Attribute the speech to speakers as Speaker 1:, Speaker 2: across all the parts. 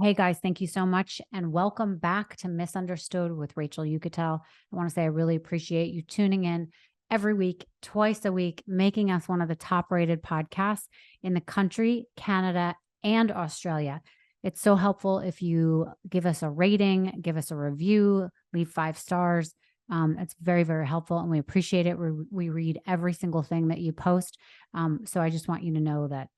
Speaker 1: Hey guys, thank you so much and welcome back to Misunderstood with Rachel Yucatel. I want to say I really appreciate you tuning in every week, twice a week, making us one of the top rated podcasts in the country, Canada, and Australia. It's so helpful if you give us a rating, give us a review, leave 5 stars. It's very, very helpful and we appreciate it. We read every single thing that you post. So I just want you to know that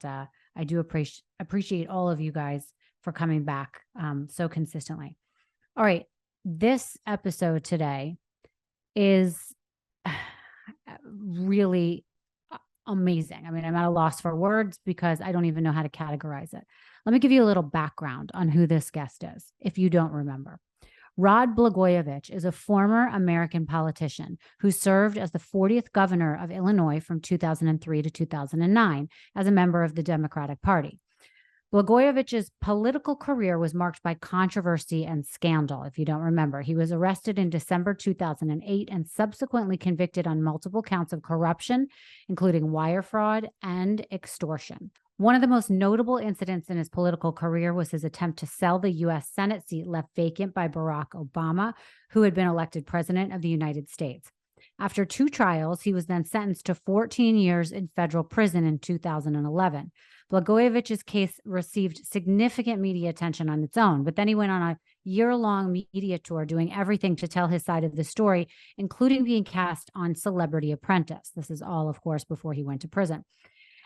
Speaker 1: I do appreciate all of you guys for coming back so consistently. All right. This episode today is really amazing. I mean, I'm at a loss for words because I don't even know how to categorize it. Let me give you a little background on who this guest is, if you don't remember. Rod Blagojevich is a former American politician who served as the 40th governor of Illinois from 2003 to 2009 as a member of the Democratic Party. Blagojevich's political career was marked by controversy and scandal, if you don't remember. He was arrested in December 2008 and subsequently convicted on multiple counts of corruption, including wire fraud and extortion. One of the most notable incidents in his political career was his attempt to sell the U.S. Senate seat left vacant by Barack Obama, who had been elected president of the United States. After 2 trials, he was then sentenced to 14 years in federal prison in 2011. Blagojevich's case received significant media attention on its own, but then he went on a year-long media tour doing everything to tell his side of the story, including being cast on Celebrity Apprentice. This is all, of course, before he went to prison.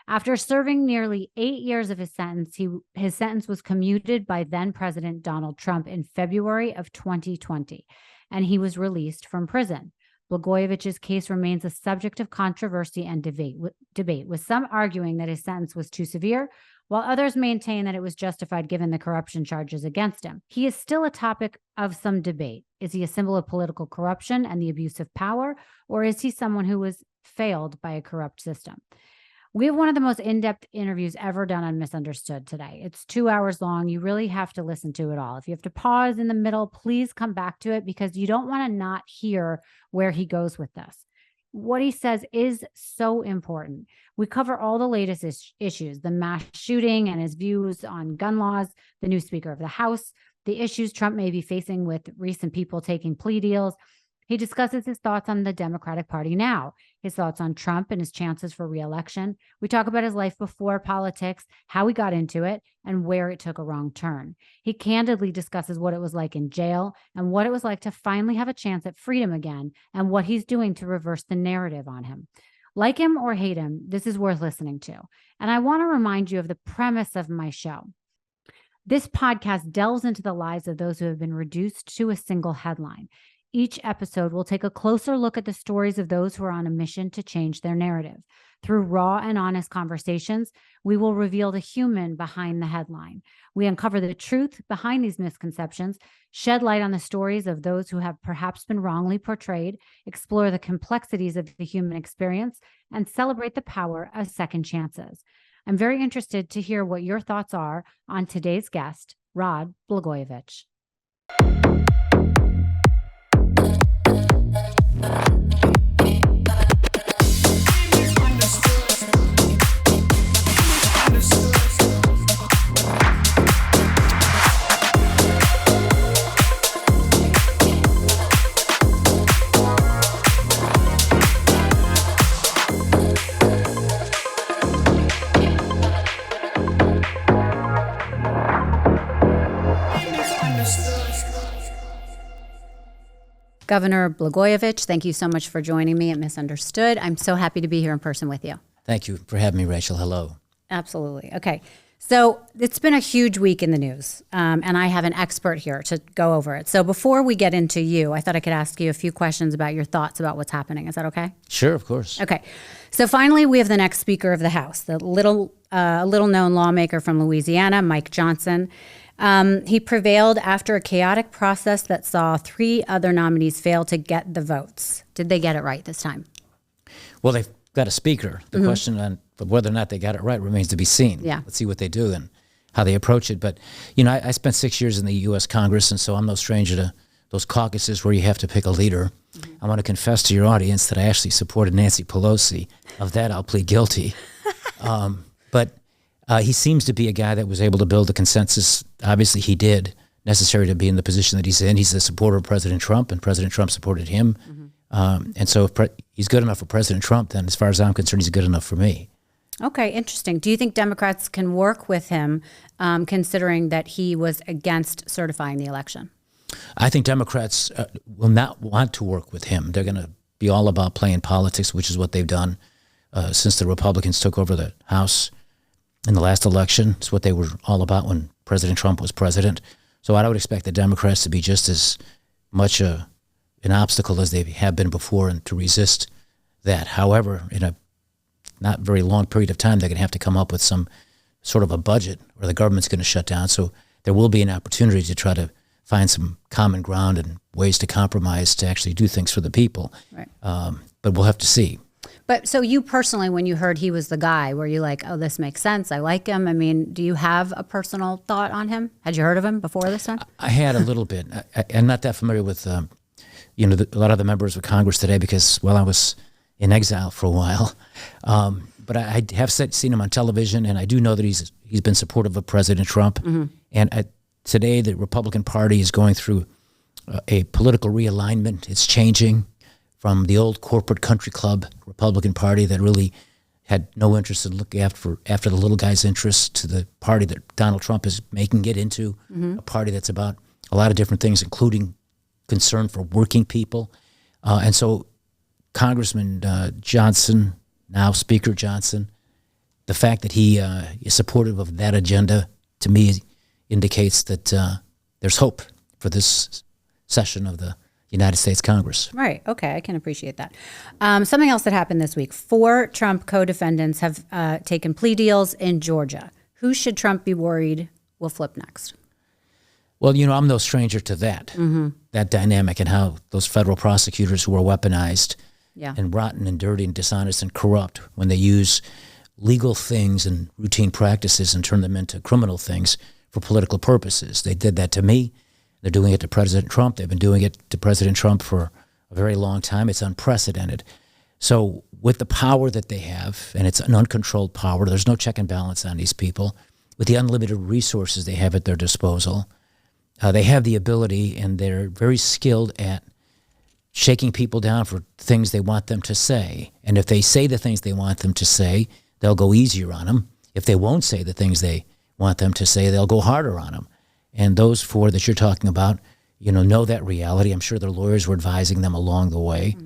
Speaker 1: After serving nearly 8 years of his sentence, his sentence was commuted by then-President Donald Trump in February of 2020, and he was released from prison. Blagojevich's case remains a subject of controversy and debate, with some arguing that his sentence was too severe, while others maintain that it was justified given the corruption charges against him. He is still a topic of some debate. Is he a symbol of political corruption and the abuse of power, or is he someone who was failed by a corrupt system? We have one of the most in-depth interviews ever done on Misunderstood today. It's 2 hours long. You really have to listen to it all. If you have to pause in the middle, please come back to it because you don't want to not hear where he goes with this. What he says is so important. We cover all the latest issues, the mass shooting and his views on gun laws, the new Speaker of the House, the issues Trump may be facing with recent people taking plea deals. He discusses his thoughts on the Democratic Party now, his thoughts on Trump and his chances for re-election. We talk about his life before politics, how he got into it, and where it took a wrong turn. He candidly discusses what it was like in jail and what it was like to finally have a chance at freedom again and what he's doing to reverse the narrative on him. Like him or hate him, this is worth listening to. And I want to remind you of the premise of my show. This podcast delves into the lives of those who have been reduced to a single headline. Each episode will take a closer look at the stories of those who are on a mission to change their narrative. Through raw and honest conversations, we will reveal the human behind the headline. We uncover the truth behind these misconceptions, shed light on the stories of those who have perhaps been wrongly portrayed, explore the complexities of the human experience, and celebrate the power of second chances. I'm very interested to hear what your thoughts are on today's guest, Rod Blagojevich. Governor Blagojevich, thank you so much for joining me at Misunderstood. I'm so happy to be here in person with you.
Speaker 2: Thank you for having me, Rachel. Hello.
Speaker 1: Absolutely. Okay. So it's been a huge week in the news, and I have an expert here to go over it. So before we get into you, I thought I could ask you a few questions about your thoughts about what's happening. Is that okay?
Speaker 2: Sure, of course.
Speaker 1: Okay. So finally, we have the next Speaker of the House, the little-known lawmaker from Louisiana, Mike Johnson. He prevailed after a chaotic process that saw 3 other nominees fail to get the votes. Did they get it right this time?
Speaker 2: Well, they've got a speaker. The question on whether or not they got it right remains to be seen.
Speaker 1: Yeah.
Speaker 2: Let's see what they do and how they approach it. But, you know, I spent 6 years in the U.S. Congress, and so I'm no stranger to those caucuses where you have to pick a leader. I want to confess to your audience that I actually supported Nancy Pelosi. Of that, I'll plead guilty. But He seems to be a guy that was able to build a consensus. Obviously, he did, necessary to be in the position that he's in. He's a supporter of President Trump, and President Trump supported him. And so if he's good enough for President Trump, then as far as I'm concerned, he's good enough for me.
Speaker 1: Okay, interesting. Do you think Democrats can work with him, considering that he was against certifying the election?
Speaker 2: I think Democrats will not want to work with him. They're going to be all about playing politics, which is what they've done since the Republicans took over the House in the last election. It's what they were all about when President Trump was president. So I would expect the Democrats to be just as much an obstacle as they have been before and to resist that. However, in a not very long period of time, they're going to have to come up with some sort of a budget or the government's going to shut down. So there will be an opportunity to try to find some common ground and ways to compromise to actually do things for the people.
Speaker 1: Right.
Speaker 2: But we'll have to see.
Speaker 1: But so you personally, when you heard he was the guy, were you like, oh, this makes sense, I like him? I mean, do you have a personal thought on him? Had you heard of him before this time?
Speaker 2: I had a little bit. I'm not that familiar with, a lot of the members of Congress today because, well, I was in exile for a while. But I have seen him on television, and I do know that he's been supportive of President Trump. And today, the Republican Party is going through a political realignment. It's changing from the old corporate country club Republican Party that really had no interest in looking after the little guy's interests to the party that Donald Trump is making it into, a party that's about a lot of different things, including concern for working people. And so Congressman Johnson, now Speaker Johnson, the fact that he is supportive of that agenda, to me, indicates that there's hope for this session of the United States Congress.
Speaker 1: Right. Okay. I can appreciate that. Something else that happened this week. 4 Trump co-defendants have taken plea deals in Georgia. Who should Trump be worried will flip next?
Speaker 2: Well, I'm no stranger to that dynamic and how those federal prosecutors who are weaponized and rotten and dirty and dishonest and corrupt when they use legal things and routine practices and turn them into criminal things for political purposes. They did that to me. They're doing it to President Trump. They've been doing it to President Trump for a very long time. It's unprecedented. So with the power that they have, and it's an uncontrolled power, there's no check and balance on these people. With the unlimited resources they have at their disposal, they have the ability, and they're very skilled at shaking people down for things they want them to say. And if they say the things they want them to say, they'll go easier on them. If they won't say the things they want them to say, they'll go harder on them. And those 4 that you're talking about, know that reality. I'm sure their lawyers were advising them along the way.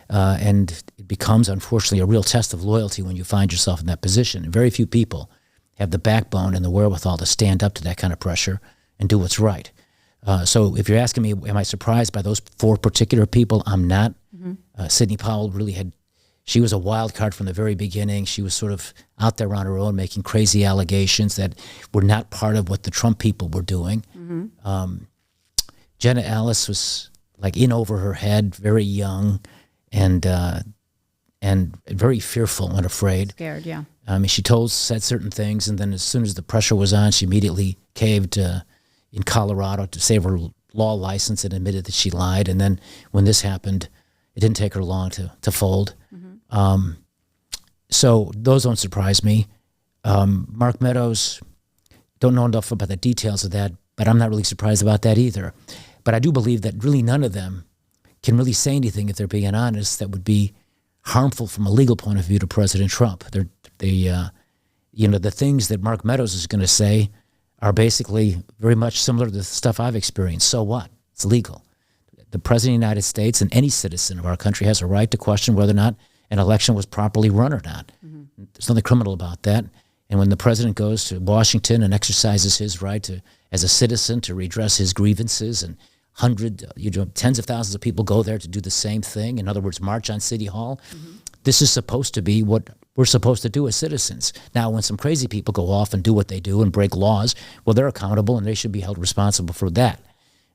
Speaker 2: And it becomes, unfortunately, a real test of loyalty when you find yourself in that position. And very few people have the backbone and the wherewithal to stand up to that kind of pressure and do what's right. So if you're asking me, am I surprised by those 4 particular people? I'm not. Sidney Powell she was a wild card from the very beginning. She was sort of out there on her own making crazy allegations that were not part of what the Trump people were doing. Jenna Ellis was like in over her head, very young and very fearful and afraid.
Speaker 1: Scared, yeah.
Speaker 2: She said certain things, and then as soon as the pressure was on, she immediately caved in Colorado to save her law license and admitted that she lied. And then when this happened, it didn't take her long to fold. So those don't surprise me. Mark Meadows, don't know enough about the details of that, but I'm not really surprised about that either. But I do believe that really none of them can really say anything, if they're being honest, that would be harmful from a legal point of view to President Trump. The things that Mark Meadows is going to say are basically very much similar to the stuff I've experienced. So what? It's legal. The President of the United States and any citizen of our country has a right to question whether or not an election was properly run or not. There's nothing criminal about that. And when the president goes to Washington and exercises his right to, as a citizen, to redress his grievances, and tens of thousands of people go there to do the same thing, in other words, march on City Hall, this is supposed to be what we're supposed to do as citizens. Now, when some crazy people go off and do what they do and break laws, well, they're accountable and they should be held responsible for that.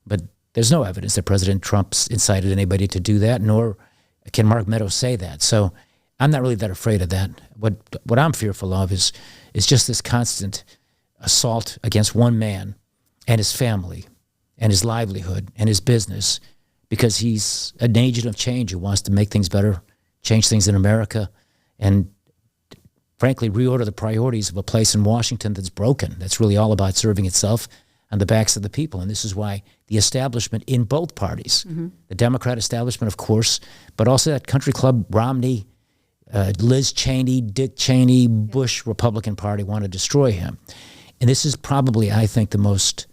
Speaker 2: But there's no evidence that President Trump incited anybody to do that, nor can Mark Meadows say that. So I'm not really that afraid of that. What I'm fearful of is just this constant assault against one man and his family and his livelihood and his business, because he's an agent of change who wants to make things better, change things in America, and frankly, reorder the priorities of a place in Washington that's broken, that's really all about serving itself on the backs of the people. And this is why the establishment in both parties, the Democrat establishment, of course, but also that country club, Romney, Liz Cheney, Dick Cheney, Bush Republican Party want to destroy him. And this is probably, I think, the most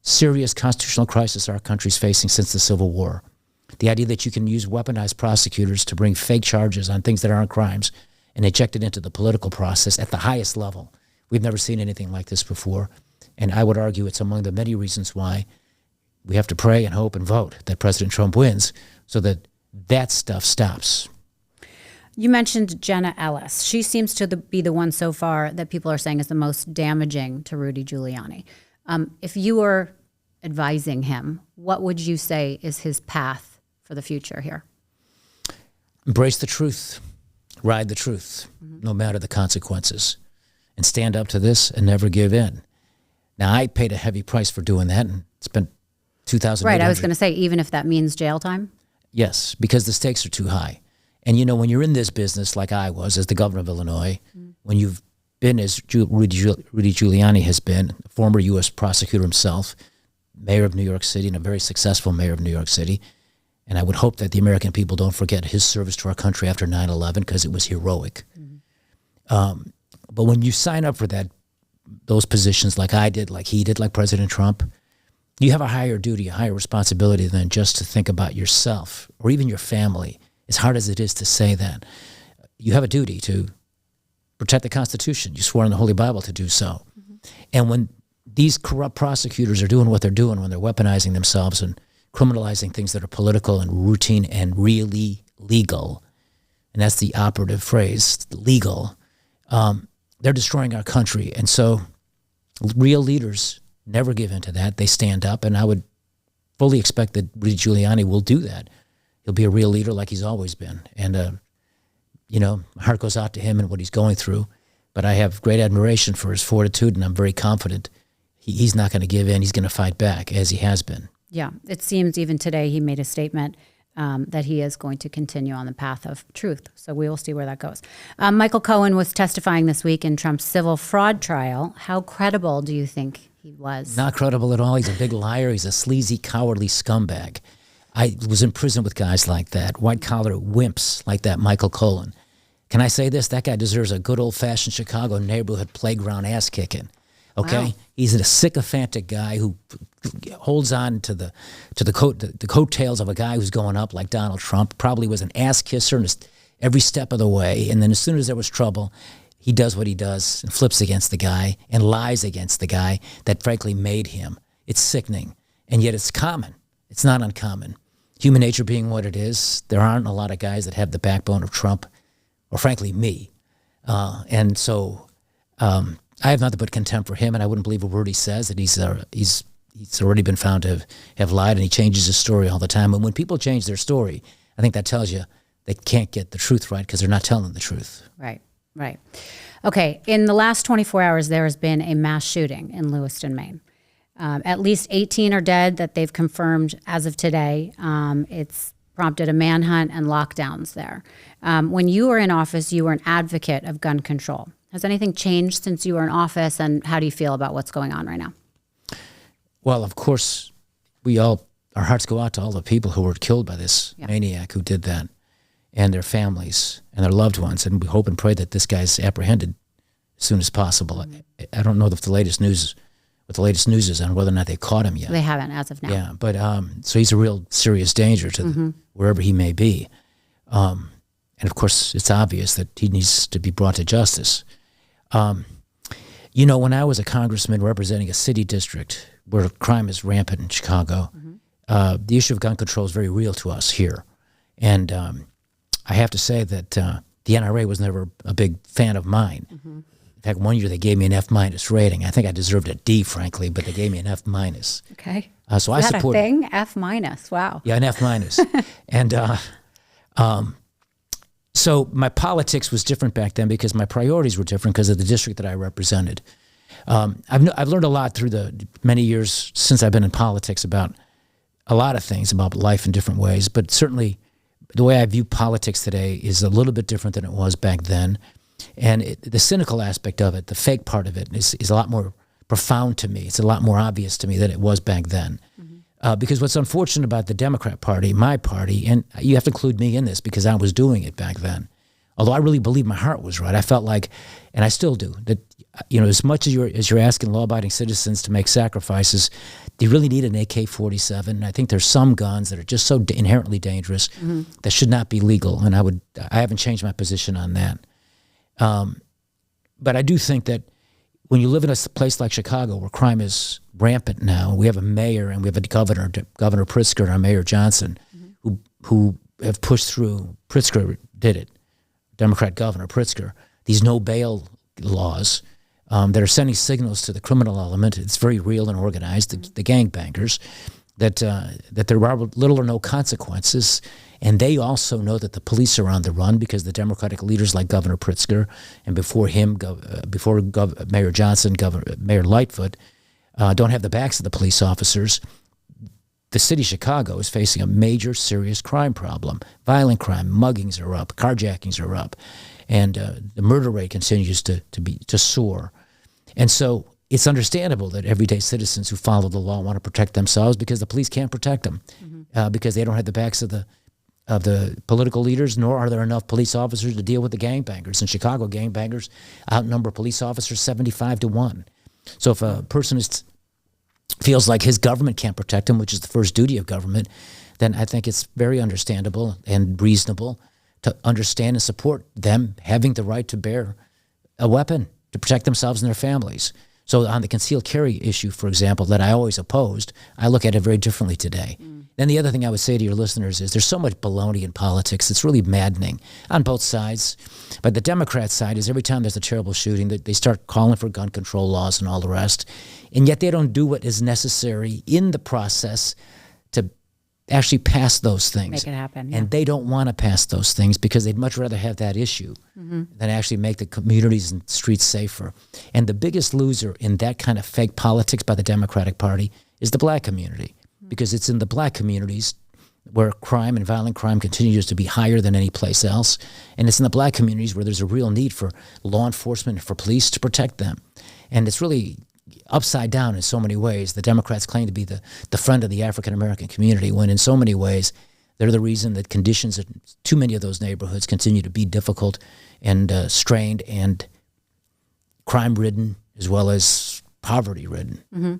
Speaker 2: serious constitutional crisis our country's facing since the Civil War. The idea that you can use weaponized prosecutors to bring fake charges on things that aren't crimes and inject it into the political process at the highest level. We've never seen anything like this before. And I would argue it's among the many reasons why we have to pray and hope and vote that President Trump wins so that that stuff stops.
Speaker 1: You mentioned Jenna Ellis. She seems to be the one so far that people are saying is the most damaging to Rudy Giuliani. If you were advising him, what would you say is his path for the future here?
Speaker 2: Embrace the truth. Ride the truth, no matter the consequences. And stand up to this and never give in. Now, I paid a heavy price for doing that and spent $2,000.
Speaker 1: Right, I was going to say, even if that means jail time?
Speaker 2: Yes, because the stakes are too high. And, you know, when you're in this business like I was as the governor of Illinois, when you've been as Rudy Giuliani has been, former U.S. prosecutor himself, mayor of New York City, and a very successful mayor of New York City, and I would hope that the American people don't forget his service to our country after 9/11 because it was heroic. But when you sign up for those positions like I did, like he did, like President Trump, you have a higher duty, a higher responsibility than just to think about yourself or even your family, as hard as it is to say that. You have a duty to protect the Constitution. You swore in the Holy Bible to do so. And when these corrupt prosecutors are doing what they're doing, when they're weaponizing themselves and criminalizing things that are political and routine and really legal, and that's the operative phrase, legal, they're destroying our country. And so real leaders never give in to that. They stand up, and I would fully expect that Rudy Giuliani will do that. He'll be a real leader like he's always been. And, you know, my heart goes out to him and what he's going through. But I have great admiration for his fortitude, and I'm very confident he's not going to give in. He's going to fight back, as he has been.
Speaker 1: Yeah, it seems even today he made a statement that he is going to continue on the path of truth. So we will see where that goes. Michael Cohen was testifying this week in Trump's civil fraud trial. How credible do you think he was?
Speaker 2: Not credible at all. He's a big liar. He's a sleazy, cowardly scumbag. I was in prison with guys like that, white-collar wimps like that Michael Cohen. Can I say this? That guy deserves a good old-fashioned Chicago neighborhood playground ass-kicking. Okay? Wow. He's a sycophantic guy who holds on to the coattails of a guy who's going up like Donald Trump, probably was an ass-kisser every step of the way, and then as soon as there was trouble, he does what he does and flips against the guy and lies against the guy that frankly made him. It's sickening, and yet it's common. It's not uncommon. Human nature being what it is, there aren't a lot of guys that have the backbone of Trump, or frankly me. And so I have nothing but contempt for him, and I wouldn't believe a word he says, that he's already been found to have lied, and he changes his story all the time. And when people change their story, I think that tells you they can't get the truth right because they're not telling the truth.
Speaker 1: Right. Okay, in the last 24 hours, there has been a mass shooting in Lewiston, Maine. At least 18 are dead that they've confirmed as of today. It's prompted a manhunt and lockdowns there. When you were in office, you were an advocate of gun control. Has anything changed since you were in office, and how do you feel about what's going on right now?
Speaker 2: Well, of course, our hearts go out to all the people who were killed by this maniac who did that, and their families and their loved ones, and we hope and pray that this guy's apprehended as soon as possible. I don't know if the latest news is on whether or not they caught him yet.
Speaker 1: They haven't as of now.
Speaker 2: Yeah, but so he's a real serious danger to wherever he may be. And of course, it's obvious that he needs to be brought to justice. You know, when I was a congressman representing a city district where crime is rampant in Chicago, the issue of gun control is very real to us here. And I have to say that the NRA was never a big fan of mine. In fact, one year they gave me an F- rating. I think I deserved a D, frankly, but they gave me an F-.
Speaker 1: Okay.
Speaker 2: So I support
Speaker 1: a thing? F-. Wow.
Speaker 2: Yeah, an F-. And so my politics was different back then because my priorities were different because of the district that I represented. I've learned a lot through the many years since I've been in politics about a lot of things about life in different ways, but certainly the way I view politics today is a little bit different than it was back then. And the cynical aspect of it, the fake part of it, is a lot more profound to me. It's a lot more obvious to me than it was back then. Because what's unfortunate about the Democrat Party, my party, and you have to include me in this because I was doing it back then, although I really believed my heart was right. I felt like, and I still do, that as much as you're asking law-abiding citizens to make sacrifices, they really need an AK-47. I think there's some guns that are just so inherently dangerous that should not be legal, and I haven't changed my position on that. But I do think that when you live in a place like Chicago where crime is rampant now, we have a mayor and we have a Governor Pritzker and our Mayor Johnson, who have pushed through. Pritzker did it, Democrat Governor Pritzker, these no bail laws that are sending signals to the criminal element. It's very real and organized, the gangbangers, that there are little or no consequences. And they also know that the police are on the run because the Democratic leaders like Governor Pritzker and before him, Mayor Johnson, Mayor Lightfoot, don't have the backs of the police officers. The city of Chicago is facing a major serious crime problem. Violent crime, muggings are up, carjackings are up, and the murder rate continues to soar. And so it's understandable that everyday citizens who follow the law want to protect themselves because the police can't protect them because they don't have the backs of the political leaders, nor are there enough police officers to deal with the gangbangers. In Chicago, gangbangers outnumber police officers 75-1. So if a person feels like his government can't protect him, which is the first duty of government, then I think it's very understandable and reasonable to understand and support them having the right to bear a weapon to protect themselves and their families. So on the concealed carry issue, for example, that I always opposed, I look at it very differently today. Then the other thing I would say to your listeners is there's so much baloney in politics. It's really maddening on both sides. But the Democrat side is every time there's a terrible shooting, they start calling for gun control laws and all the rest. And yet they don't do what is necessary in the process to actually pass those things.
Speaker 1: Make it happen. Yeah.
Speaker 2: And they don't want to pass those things because they'd much rather have that issue than actually make the communities and streets safer. And the biggest loser in that kind of fake politics by the Democratic Party is the black community. Because it's in the black communities where crime and violent crime continues to be higher than any place else. And it's in the black communities where there's a real need for law enforcement and for police to protect them. And it's really upside down in so many ways. The Democrats claim to be the friend of the African-American community, when in so many ways they're the reason that conditions in too many of those neighborhoods continue to be difficult and strained and crime-ridden as well as poverty-ridden.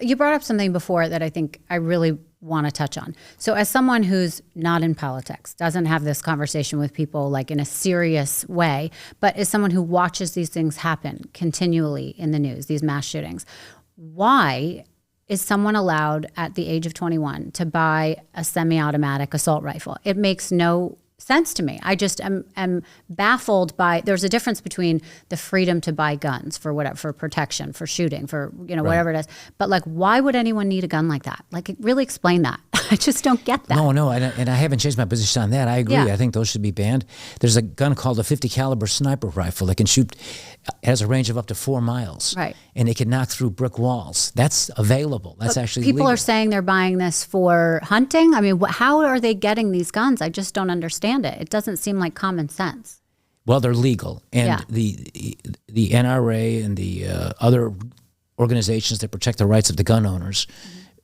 Speaker 1: You brought up something before that I think I really want to touch on. So as someone who's not in politics, doesn't have this conversation with people like in a serious way, but is someone who watches these things happen continually in the news, these mass shootings, why is someone allowed at the age of 21 to buy a semi-automatic assault rifle? It makes no sense to me. I just am baffled by, there's a difference between the freedom to buy guns for whatever, for protection, for shooting, for, whatever it is. But like, why would anyone need a gun like that? Like, really explain that. I just don't get that.
Speaker 2: No, and I haven't changed my position on that. I agree. Yeah. I think those should be banned. There's a gun called a 50 caliber sniper rifle that can shoot, has a range of up to 4 miles.
Speaker 1: Right.
Speaker 2: And it can knock through brick walls. That's available. That's actually
Speaker 1: people
Speaker 2: legal.
Speaker 1: Are saying they're buying this for hunting. I mean, how are they getting these guns? I just don't understand it. It doesn't seem like common sense.
Speaker 2: Well, they're legal. And the NRA and the other organizations that protect the rights of the gun owners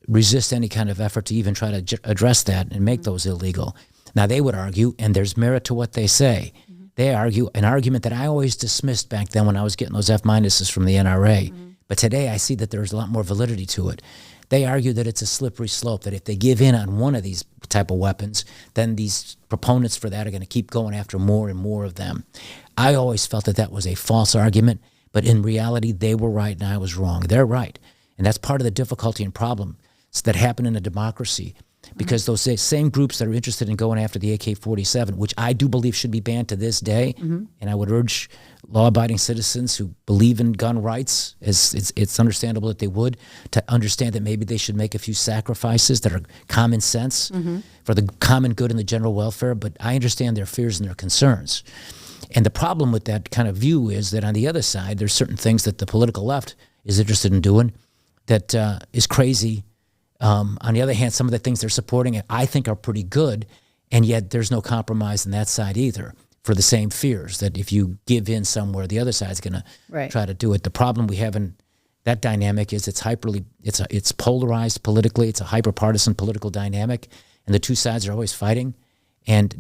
Speaker 2: resist any kind of effort to even try to address that and make those illegal. Now, they would argue, and there's merit to what they say, they argue an argument that I always dismissed back then when I was getting those F-minuses from the NRA. But today I see that there's a lot more validity to it. They argue that it's a slippery slope, that if they give in on one of these type of weapons, then these proponents for that are going to keep going after more and more of them. I always felt that that was a false argument, but in reality, they were right and I was wrong. They're right. And that's part of the difficulty and problem that happen in a democracy, because those same groups that are interested in going after the AK-47, which I do believe should be banned to this day, and I would urge law-abiding citizens who believe in gun rights, as it's understandable that they would, to understand that maybe they should make a few sacrifices that are common sense for the common good and the general welfare. But I understand their fears and their concerns. And the problem with that kind of view is that on the other side, there's certain things that the political left is interested in doing that is crazy. On the other hand, some of the things they're supporting I think are pretty good, and yet there's no compromise on that side either. for the same fears, that if you give in somewhere, the other side's going to try to do it. The problem we have in that dynamic is it's polarized politically. It's a hyper-partisan political dynamic, and the two sides are always fighting, and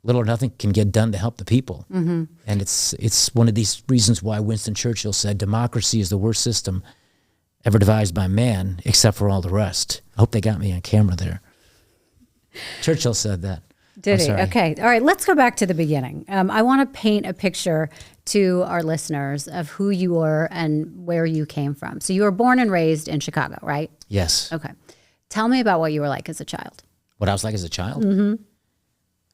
Speaker 2: little or nothing can get done to help the people. And it's one of these reasons why Winston Churchill said democracy is the worst system ever devised by man, except for all the rest. I hope they got me on camera there. Churchill said that.
Speaker 1: Did he? Okay. All right. Let's go back to the beginning. I want to paint a picture to our listeners of who you were and where you came from. So you were born and raised in Chicago, right?
Speaker 2: Yes.
Speaker 1: Okay. Tell me about what you were like as a child.
Speaker 2: What I was like as a child?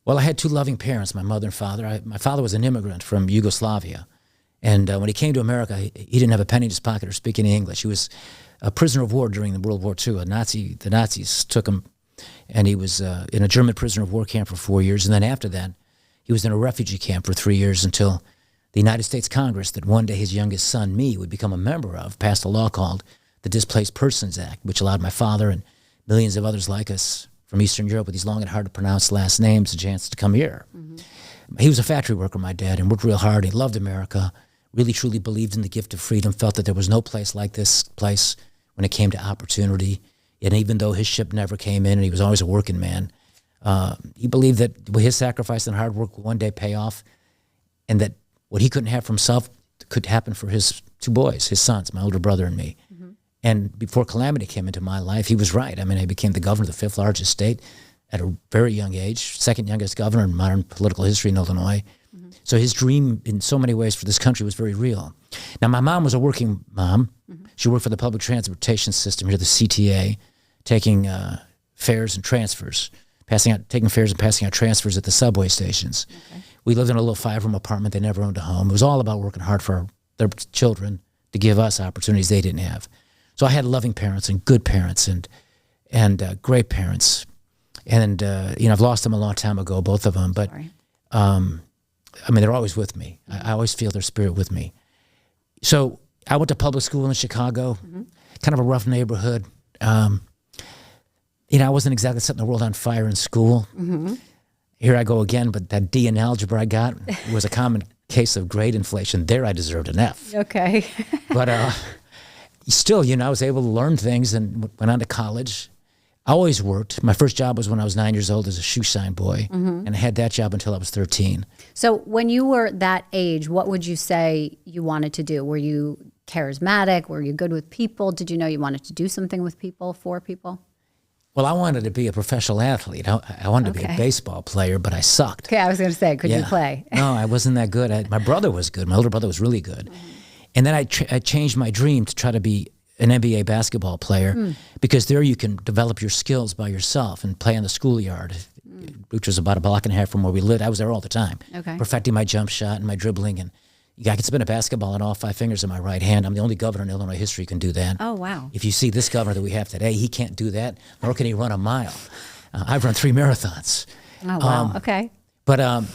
Speaker 2: Well, I had two loving parents, my mother and father. My father was an immigrant from Yugoslavia. And when he came to America, he didn't have a penny in his pocket or speak any English. He was a prisoner of war during the World War II. The Nazis took him, and he was in a German prisoner of war camp for 4 years. And then after that, he was in a refugee camp for 3 years until the United States Congress, that one day his youngest son, me, would become a member of, passed a law called the Displaced Persons Act, which allowed my father and millions of others like us from Eastern Europe with these long and hard-to-pronounce last names a chance to come here. He was a factory worker, my dad, and worked real hard. He loved America, really truly believed in the gift of freedom, felt that there was no place like this place when it came to opportunity. And even though his ship never came in and he was always a working man, he believed that his sacrifice and hard work would one day pay off, and that what he couldn't have for himself could happen for his two boys, his sons, my older brother and me. And before calamity came into my life, he was right. I mean, I became the governor of the fifth largest state at a very young age, second youngest governor in modern political history in Illinois. So his dream in so many ways for this country was very real. Now, my mom was a working mom. She worked for the public transportation system here, the CTA, taking fares and transfers, taking fares and passing out transfers at the subway stations. We lived in a little 5-room apartment. They never owned a home. It was all about working hard for their children to give us opportunities they didn't have. So I had loving parents and good parents and great parents. And, I've lost them a long time ago, both of them. But, they're always with me. I always feel their spirit with me. So I went to public school in Chicago, kind of a rough neighborhood. I wasn't exactly setting the world on fire in school. Here I go again, but that D in algebra I got was a common case of grade inflation. There I deserved an F.
Speaker 1: Okay.
Speaker 2: But still, I was able to learn things and went on to college. I always worked. My first job was when I was 9 years old as a shoe shine boy, and I had that job until I was 13.
Speaker 1: So when you were that age, what would you say you wanted to do? Were you charismatic? Were you good with people? Did you know you wanted to do something with people, for people?
Speaker 2: Well, I wanted to be a professional athlete. I wanted to be a baseball player, but I sucked.
Speaker 1: Okay, I was going to say, could you play?
Speaker 2: No, I wasn't that good. My brother was good. My older brother was really good. And then I changed my dream to try to be an NBA basketball player because there you can develop your skills by yourself and play on the schoolyard, which was about a block and a half from where we lived. I was there all the time, perfecting my jump shot and my dribbling. And I could spin a basketball on all 5 fingers of my right hand. I'm the only governor in Illinois history who can do that.
Speaker 1: Oh, wow.
Speaker 2: If you see this governor that we have today, he can't do that, nor can he run a mile. I've run 3 marathons.
Speaker 1: Oh, wow. Okay.
Speaker 2: But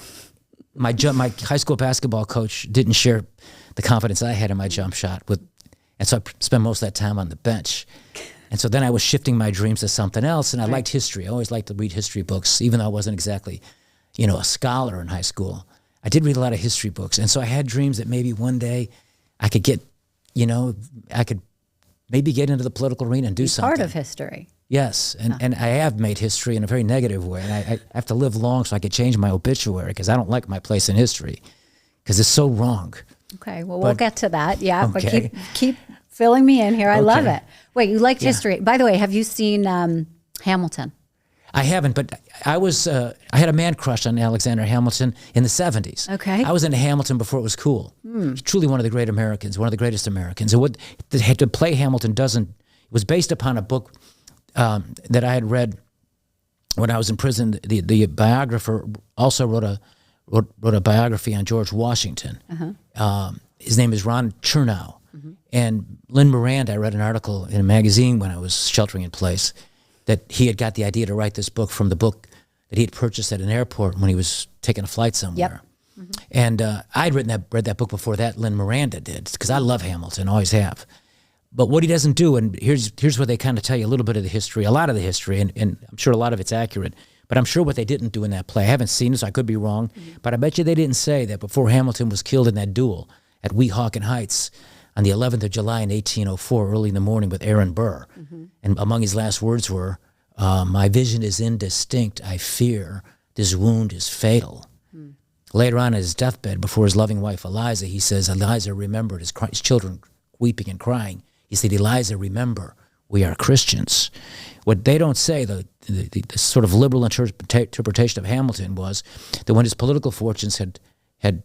Speaker 2: my high school basketball coach didn't share the confidence I had in my jump shot and so I spent most of that time on the bench. And so then I was shifting my dreams to something else, and I liked history. I always liked to read history books, even though I wasn't exactly, a scholar in high school. I did read a lot of history books, and so I had dreams that maybe one day I could get, I could maybe get into the political arena and do something.
Speaker 1: Part of history.
Speaker 2: Yes, and I have made history in a very negative way, and I have to live long so I could change my obituary because I don't like my place in history because it's so wrong.
Speaker 1: Okay, well, we'll get to that. Yeah, but keep filling me in here. I love it. Wait, you liked history. By the way, have you seen Hamilton?
Speaker 2: I haven't, but I had a man crush on Alexander Hamilton in the 70s.
Speaker 1: Okay.
Speaker 2: I was into Hamilton before it was cool. He's truly one of the great Americans, one of the greatest Americans. And what to play Hamilton it was based upon a book that I had read when I was in prison. The biographer also wrote a biography on George Washington. His name is Ron Chernow. And Lynn Miranda, I read an article in a magazine when I was sheltering in place that he had got the idea to write this book from the book that he had purchased at an airport when he was taking a flight somewhere. And I'd read that book before that Lynn Miranda did because I love Hamilton, always have. But what he doesn't do, and here's where they kind of tell you a little bit of the history, a lot of the history, and I'm sure a lot of it's accurate, but But I'm sure what they didn't do in that play, I haven't seen it, so I could be wrong, but I bet you they didn't say that before Hamilton was killed in that duel at Weehawken Heights on the 11th of July in 1804, early in the morning with Aaron Burr. And among his last words were, my vision is indistinct, I fear this wound is fatal. Later on, at his deathbed, before his loving wife Eliza, he says, Eliza remembered his children weeping and crying. He said, Eliza, remember, we are Christians. What they don't say, the sort of liberal interpretation of Hamilton was that when his political fortunes had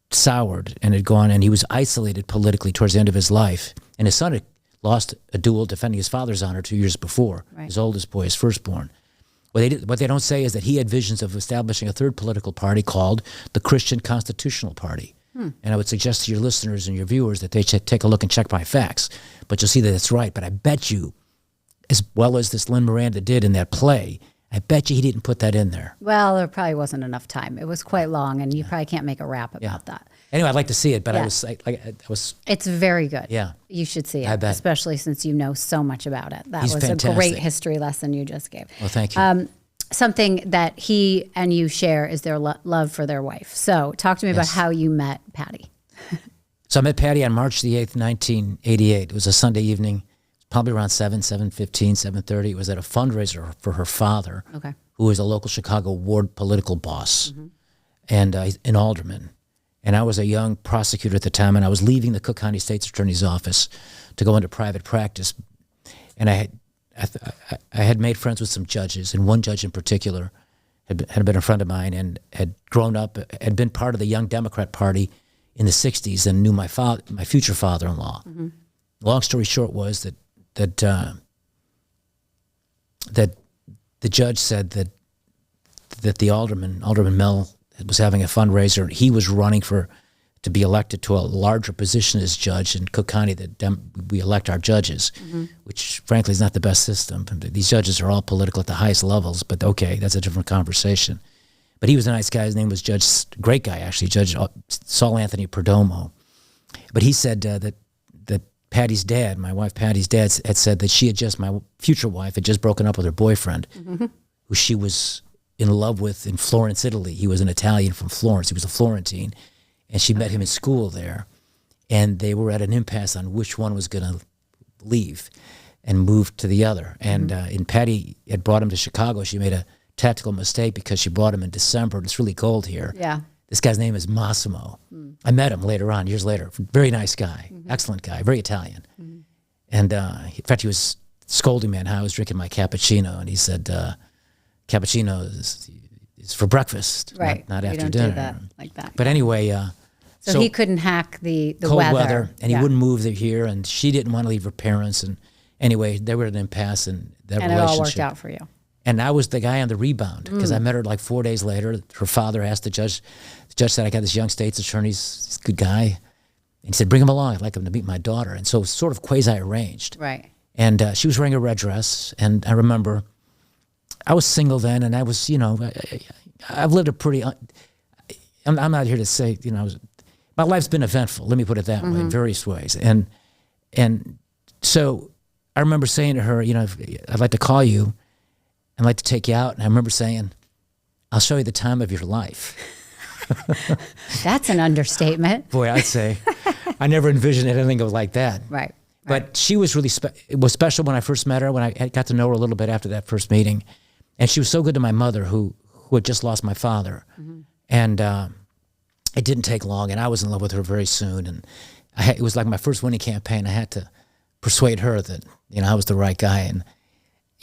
Speaker 2: soured and had gone, and he was isolated politically towards the end of his life, and his son had lost a duel defending his father's honor 2 years before, his oldest boy, his firstborn. What they don't say is that he had visions of establishing a third political party called the Christian Constitutional Party. And I would suggest to your listeners and your viewers that they should take a look and check my facts. But you'll see that it's right. But I bet you, as well as this Lin Miranda did in that play, I bet you he didn't put that in there.
Speaker 1: Well, there probably wasn't enough time. It was quite long, and you probably can't make a rap about that.
Speaker 2: Anyway, I'd like to see it, but I was.
Speaker 1: It's very good.
Speaker 2: Yeah.
Speaker 1: You should see it,
Speaker 2: I bet.
Speaker 1: especially since you know so much about it. That
Speaker 2: He's
Speaker 1: was
Speaker 2: fantastic.
Speaker 1: a great history lesson you just gave.
Speaker 2: Well, thank you.
Speaker 1: Something that he and you share is their love for their wife. So talk to me about how you met Patty.
Speaker 2: So I met Patty on March the 8th, 1988. It was a Sunday evening, probably around 7:15, 7:30. It was at a fundraiser for her father, who was a local Chicago ward political boss and an alderman. And I was a young prosecutor at the time, and I was leaving the Cook County State's Attorney's Office to go into private practice. And I had made friends with some judges, and one judge in particular had been a friend of mine and had grown up, had been part of the Young Democrat Party in the 60s and knew my future father-in-law. Long story short was that the judge said that the Alderman Mel, was having a fundraiser. He was running to be elected to a larger position as judge in Cook County. We elect our judges, which frankly is not the best system. These judges are all political at the highest levels, but okay, that's a different conversation. But he was a nice guy. His name was great guy actually, Judge Saul Anthony Perdomo. But he said that Patty's dad, my wife Patty's dad, had said that my future wife had just broken up with her boyfriend, who she was in love with in Florence, Italy. He was an Italian from Florence. He was a Florentine. And she met him in school there. And they were at an impasse on which one was going to leave and move to the other. And Patty had brought him to Chicago. She made a tactical mistake because she brought him in December. It's really cold here.
Speaker 1: Yeah.
Speaker 2: This guy's name is Massimo. I met him later on, years later. Very nice guy, excellent guy, very Italian. And in fact, he was scolding me on how I was drinking my cappuccino. And he said, cappuccino is for breakfast, not after dinner.
Speaker 1: Do that like that.
Speaker 2: But anyway,
Speaker 1: so he couldn't hack the
Speaker 2: cold
Speaker 1: weather,
Speaker 2: and he wouldn't move here, and she didn't want to leave her parents. And anyway, they were at an impasse, and relationship.
Speaker 1: It all worked out for you.
Speaker 2: And I was the guy on the rebound because I met her like 4 days later. Her father asked the judge. The judge said, "I got this young state's attorney, he's a good guy." And he said, "Bring him along. I'd like him to meet my daughter." And so it was sort of quasi-arranged.
Speaker 1: Right.
Speaker 2: And she was wearing a red dress, and I remember I was single then, and I was, I've lived a pretty. I'm not here to say, my life's been eventful. Let me put it that way, in various ways, and so I remember saying to her, I'd like to call you, I'd like to take you out, and I remember saying, "I'll show you the time of your life."
Speaker 1: That's an understatement.
Speaker 2: Boy, I'd say I never envisioned anything like that.
Speaker 1: Right.
Speaker 2: But she was really it was special when I first met her, when I got to know her a little bit after that first meeting. And she was so good to my mother, who had just lost my father. And it didn't take long, and I was in love with her very soon. And it was like my first winning campaign. I had to persuade her that, I was the right guy. And,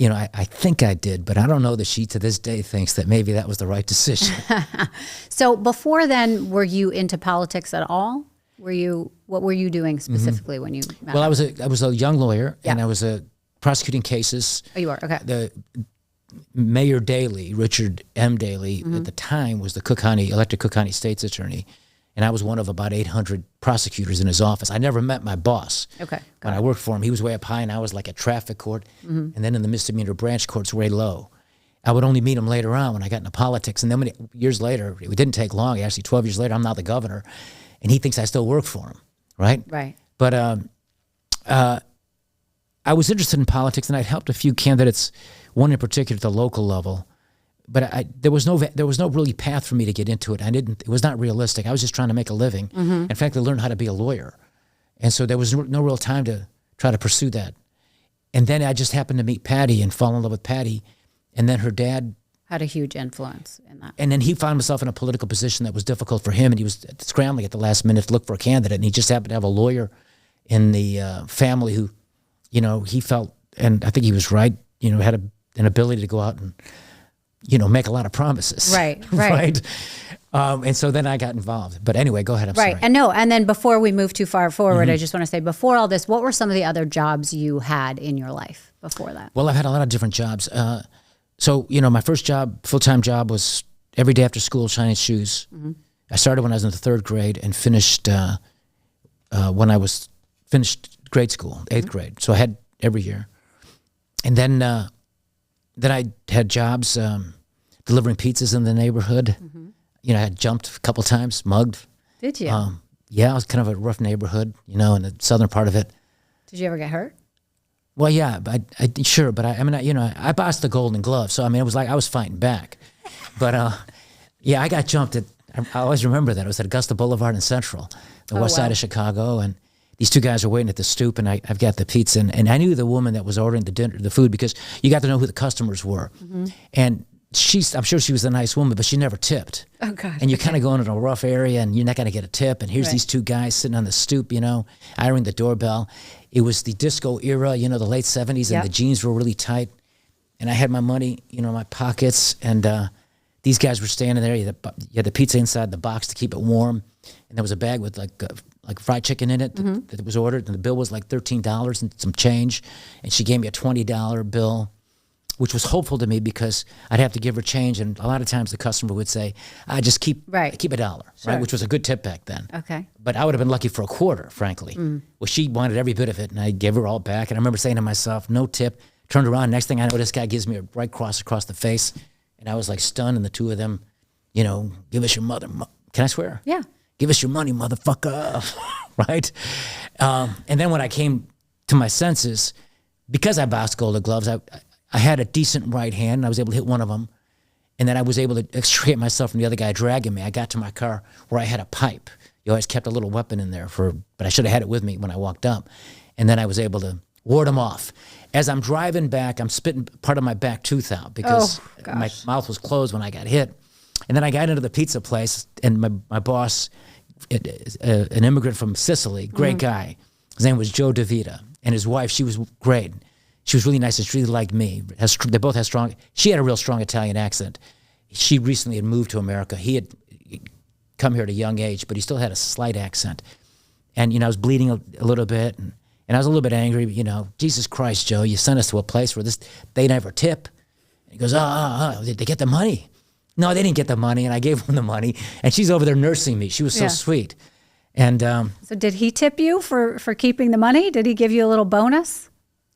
Speaker 2: I think I did, but I don't know that she to this day thinks that maybe that was the right decision.
Speaker 1: So before then, were you into politics at all? What were you doing specifically when you met?
Speaker 2: Well, I was a young lawyer, and I was prosecuting cases.
Speaker 1: Oh, you are? Okay.
Speaker 2: The Mayor Daley, Richard M. Daley, at the time was the elected Cook County State's Attorney, and I was one of about 800 prosecutors in his office. I never met my boss.
Speaker 1: Okay.
Speaker 2: When I worked for him, he was way up high, and I was like at traffic court, and then in the misdemeanor branch courts way low. I would only meet him later on when I got into politics, and then years later, it didn't take long. Actually, 12 years later, I'm now the governor, and he thinks I still work for him, right?
Speaker 1: Right.
Speaker 2: But I was interested in politics, and I'd helped a few candidates, one in particular at the local level, there was no really path for me to get into it. It was not realistic. I was just trying to make a living. In fact, I learned how to be a lawyer. And so there was no real time to try to pursue that. And then I just happened to meet Patty and fall in love with Patty. And then her dad
Speaker 1: had a huge influence in that.
Speaker 2: And then he found himself in a political position that was difficult for him, and he was scrambling at the last minute to look for a candidate. And he just happened to have a lawyer in the family who, he felt, and I think he was right, had an ability to go out and, make a lot of promises.
Speaker 1: Right.
Speaker 2: Right. And so then I got involved. But anyway, go ahead. I'm sorry.
Speaker 1: And then before we move too far forward, I just want to say, before all this, what were some of the other jobs you had in your life before that?
Speaker 2: Well, I've had a lot of different jobs. So, my first job, full-time job, was every day after school shining shoes. I started when I was in the 3rd grade and finished when I was finished grade school, 8th grade. So I had every year. And then I had jobs delivering pizzas in the neighborhood. I had jumped a couple times, mugged.
Speaker 1: Did you?
Speaker 2: Yeah, it was kind of a rough neighborhood, in the southern part of it.
Speaker 1: Did you ever get hurt?
Speaker 2: Well, yeah, sure, but I bossed the Golden Glove, so it was like I was fighting back. But yeah, I got jumped at. I always remember that it was at Augusta Boulevard in Central, the west side of Chicago, and these two guys were waiting at the stoop, and I've got the pizza, and I knew the woman that was ordering the food, because you got to know who the customers were, and I'm sure she was a nice woman, but she never tipped.
Speaker 1: Oh God!
Speaker 2: And you're kind of going in a rough area, and you're not going to get a tip. And here's these two guys sitting on the stoop, I ring the doorbell. It was the disco era, the late 70s, and the jeans were really tight. And I had my money, in my pockets, and these guys were standing there. You had the pizza inside the box to keep it warm, and there was a bag with like fried chicken in it that was ordered, and the bill was like $13 and some change. And she gave me a $20 bill, which was hopeful to me because I'd have to give her change, and a lot of times the customer would say, "I just keep $1," right? Which was a good tip back then.
Speaker 1: Okay.
Speaker 2: But I would have been lucky for a quarter, frankly. Well, she wanted every bit of it, and I gave her all back. And I remember saying to myself, "No tip." Turned around. Next thing I know, this guy gives me a right cross across the face, and I was like stunned. And the two of them, give us your mother. Can I swear?
Speaker 1: Yeah.
Speaker 2: Give us your money, motherfucker. Right. And then when I came to my senses, because I bossed Golden Gloves, I had a decent right hand, and I was able to hit one of them. And then I was able to extricate myself from the other guy dragging me. I got to my car where I had a pipe. You always kept a little weapon in there but I should have had it with me when I walked up. And then I was able to ward him off. As I'm driving back, I'm spitting part of my back tooth out because my mouth was closed when I got hit. And then I got into the pizza place, and my boss, an immigrant from Sicily, great guy. His name was Joe DeVita. And his wife, she was great. She was really nice, and she really liked me. They both had she had a real strong Italian accent. She recently had moved to America. He had come here at a young age, but he still had a slight accent. And, I was bleeding a little bit, and I was a little bit angry. Jesus Christ, Joe, you sent us to a place where they never tip. And he goes, did they get the money? No, they didn't get the money, and I gave them the money. And she's over there nursing me. She was so sweet. And
Speaker 1: so did he tip you for keeping the money? Did he give you a little bonus?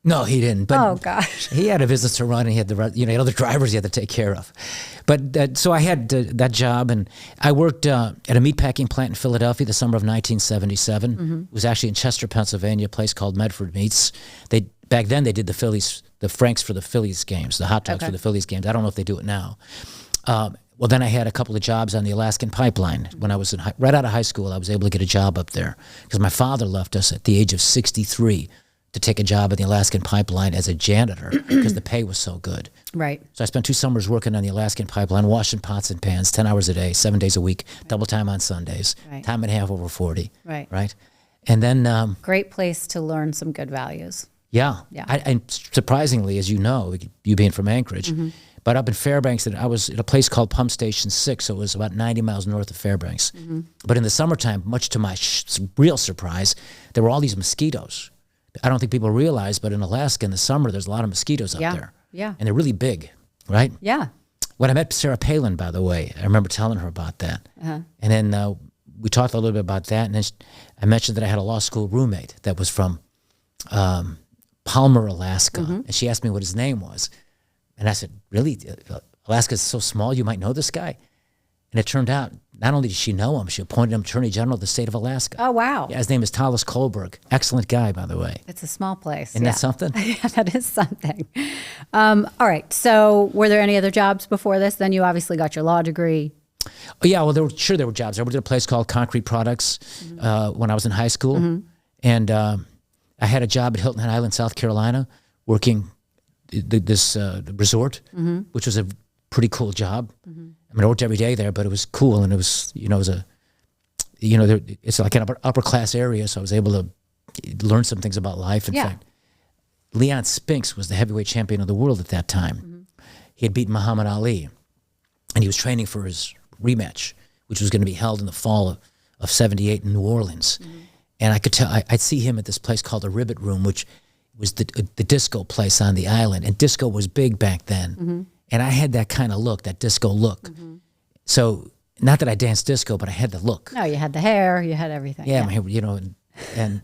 Speaker 2: No, he didn't. But
Speaker 1: oh gosh,
Speaker 2: he had a business to run, and he had he had other drivers he had to take care of. But so I had that job, and I worked at a meatpacking plant in Philadelphia the summer of 1977. It was actually in Chester, Pennsylvania, a place called Medford Meats. Back then they did the Franks for the Phillies games, the hot dogs for the Phillies games. I don't know if they do it now. Well, then I had a couple of jobs on the Alaskan pipeline. When I was right out of high school, I was able to get a job up there because my father left us at the age of 63 to take a job at the Alaskan pipeline as a janitor because the pay was so good.
Speaker 1: Right.
Speaker 2: So I spent 2 summers working on the Alaskan pipeline, washing pots and pans, 10 hours a day, 7 days a week, double time on Sundays, time and a half over 40. Right. And then...
Speaker 1: great place to learn some good values.
Speaker 2: Yeah. And surprisingly, as you know, you being from Anchorage, but up in Fairbanks, I was at a place called Pump Station 6, so it was about 90 miles north of Fairbanks. But in the summertime, much to my real surprise, there were all these mosquitoes. I don't think people realize, but in Alaska in the summer, there's a lot of mosquitoes up there.
Speaker 1: Yeah.
Speaker 2: And they're really big, right?
Speaker 1: Yeah.
Speaker 2: When I met Sarah Palin, by the way, I remember telling her about that. And then we talked a little bit about that, and then I mentioned that I had a law school roommate that was from Palmer, Alaska. And she asked me what his name was. And I said, really? Alaska's so small, you might know this guy? And it turned out, not only did she know him, she appointed him Attorney General of the state of Alaska.
Speaker 1: Oh, wow.
Speaker 2: Yeah, his name is Talis Kohlberg. Excellent guy, by the way.
Speaker 1: It's a small place.
Speaker 2: Isn't that something?
Speaker 1: Yeah, that is something. All right. So were there any other jobs before this? Then you obviously got your law degree.
Speaker 2: Oh, yeah, well, there were jobs. I worked at a place called Concrete Products when I was in high school. And I had a job at Hilton Head Island, South Carolina, working this resort, which was a pretty cool job. I mean, I worked every day there, but it was cool, and it was, it's like an upper class area, so I was able to learn some things about life. In fact, Leon Spinks was the heavyweight champion of the world at that time. He had beaten Muhammad Ali, and he was training for his rematch, which was going to be held in the fall of '78 in New Orleans. And I could tell, I'd see him at this place called the Ribbit Room, which was the disco place on the island, and disco was big back then. And I had that kind of look, that disco look. So, not that I danced disco, but I had the look.
Speaker 1: No, you had the hair, you had everything.
Speaker 2: Yeah, my hair, and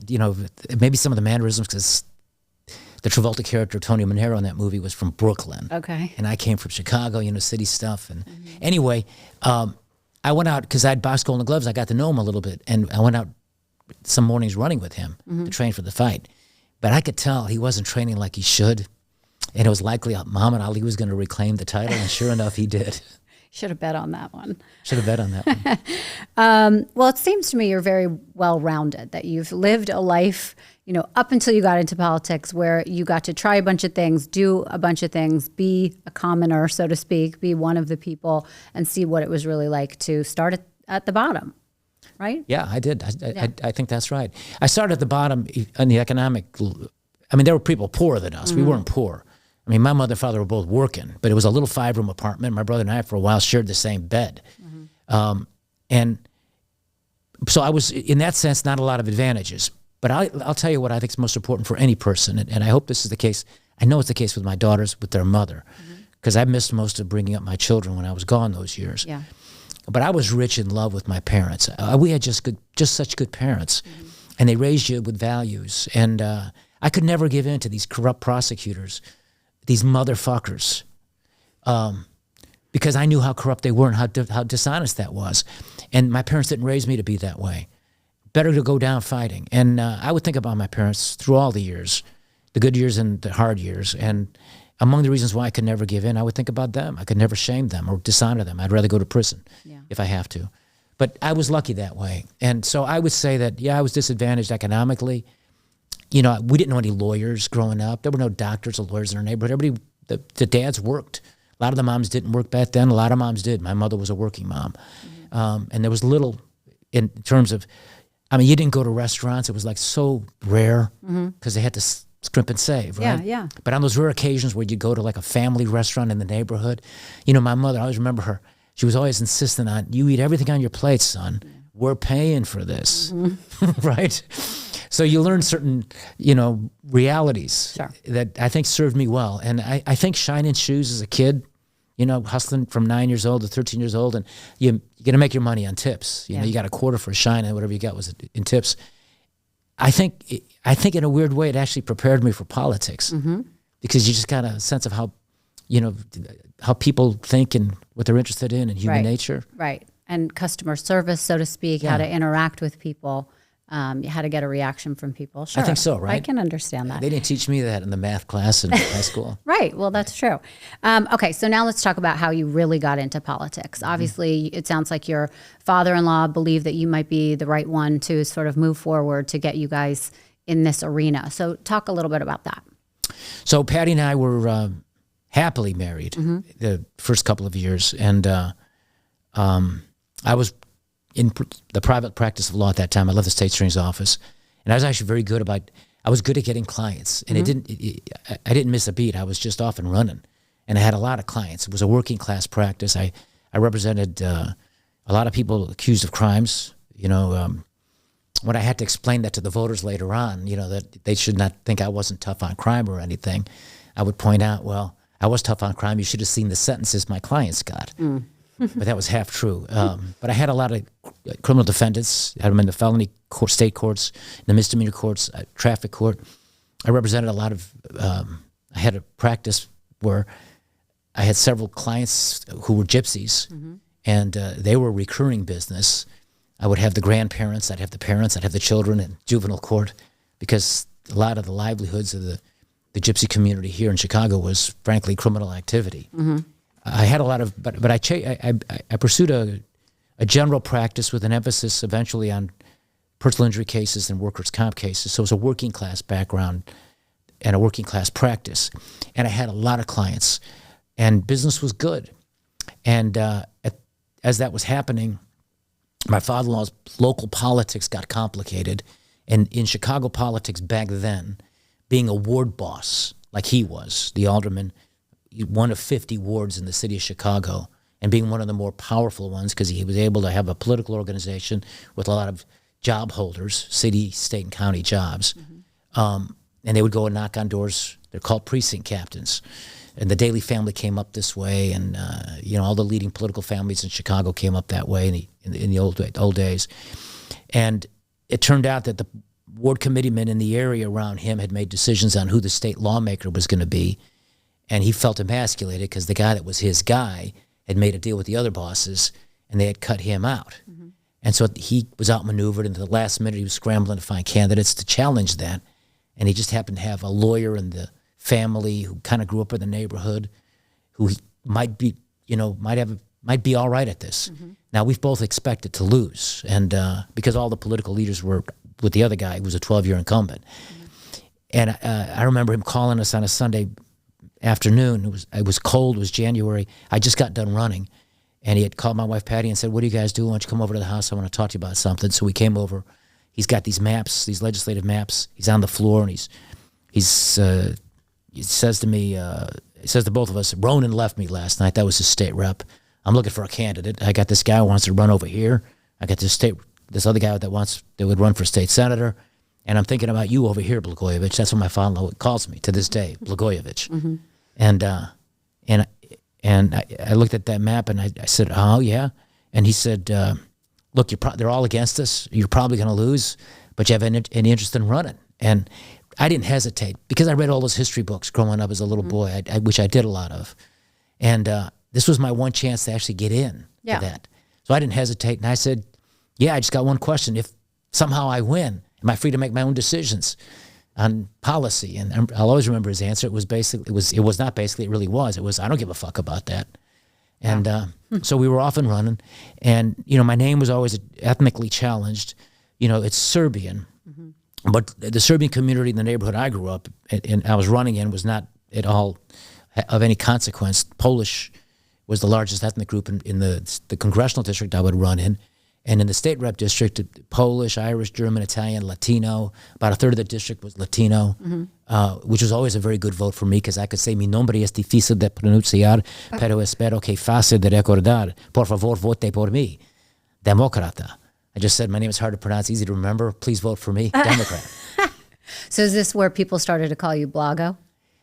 Speaker 2: maybe some of the mannerisms, because the Travolta character, Tony Manero, in that movie was from Brooklyn.
Speaker 1: Okay.
Speaker 2: And I came from Chicago, city stuff. And anyway, I went out, because I had boxed Golden Gloves, I got to know him a little bit, and I went out some mornings running with him to train for the fight. But I could tell he wasn't training like he should. And it was likely Muhammad Ali was going to reclaim the title, and sure enough, he did.
Speaker 1: Should have bet on that one.
Speaker 2: Should have bet on that one.
Speaker 1: Well, it seems to me you're very well-rounded, that you've lived a life, up until you got into politics, where you got to try a bunch of things, do a bunch of things, be a commoner, so to speak, be one of the people, and see what it was really like to start at the bottom, right?
Speaker 2: Yeah, I did. I think that's right. I started at the bottom in the economic. I mean, there were people poorer than us. We weren't poor. I mean, my mother and father were both working, but it was a little 5-room apartment. My brother and I, for a while, shared the same bed. And so I was, in that sense, not a lot of advantages. But I'll tell you what I think is most important for any person, and I hope this is the case. I know it's the case with my daughters, with their mother, because I missed most of bringing up my children when I was gone those years.
Speaker 1: Yeah.
Speaker 2: But I was rich in love with my parents. We had just such good parents, and they raised you with values. And I could never give in to these corrupt prosecutors, these motherfuckers, because I knew how corrupt they were and how dishonest that was. And my parents didn't raise me to be that way. Better to go down fighting. And I would think about my parents through all the years, the good years and the hard years. And among the reasons why I could never give in, I would think about them. I could never shame them or dishonor them. I'd rather go to prison if I have to. But I was lucky that way. And so I would say that, I was disadvantaged economically. We didn't know any lawyers growing up. There were no doctors or lawyers in our neighborhood. Everybody, the dads worked. A lot of the moms didn't work back then. A lot of moms did. My mother was a working mom. And there was little in terms of, you didn't go to restaurants. It was like so rare because they had to scrimp and save, right?
Speaker 1: Yeah.
Speaker 2: But on those rare occasions where you go to like a family restaurant in the neighborhood, my mother, I always remember her, she was always insistent on, you eat everything on your plate, son. We're paying for this, right? So you learn certain, realities that I think served me well. And I think shining shoes as a kid, hustling from 9 years old to 13 years old, and you got to make your money on tips. You got a quarter for a shine, and whatever you got was in tips. I think in a weird way it actually prepared me for politics because you just got a sense of how, how people think and what they're interested in and human nature.
Speaker 1: Right. And customer service, so to speak, how to interact with people. How to get a reaction from people. Sure.
Speaker 2: I think so, right?
Speaker 1: I can understand that.
Speaker 2: They didn't teach me that in the math class in high school.
Speaker 1: Right. Well, that's true. Okay, so now let's talk about how you really got into politics. Obviously, it sounds like your father-in-law believed that you might be the right one to sort of move forward to get you guys in this arena. So talk a little bit about that.
Speaker 2: So Patty and I were happily married the first couple of years, and I was in the private practice of law at that time. I left the state attorney's office, and I was actually very good I was good at getting clients, and I didn't miss a beat. I was just off and running, and I had a lot of clients. It was a working class practice. I represented a lot of people accused of crimes. When I had to explain that to the voters later on, that they should not think I wasn't tough on crime or anything, I would point out, well, I was tough on crime. You should have seen the sentences my clients got. But that was half true. But I had a lot of criminal defendants. I had them in the felony court, state courts, in the misdemeanor courts, traffic court. I represented a lot of, I had a practice where I had several clients who were gypsies, and they were recurring business. I would have the grandparents, I'd have the parents, I'd have the children in juvenile court, because a lot of the livelihoods of the gypsy community here in Chicago was, frankly, criminal activity. I had a lot of, but I pursued a general practice with an emphasis eventually on personal injury cases and workers' comp cases. So it was a working class background and a working class practice. And I had a lot of clients, and business was good. And as that was happening, my father-in-law's local politics got complicated. And in Chicago politics back then, being a ward boss, like he was, the alderman, one of 50 wards in the city of Chicago, and being one of the more powerful ones because he was able to have a political organization with a lot of job holders, city, state, and county jobs. And they would go and knock on doors. They're called precinct captains. And the Daley family came up this way, and all the leading political families in Chicago came up that way in the old days. And it turned out that the ward committeemen in the area around him had made decisions on who the state lawmaker was going to be, and he felt emasculated because the guy that was his guy had made a deal with the other bosses, and they had cut him out. And so he was outmaneuvered, and at the last minute he was scrambling to find candidates to challenge that, and he just happened to have a lawyer in the family who kind of grew up in the neighborhood, who might be all right at this. Now, we've both expected to lose, and because all the political leaders were with the other guy, who was a 12-year incumbent. And I remember him calling us on a Sunday afternoon. It was cold. It was January. I just got done running, and he had called my wife Patty and said, "What do you guys do? Why don't you come over to the house? I want to talk to you about something." So we came over. He's got these maps, these legislative maps. He's on the floor, and he says to me, he says to both of us, "Ronan left me last night. That was his state rep. I'm looking for a candidate. I got this guy who wants to run over here. I got this other guy that would run for state senator. And I'm thinking about you over here, Blagojevich." That's what my father calls me to this day, Blagojevich. And I looked at that map, and I said, "Oh, yeah." And he said, "Look, they're all against us. You're probably going to lose, but you have any interest in running?" And I didn't hesitate because I read all those history books growing up as a little boy, which I did a lot of. And this was my one chance to actually get in to that. So I didn't hesitate, and I said, "Yeah, I just got one question. If somehow I win, am I free to make my own decisions on policy?" And I'll always remember his answer. It was not basically, it really was. It was, "I don't give a fuck about that." And so we were off and running. And, my name was always ethnically challenged. It's Serbian. But the Serbian community in the neighborhood I grew up and I was running in was not at all of any consequence. Polish was the largest ethnic group in the congressional district I would run in. And in the state rep district, Polish, Irish, German, Italian, Latino, about a third of the district was Latino, which was always a very good vote for me because I could say, "Mi nombre es difícil de pronunciar, pero espero que fácil de recordar. Por favor, vote por mí. Demócrata." I just said, "My name is hard to pronounce, easy to remember. Please vote for me, Democrat."
Speaker 1: So is this where people started to call you Blago?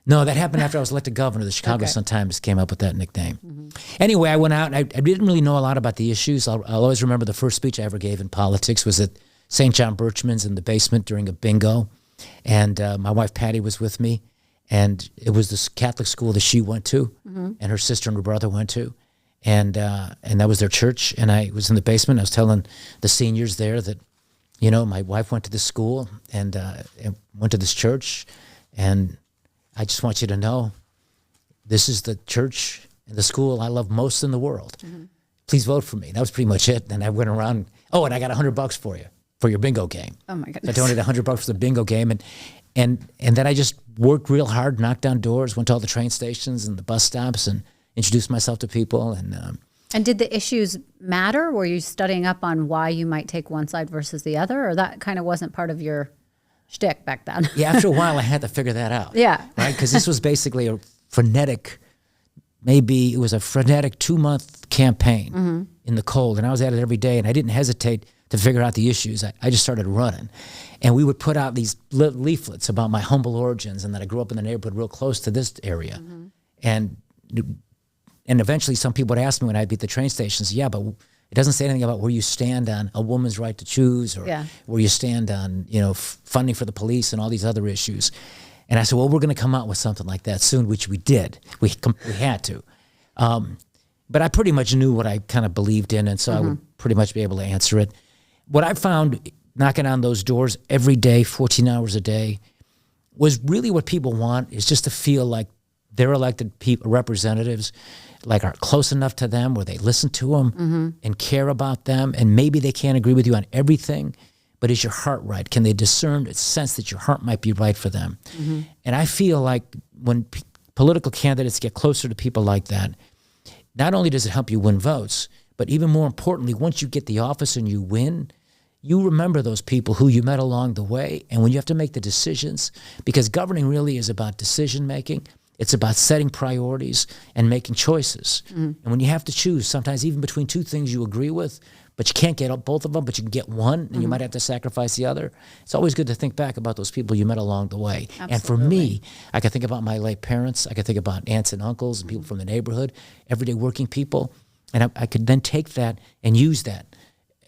Speaker 2: No, that happened after I was elected governor. The Chicago Sun-Times came up with that nickname. Anyway, I went out, and I didn't really know a lot about the issues. I'll always remember the first speech I ever gave in politics was at St. John Birchman's in the basement during a bingo. And my wife Patty was with me. And it was this Catholic school that she went to, and her sister and her brother went to. And that was their church. And I was in the basement. I was telling the seniors there that, my wife went to this school and went to this church. And I just want you to know, this is the church and the school I love most in the world. Please vote for me. That was pretty much it. And I went around, and I got $100 for you, for your bingo game.
Speaker 1: Oh my goodness.
Speaker 2: I donated $100 for the bingo game. And then I just worked real hard, knocked down doors, went to all the train stations and the bus stops and introduced myself to people.
Speaker 1: And did the issues matter? Were you studying up on why you might take one side versus the other? Or that kind of wasn't part of your shtick back then?
Speaker 2: Yeah, after a while, I had to figure that out.
Speaker 1: Yeah.
Speaker 2: Right? Because this was basically a frenetic 2-month campaign in the cold. And I was at it every day, and I didn't hesitate to figure out the issues. I just started running. And we would put out these leaflets about my humble origins and that I grew up in the neighborhood real close to this area. And eventually some people would ask me when I'd be at the train stations, "Yeah, but it doesn't say anything about where you stand on a woman's right to choose or where you stand on, funding for the police and all these other issues." And I said, "Well, we're going to come out with something like that soon," which we did. We had to. but I pretty much knew what I kind of believed in, and so I would pretty much be able to answer it. What I found knocking on those doors every day, 14 hours a day, was really what people want, is just to feel like their elected representatives like are close enough to them where they listen to them and care about them, and maybe they can't agree with you on everything, but is your heart right? Can they discern, sense that your heart might be right for them? And I feel like when political candidates get closer to people like that, not only does it help you win votes, but even more importantly, once you get the office and you win, you remember those people who you met along the way. And when you have to make the decisions, because governing really is about decision making, it's about setting priorities and making choices. And when you have to choose, sometimes even between two things you agree with, but you can't get both of them, but you can get one, and you might have to sacrifice the other. It's always good to think back about those people you met along the way. Absolutely. And for me, I could think about my late parents. I could think about aunts and uncles and people from the neighborhood, everyday working people. And I could then take that and use that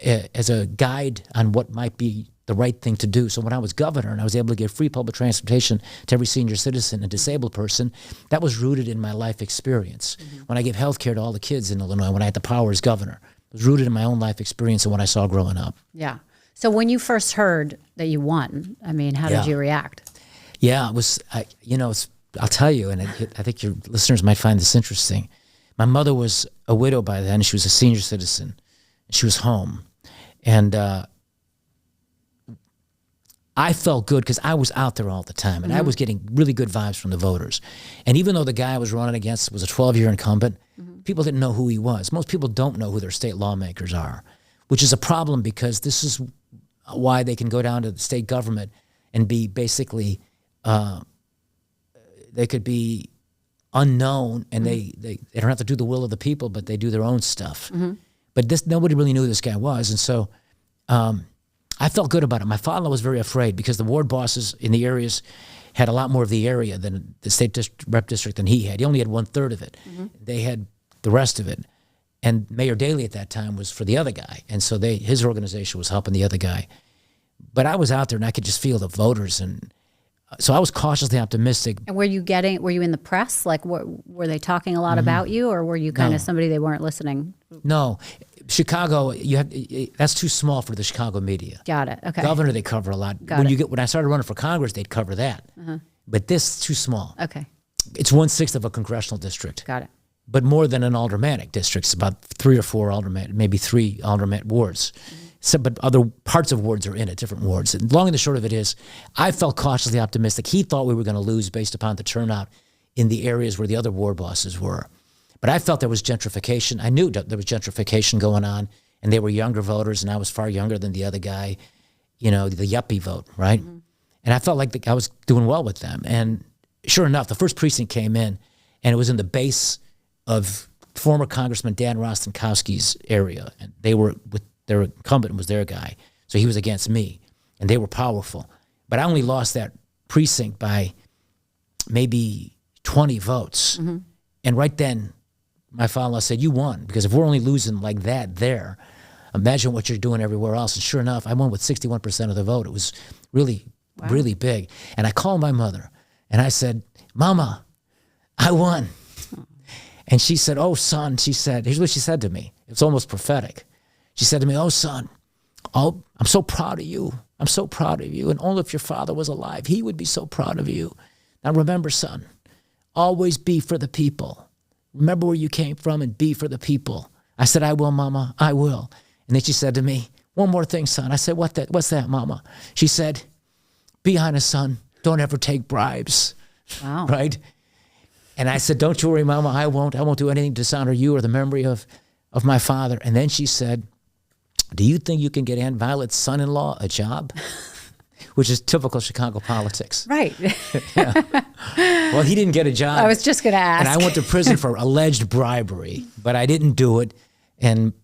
Speaker 2: as a guide on what might be the right thing to do. So when I was governor and I was able to give free public transportation to every senior citizen and disabled person, that was rooted in my life experience. When I gave health care to all the kids in Illinois, when I had the power as governor, it was rooted in my own life experience and what I saw growing up.
Speaker 1: Yeah. So when you first heard that you won, I mean, how did you react?
Speaker 2: Yeah, it was, I'll tell you, and I think your listeners might find this interesting. My mother was a widow by then. She was a senior citizen. She was home. And I felt good because I was out there all the time, and I was getting really good vibes from the voters. And even though the guy I was running against was a 12-year incumbent, people didn't know who he was. Most people don't know who their state lawmakers are, which is a problem because this is why they can go down to the state government and be basically, they could be unknown, and they don't have to do the will of the people, but they do their own stuff. But nobody really knew who this guy was, and so I felt good about it. My father was very afraid because the ward bosses in the areas had a lot more of the area than the state rep district than he had. He only had 1/3 of it. They had the rest of it. And Mayor Daley at that time was for the other guy. And so his organization was helping the other guy. But I was out there and I could just feel the voters. And so I was cautiously optimistic.
Speaker 1: And were you in the press? Like, were they talking a lot about you, or were you kind of somebody they weren't listening?
Speaker 2: No. Chicago, that's too small for the Chicago media.
Speaker 1: Got it. Okay.
Speaker 2: Governor, they cover a lot. When I started running for Congress, they'd cover that. But this is too small.
Speaker 1: Okay.
Speaker 2: It's 1/6 of a congressional district.
Speaker 1: Got it.
Speaker 2: But more than an aldermanic district. It's about 3 or 4 aldermanic, maybe 3 aldermanic wards. So, but other parts of wards are in it, different wards. And long and the short of it is, I felt cautiously optimistic. He thought we were going to lose based upon the turnout in the areas where the other ward bosses were. But I felt there was gentrification. I knew that there was gentrification going on, and they were younger voters, and I was far younger than the other guy, the yuppie vote, right? And I felt like I was doing well with them. And sure enough, the first precinct came in, and it was in the base of former Congressman Dan Rostenkowski's area. And they were their incumbent was their guy. So he was against me, and they were powerful. But I only lost that precinct by maybe 20 votes. And right then, my father-in-law said, you won, because if we're only losing like that there, imagine what you're doing everywhere else. And sure enough, I won with 61% of the vote. It was really, really big. And I called my mother, and I said, Mama, I won. And she said, oh, son, here's what she said to me. It's almost prophetic. She said to me, oh, son, I'm so proud of you. I'm so proud of you. And only if your father was alive, he would be so proud of you. Now remember, son, always be for the people. Remember where you came from and be for the people. I said, I will, Mama, I will. And then she said to me, one more thing, son. I said, what's that, Mama? She said, be honest, son. Don't ever take bribes.
Speaker 1: Wow.
Speaker 2: Right? And I said, don't you worry, Mama, I won't do anything to dishonor you or the memory of my father. And then she said, do you think you can get Aunt Violet's son-in-law a job? Which is typical Chicago politics.
Speaker 1: Right.
Speaker 2: Yeah. Well, he didn't get a job.
Speaker 1: I was just going to ask.
Speaker 2: And I went to prison for alleged bribery, but I didn't do it. And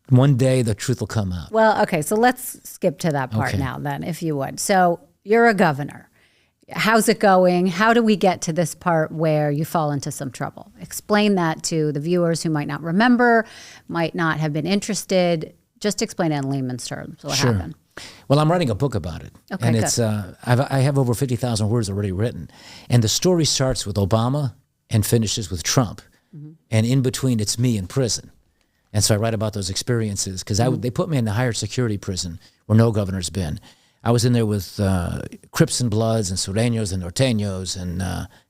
Speaker 2: one day the truth will come out.
Speaker 1: Well, okay, so let's skip to that part now then, if you would. So you're a governor. How's it going? How do we get to this part where you fall into some trouble? Explain that to the viewers who might not remember, might not have been interested. Just explain it in layman's terms what happened.
Speaker 2: Well, I'm writing a book about it.
Speaker 1: Okay,
Speaker 2: and
Speaker 1: good.
Speaker 2: it's I have over 50,000 words already written. And the story starts with Obama and finishes with Trump. and in between it's me in prison. And so I write about those experiences because they put me in the higher security prison where no governor's been. I was in there with Crips and Bloods and Sureños and Norteños and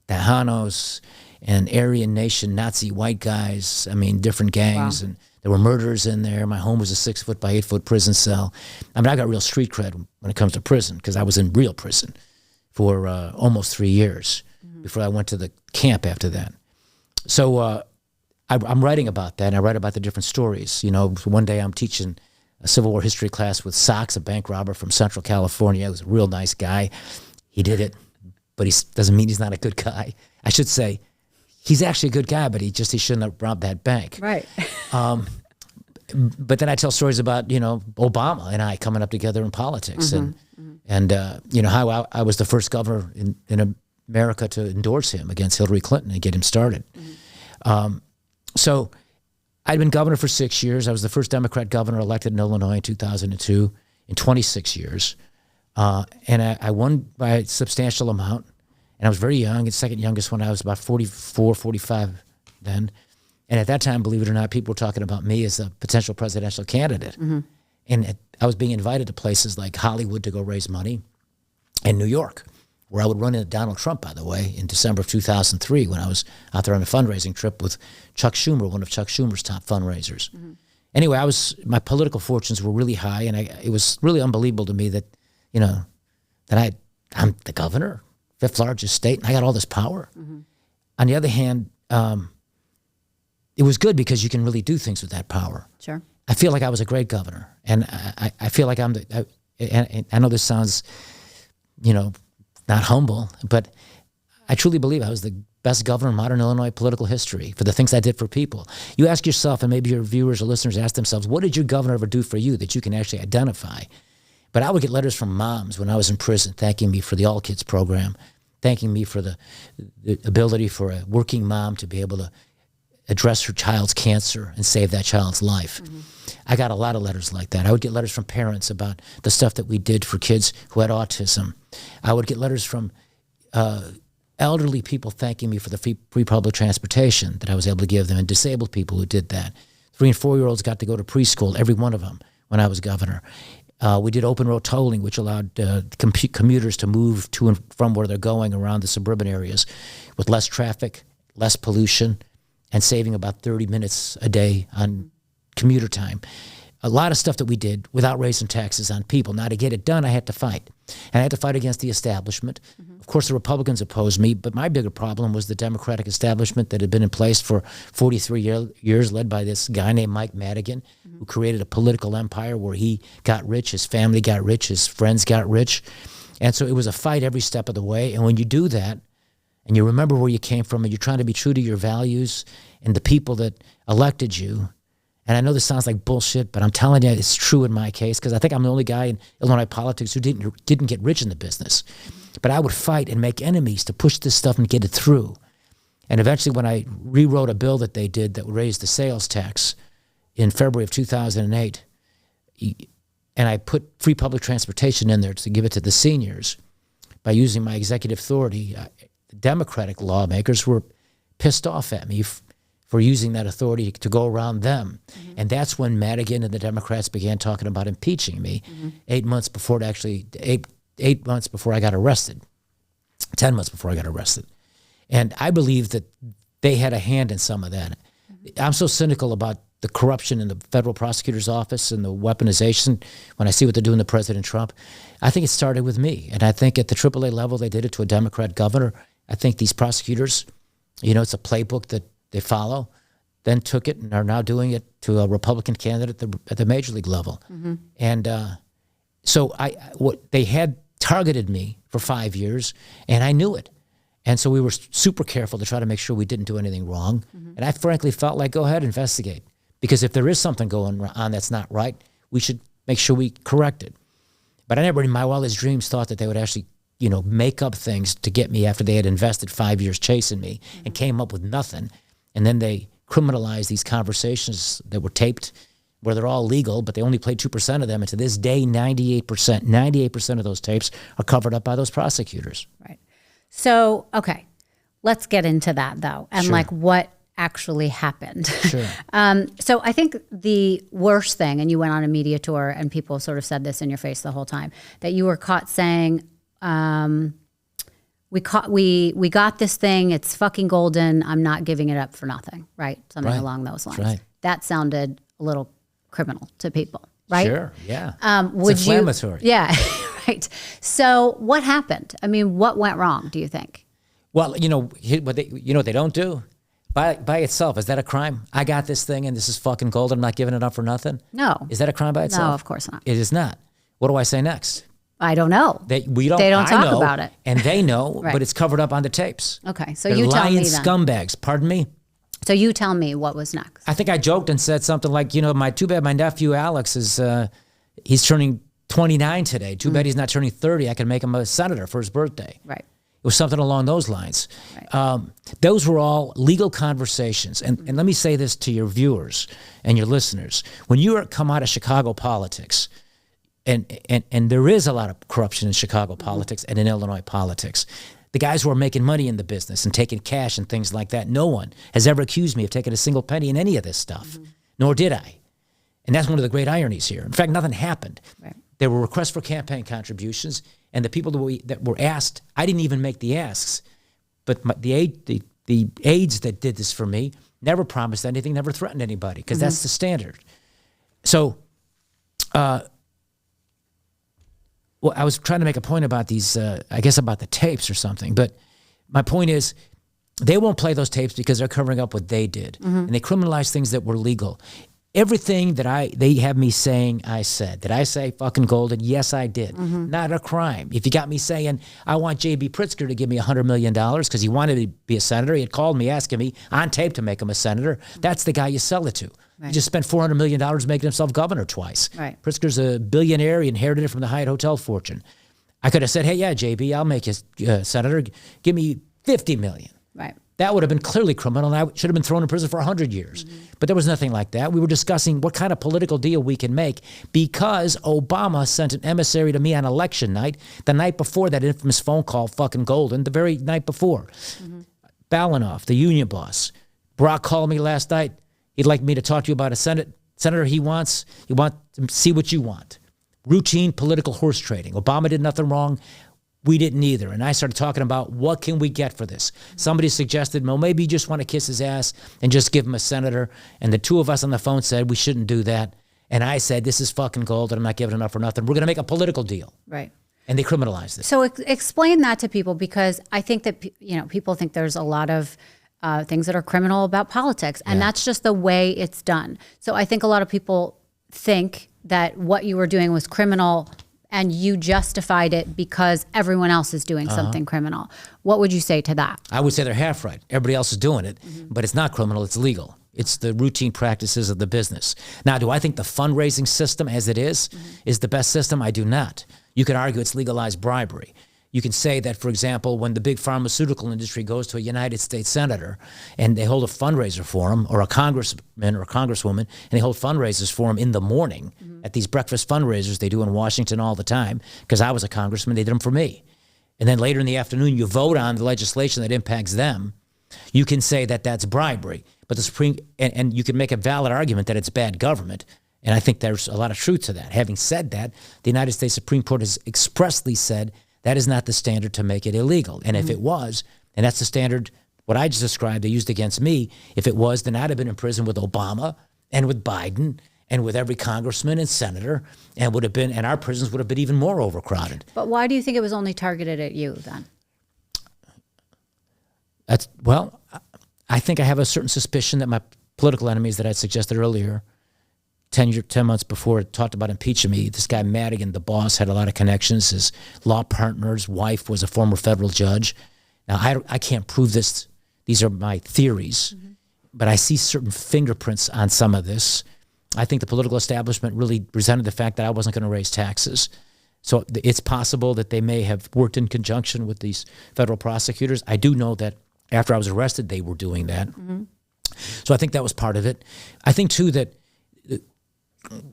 Speaker 2: Tejanos and Aryan Nation Nazi white guys. I mean, different gangs. Wow. And there were murderers in there. My home was a 6-foot by 8-foot prison cell. I mean, I got real street cred when it comes to prison because I was in real prison for almost 3 years before I went to the camp after that. So I'm writing about that, and I write about the different stories. You know, one day I'm teaching a Civil War history class with Sox, a bank robber from Central California. He was a real nice guy. He did it, but he doesn't mean he's not a good guy. I should say he's actually a good guy, but he shouldn't have robbed that bank.
Speaker 1: Right.
Speaker 2: But then I tell stories about, you know, Obama and I coming up together in politics and you know, how I was the first governor in America to endorse him against Hillary Clinton and get him started. So I'd been governor for 6 years. I was the first Democrat governor elected in Illinois in 2002 in 26 years. And I won by a substantial amount. And I was very young, the second youngest when I was about 44, 45 then. And at that time, believe it or not, people were talking about me as a potential presidential candidate. And I was being invited to places like Hollywood to go raise money, and New York, where I would run into Donald Trump, by the way, in December of 2003 when I was out there on a fundraising trip with Chuck Schumer, one of Chuck Schumer's top fundraisers. Anyway, my political fortunes were really high, and it was really unbelievable to me that, you know, that I'm the governor, fifth largest state, and I got all this power. On the other hand, it was good because you can really do things with that power.
Speaker 1: Sure.
Speaker 2: I feel like I was a great governor, and I feel like I know this sounds, you know, not humble, but I truly believe I was the best governor in modern Illinois political history for the things I did for people. You ask yourself, and maybe your viewers or listeners ask themselves, what did your governor ever do for you that you can actually identify? But I would get letters from moms when I was in prison thanking me for the All Kids program, thanking me for the ability for a working mom to be able to address her child's cancer and save that child's life. I got a lot of letters like that. I would get letters from parents about the stuff that we did for kids who had autism. I would get letters from elderly people thanking me for the free public transportation that I was able to give them, and disabled people who did that. 3- and 4-year-olds got to go to preschool, every one of them, when I was governor. We did open road tolling, which allowed commuters to move to and from where they're going around the suburban areas with less traffic, less pollution, and saving about 30 minutes a day on commuter time. A lot of stuff that we did without raising taxes on people. Now, to get it done, I had to fight. And I had to fight against the establishment. Of course, the Republicans opposed me, but my bigger problem was the Democratic establishment that had been in place for 43 years, led by this guy named Mike Madigan, who created a political empire where he got rich, his family got rich, his friends got rich. And so it was a fight every step of the way. And when you do that, and you remember where you came from, and you're trying to be true to your values and the people that elected you. And I know this sounds like bullshit, but I'm telling you it's true in my case, because I think I'm the only guy in Illinois politics who didn't get rich in the business. But I would fight and make enemies to push this stuff and get it through. And eventually when I rewrote a bill that they did that raised the sales tax in February of 2008, and I put free public transportation in there to give it to the seniors by using my executive authority, Democratic lawmakers were pissed off at me for using that authority to go around them. And that's when Madigan and the Democrats began talking about impeaching me 8 months before eight months before I got arrested, 10 months before I got arrested. And I believe that they had a hand in some of that. I'm so cynical about the corruption in the federal prosecutor's office and the weaponization when I see what they're doing to President Trump. I think it started with me. And I think at the AAA level, they did it to a Democrat governor. I think these prosecutors, you know, it's a playbook that they follow, then took it and are now doing it to a Republican candidate at the major league level. And so they had targeted me for 5 years, and I knew it. And so we were super careful to try to make sure we didn't do anything wrong. And I frankly felt like, go ahead, investigate. Because if there is something going on that's not right, we should make sure we correct it. But I never in my wildest dreams thought that they would actually, you know, make up things to get me after they had invested 5 years chasing me and came up with nothing. And then they criminalized these conversations that were taped where they're all legal, but they only played 2% of them. And to this day, 98% of those tapes are covered up by those prosecutors.
Speaker 1: Right. So, okay, let's get into that though. And like what actually happened.
Speaker 2: Sure.
Speaker 1: So I think the worst thing, and you went on a media tour and people sort of said this in your face the whole time, that you were caught saying, we got this thing, it's fucking golden, I'm not giving it up for nothing, right? Something along those lines.
Speaker 2: Right.
Speaker 1: That sounded a little criminal to people, right?
Speaker 2: Sure, yeah.
Speaker 1: It's
Speaker 2: inflammatory.
Speaker 1: Yeah, right. So what happened? I mean, what went wrong, do you think?
Speaker 2: Well, what they don't do? By itself, is that a crime? I got this thing and this is fucking gold. I'm not giving it up for nothing.
Speaker 1: No.
Speaker 2: Is that a crime by itself?
Speaker 1: No, of course not.
Speaker 2: It is not. What do I say next?
Speaker 1: I don't know.
Speaker 2: They don't
Speaker 1: talk about it.
Speaker 2: And they know,
Speaker 1: Right.
Speaker 2: but it's covered up on the tapes.
Speaker 1: Okay, so
Speaker 2: They're
Speaker 1: you tell me
Speaker 2: lying
Speaker 1: then.
Speaker 2: scumbags. Pardon me?
Speaker 1: So you tell me what was next.
Speaker 2: I think I joked and said something like, too bad my nephew Alex is, he's turning 29 today. Too bad he's not turning 30. I can make him a senator for his birthday.
Speaker 1: Right.
Speaker 2: It was something along those lines.
Speaker 1: Right.
Speaker 2: Those were all legal conversations. And let me say this to your viewers and your listeners. When you come out of Chicago politics, and there is a lot of corruption in Chicago politics and in Illinois politics, the guys who are making money in the business and taking cash and things like that, no one has ever accused me of taking a single penny in any of this stuff, nor did I. And that's one of the great ironies here. In fact, nothing happened.
Speaker 1: Right.
Speaker 2: There were requests for campaign contributions, and the people that were asked, I didn't even make the asks, but the aides that did this for me never promised anything, never threatened anybody, because that's the standard. So, well, I was trying to make a point about these, I guess about the tapes or something, but my point is, they won't play those tapes because they're covering up what they did, and they criminalize things that were legal. Everything that they have me saying, I said. Did I say fucking golden? Yes, I did. Not a crime. If you got me saying, I want J.B. Pritzker to give me $100 million because he wanted to be a senator, he had called me asking me on tape to make him a senator, that's the guy you sell it to. Right. He just spent $400 million making himself governor twice. Right. Pritzker's a billionaire. He inherited it from the Hyatt Hotel fortune. I could have said, hey, yeah, J.B., I'll make you senator. Give me $50 million. Right. That would have been clearly criminal, and I should have been thrown in prison for 100 years. But there was nothing like that. We were discussing what kind of political deal we can make because Obama sent an emissary to me on election night, the night before that infamous phone call, fucking golden, the very night before. Balanoff, the union boss. Barack called me last night. He'd like me to talk to you about a senator he wants to see what you want. Routine political horse trading. Obama did nothing wrong. We didn't either. And I started talking about what can we get for this. Somebody suggested, well, maybe you just want to kiss his ass and just give him a senator. And the two of us on the phone said we shouldn't do that. And I said, this is fucking gold and I'm not giving it up for nothing. We're going to make a political deal. Right. And they criminalized it.
Speaker 1: So explain that to people, because I think that, people think there's a lot of things that are criminal about politics. And that's just the way it's done. So I think a lot of people think that what you were doing was criminal and you justified it because everyone else is doing something criminal. What would you say to that?
Speaker 2: I would say they're half right. Everybody else is doing it, but it's not criminal, it's legal. It's the routine practices of the business. Now, do I think the fundraising system as it is the best system? I do not. You could argue it's legalized bribery. You can say that, for example, when the big pharmaceutical industry goes to a United States senator and they hold a fundraiser for him, or a congressman or a congresswoman, and they hold fundraisers for him in the morning at these breakfast fundraisers they do in Washington all the time, because I was a congressman, they did them for me. And then later in the afternoon, you vote on the legislation that impacts them. You can say that that's bribery, but the Supreme, and you can make a valid argument that it's bad government. And I think there's a lot of truth to that. Having said that, the United States Supreme Court has expressly said that is not the standard to make it illegal. And if it was, and that's the standard, what I just described, they used against me, if it was, then I'd have been in prison with Obama and with Biden and with every congressman and senator, and would have been, and our prisons would have been even more overcrowded.
Speaker 1: But why do you think it was only targeted at you then?
Speaker 2: Well, I think I have a certain suspicion that my political enemies that I suggested earlier, 10 months before it talked about impeaching me, this guy Madigan, the boss, had a lot of connections. His law partner's wife was a former federal judge. Now, I can't prove this. These are my theories. But I see certain fingerprints on some of this. I think the political establishment really resented the fact that I wasn't going to raise taxes. So it's possible that they may have worked in conjunction with these federal prosecutors. I do know that after I was arrested, they were doing that. So I think that was part of it. I think, too, that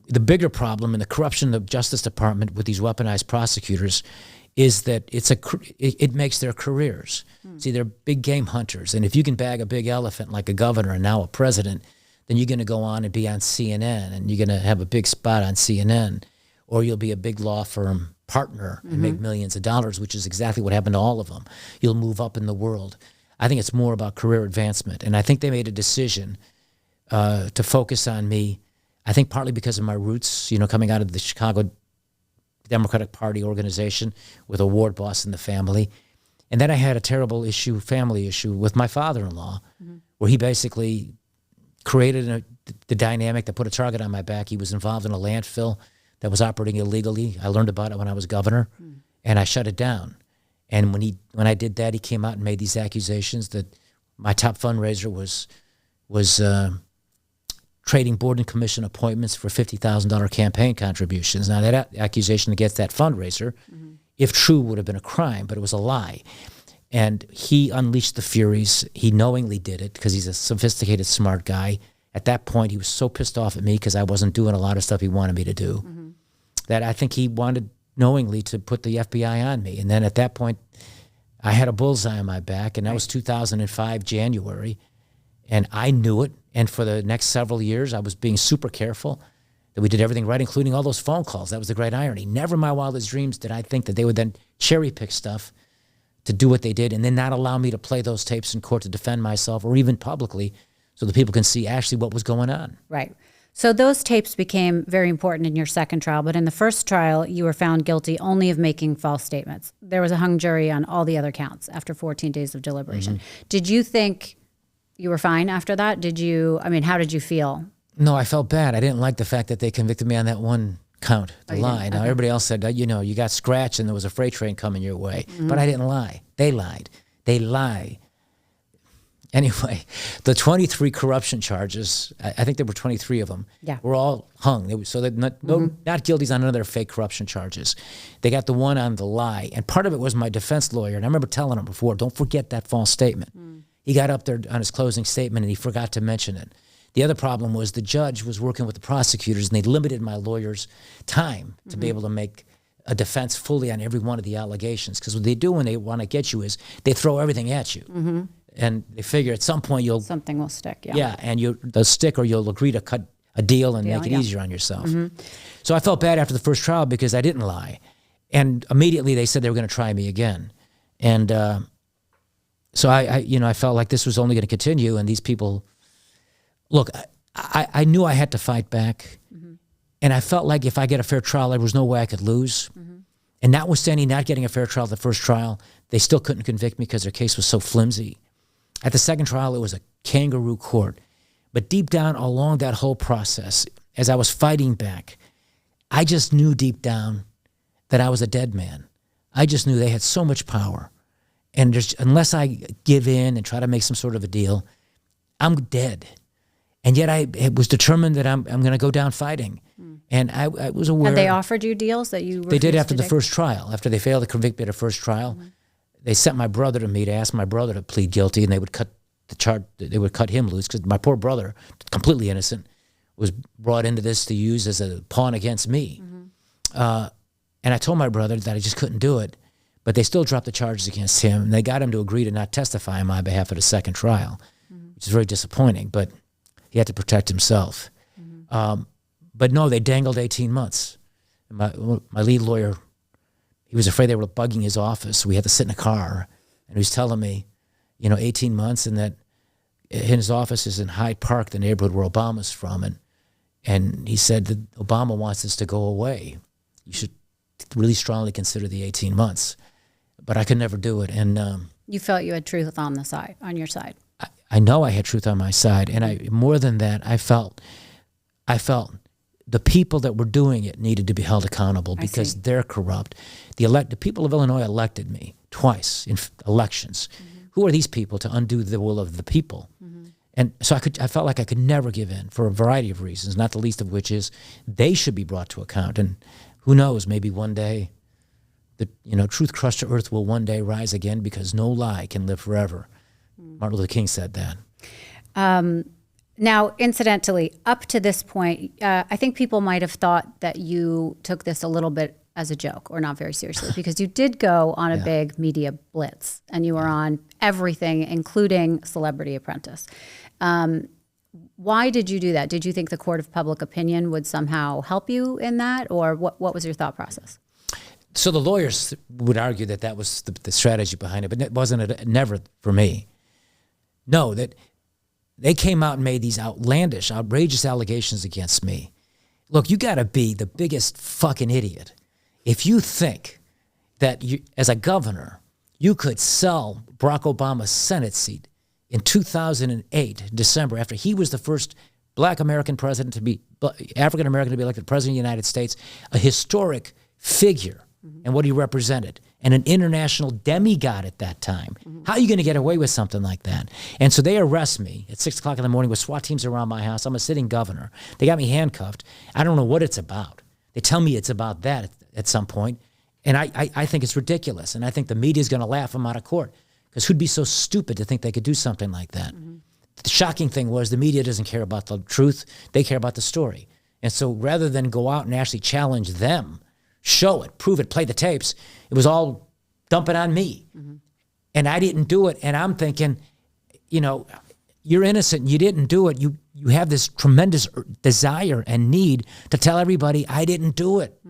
Speaker 2: the bigger problem and the corruption of the Justice Department with these weaponized prosecutors is that it makes their careers. See, they're big game hunters. And if you can bag a big elephant like a governor and now a president, then you're going to go on and be on CNN, and you're going to have a big spot on CNN, or you'll be a big law firm partner and make millions of dollars, which is exactly what happened to all of them. You'll move up in the world. I think it's more about career advancement. And I think they made a decision to focus on me, I think partly because of my roots, coming out of the Chicago Democratic Party organization with a ward boss in the family. And then I had a terrible family issue with my father-in-law, where he basically created the dynamic that put a target on my back. He was involved in a landfill that was operating illegally. I learned about it when I was governor, and I shut it down. And when I did that, he came out and made these accusations that my top fundraiser was trading board and commission appointments for $50,000 campaign contributions. Now, that accusation against that fundraiser, if true, would have been a crime, but it was a lie. And he unleashed the furies. He knowingly did it because he's a sophisticated, smart guy. At that point, he was so pissed off at me because I wasn't doing a lot of stuff he wanted me to do that I think he wanted knowingly to put the FBI on me. And then at that point, I had a bullseye on my back, and that was 2005, January, and I knew it. And for the next several years, I was being super careful that we did everything right, including all those phone calls. That was the great irony. Never in my wildest dreams did I think that they would then cherry pick stuff to do what they did and then not allow me to play those tapes in court to defend myself or even publicly so that people can see actually what was going on.
Speaker 1: Right. So those tapes became very important in your second trial, but in the first trial, you were found guilty only of making false statements. There was a hung jury on all the other counts after 14 days of deliberation. Did you think you were fine after that? How did you feel?
Speaker 2: No, I felt bad. I didn't like the fact that they convicted me on that one count, the lie. Now, everybody else said, you got scratched and there was a freight train coming your way. But I didn't lie. They lied. They lie. Anyway, the 23 corruption charges, I think there were 23 of them, were all hung. Not guilty on none of their fake corruption charges. They got the one on the lie. And part of it was my defense lawyer. And I remember telling him before, don't forget that false statement. He got up there on his closing statement and he forgot to mention it. The other problem was the judge was working with the prosecutors, and they limited my lawyer's time to be able to make a defense fully on every one of the allegations. Because what they do when they want to get you is they throw everything at you. And they figure at some point
Speaker 1: something will stick,
Speaker 2: Yeah, and they'll stick, or you'll agree to cut a deal and make it easier on yourself. So I felt bad after the first trial because I didn't lie. And immediately they said they were going to try me again. And so I felt like this was only going to continue, and these people... Look, I knew I had to fight back, and I felt like if I get a fair trial, there was no way I could lose. And notwithstanding not getting a fair trial at the first trial, they still couldn't convict me because their case was so flimsy. At the second trial, it was a kangaroo court. But deep down along that whole process, as I was fighting back, I just knew deep down that I was a dead man. I just knew they had so much power. And unless I give in and try to make some sort of a deal, I'm dead. And yet I was determined that I'm going to go down fighting. And I was aware.
Speaker 1: Had they offered you deals that you
Speaker 2: They did after the first trial. After they failed to convict me at a first trial, they sent my brother to me to ask my brother to plead guilty, and they would cut the charge. They would cut him loose because my poor brother, completely innocent, was brought into this to use as a pawn against me. And I told my brother that I just couldn't do it, but they still dropped the charges against him, and they got him to agree to not testify on my behalf at a second trial, which is very disappointing, but he had to protect himself. But no, they dangled 18 months. My lead lawyer, he was afraid they were bugging his office, so we had to sit in a car, and he was telling me, 18 months, and that his office is in Hyde Park, the neighborhood where Obama's from, and he said that Obama wants this to go away. You should really strongly consider the 18 months. But I could never do it. And
Speaker 1: you felt you had truth on your side.
Speaker 2: I know I had truth on my side, and more than that, I felt the people that were doing it needed to be held accountable because they're corrupt. The people of Illinois elected me twice in elections. Who are these people to undo the will of the people? And so I felt like I could never give in for a variety of reasons, not the least of which is they should be brought to account. And who knows, maybe one day, truth crushed to earth will one day rise again because no lie can live forever. Martin Luther King said that.
Speaker 1: Now, incidentally, up to this point, I think people might have thought that you took this a little bit as a joke or not very seriously, because you did go on a big media blitz and you were on everything, including Celebrity Apprentice. Why did you do that? Did you think the court of public opinion would somehow help you in that, or what was your thought process?
Speaker 2: So the lawyers would argue that that was the strategy behind it, but it wasn't never for me. No, that they came out and made these outlandish, outrageous allegations against me. Look, you got to be the biggest fucking idiot if you think that you, as a governor, you could sell Barack Obama's Senate seat in 2008, December, after he was the first black American president to be, African American to be elected president of the United States, a historic figure and what he represented, and an international demigod at that time. How are you going to get away with something like that? And so they arrest me at 6 o'clock in the morning with SWAT teams around my house. I'm a sitting governor. They got me handcuffed. I don't know what it's about. They tell me it's about that at some point, and I think it's ridiculous, and I think the media is going to laugh them out of court, because who'd be so stupid to think they could do something like that? The shocking thing was the media doesn't care about the truth. They care about the story. And so rather than go out and actually challenge them, show it, prove it, play the tapes, it was all dumping on me. And I didn't do it. And I'm thinking, you know, you're innocent. You didn't do it. You have this tremendous desire and need to tell everybody I didn't do it.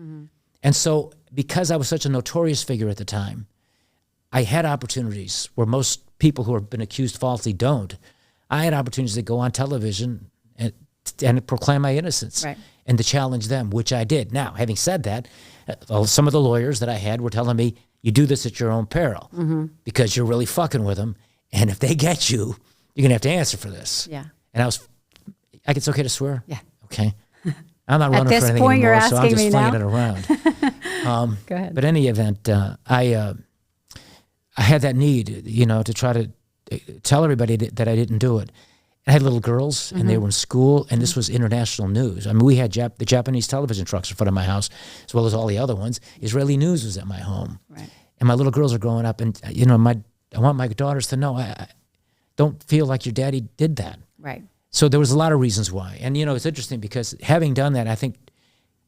Speaker 2: And so because I was such a notorious figure at the time, I had opportunities where most people who have been accused falsely don't. I had opportunities to go on television and proclaim my innocence and to challenge them, which I did. Now, having said that, some of the lawyers that I had were telling me, you do this at your own peril because you're really fucking with them. And if they get you, you're going to have to answer for this. Yeah. And it's okay to swear?
Speaker 1: Yeah.
Speaker 2: Okay. I'm not running for anything anymore, so I'm just flinging it around.
Speaker 1: Go ahead.
Speaker 2: But in any event, I had that need, you know, to try to tell everybody that I didn't do it. I had little girls, and they were in school, and this was international news. I mean, we had the Japanese television trucks in front of my house, as well as all the other ones. Israeli news was at my home. Right. And my little girls are growing up, and, you know, I want my daughters to know, I don't feel like your daddy did that. Right. So there was a lot of reasons why. And, you know, it's interesting because having done that, I think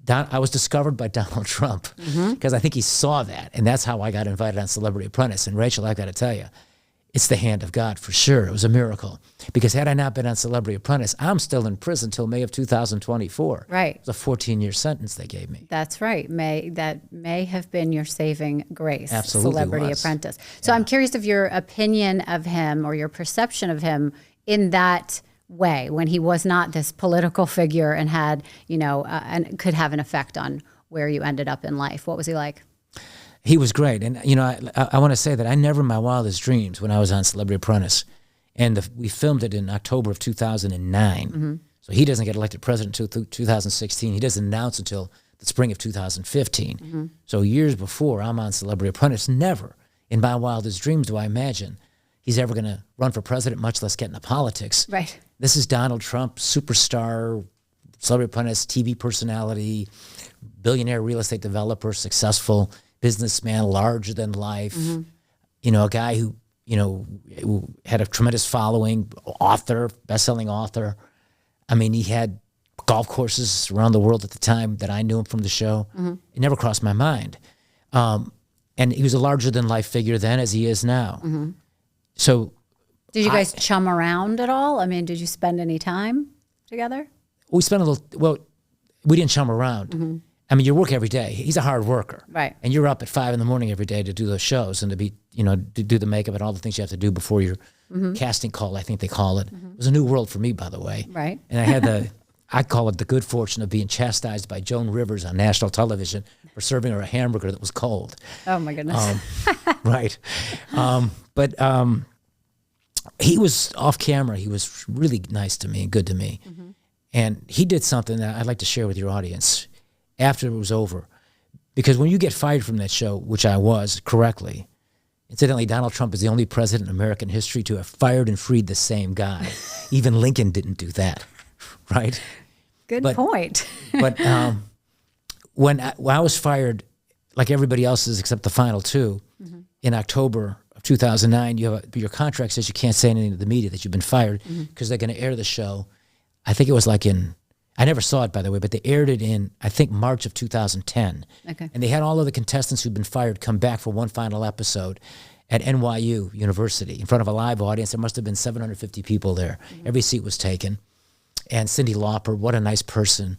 Speaker 2: I was discovered by Donald Trump because I think he saw that, and that's how I got invited on Celebrity Apprentice. And Rachel, I've got to tell you, it's the hand of God for sure. It was a miracle. Because had I not been on Celebrity Apprentice, I'm still in prison till May of 2024. Right. It was a 14-year sentence they gave me.
Speaker 1: That's right. That may have been your saving grace.
Speaker 2: Absolutely
Speaker 1: Celebrity
Speaker 2: was.
Speaker 1: Apprentice. So I'm curious of your opinion of him or your perception of him in that way, when he was not this political figure and had, you know, and could have an effect on where you ended up in life. What was he like?
Speaker 2: He was great. And, you know, I want to say that I never in my wildest dreams when I was on Celebrity Apprentice, and we filmed it in October of 2009. So he doesn't get elected president until 2016. He doesn't announce until the spring of 2015. So years before I'm on Celebrity Apprentice, never in my wildest dreams do I imagine he's ever going to run for president, much less get into politics. Right. This is Donald Trump, superstar, Celebrity Apprentice, TV personality, billionaire real estate developer, successful businessman, larger than life, you know, a guy who, you know, who had a tremendous following, author, best-selling author. I mean, he had golf courses around the world at the time that I knew him from the show. It never crossed my mind. And he was a larger-than-life figure then as he is now. So,
Speaker 1: did you guys chum around at all? I mean, did you spend any time together?
Speaker 2: We spent a little, well, we didn't chum around. I mean, you work every day. He's a hard worker. Right. And you're up at 5 a.m. every day to do those shows and to be, you know, to do the makeup and all the things you have to do before your casting call, I think they call it. It was a new world for me, by the way. Right. And I had I call it the good fortune of being chastised by Joan Rivers on national television for serving her a hamburger that was cold.
Speaker 1: Oh, my goodness.
Speaker 2: Right. But he was off camera. He was really nice to me and good to me. And he did something that I'd like to share with your audience after it was over. Because when you get fired from that show, which I was correctly, incidentally, Donald Trump is the only president in American history to have fired and freed the same guy. Even Lincoln didn't do that, right?
Speaker 1: Good point.
Speaker 2: But when I was fired, like everybody else's except the final two, in October of 2009, your contract says you can't say anything to the media that you've been fired because they're going to air the show. I think it was like in I never saw it, by the way, but they aired it in, I think, March of 2010.
Speaker 1: Okay.
Speaker 2: And they had all of the contestants who'd been fired come back for one final episode at NYU University in front of a live audience. There must have been 750 people there. Mm-hmm. Every seat was taken. And Cyndi Lauper, what a nice person,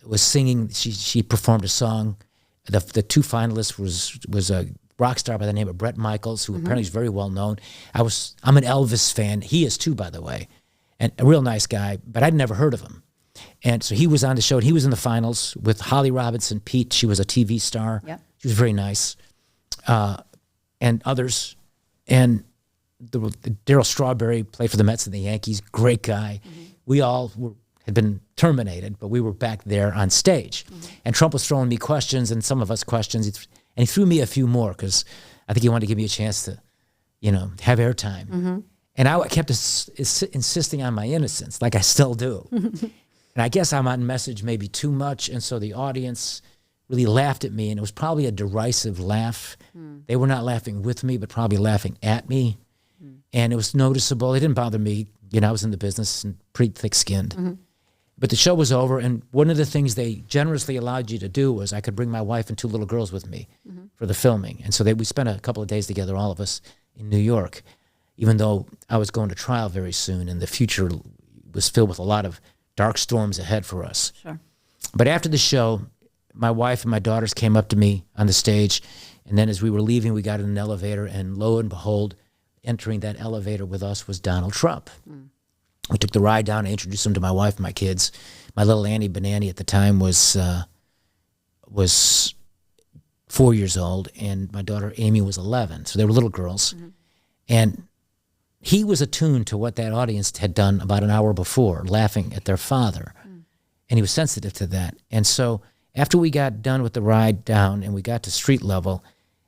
Speaker 2: was singing. She performed a song. The two finalists was a rock star by the name of Bret Michaels, who apparently is very well known. I'm an Elvis fan. He is too, by the way, and a real nice guy. But I'd never heard of him, and so he was on the show. And he was in the finals with Holly Robinson Peete. She was a TV star.
Speaker 1: Yep. She
Speaker 2: was very nice, and others, and Darryl Strawberry played for the Mets and the Yankees. Great guy. Mm-hmm. We all had been terminated, but we were back there on stage. Mm-hmm. And Trump was throwing me questions, and some of us questions, and he threw me a few more because I think he wanted to give me a chance to, have airtime. Mm-hmm. And I kept insisting on my innocence, like I still do. And I guess I'm on message maybe too much, and so the audience really laughed at me, and it was probably a derisive laugh. Mm. They were not laughing with me, but probably laughing at me. Mm. And it was noticeable. It didn't bother me. I was in the business and pretty thick-skinned. Mm-hmm. But the show was over, and one of the things they generously allowed you to do was I could bring my wife and two little girls with me for the filming. And so we spent a couple of days together, all of us, in New York, even though I was going to trial very soon, and the future was filled with a lot of dark storms ahead for us.
Speaker 1: Sure.
Speaker 2: But after the show, my wife and my daughters came up to me on the stage, and then as we were leaving, we got in an elevator, and lo and behold, entering that elevator with us was Donald Trump. Mm. We took the ride down and introduced him to my wife and my kids. My little Annie Benanni at the time was 4 years old, and my daughter Amy was 11. So they were little girls. Mm-hmm. And he was attuned to what that audience had done about an hour before, laughing at their father. Mm. And he was sensitive to that. And so after we got done with the ride down and we got to street level,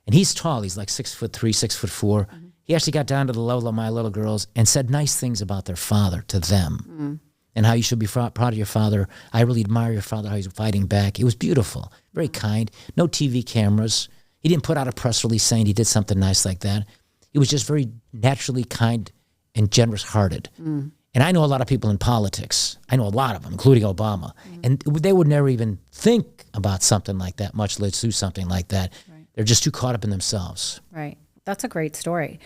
Speaker 2: and he's tall, he's like 6'3", 6'4". Mm-hmm. He actually got down to the level of my little girls and said nice things about their father to them and how you should be proud of your father. I really admire your father, how he's fighting back. It was beautiful, very kind. No TV cameras. He didn't put out a press release saying he did something nice like that. He was just very naturally kind and generous-hearted. Mm. And I know a lot of people in politics. I know a lot of them, including Obama. Mm. And they would never even think about something like that, much less do something like that. Right. They're just too caught up in themselves.
Speaker 1: Right. That's a great story.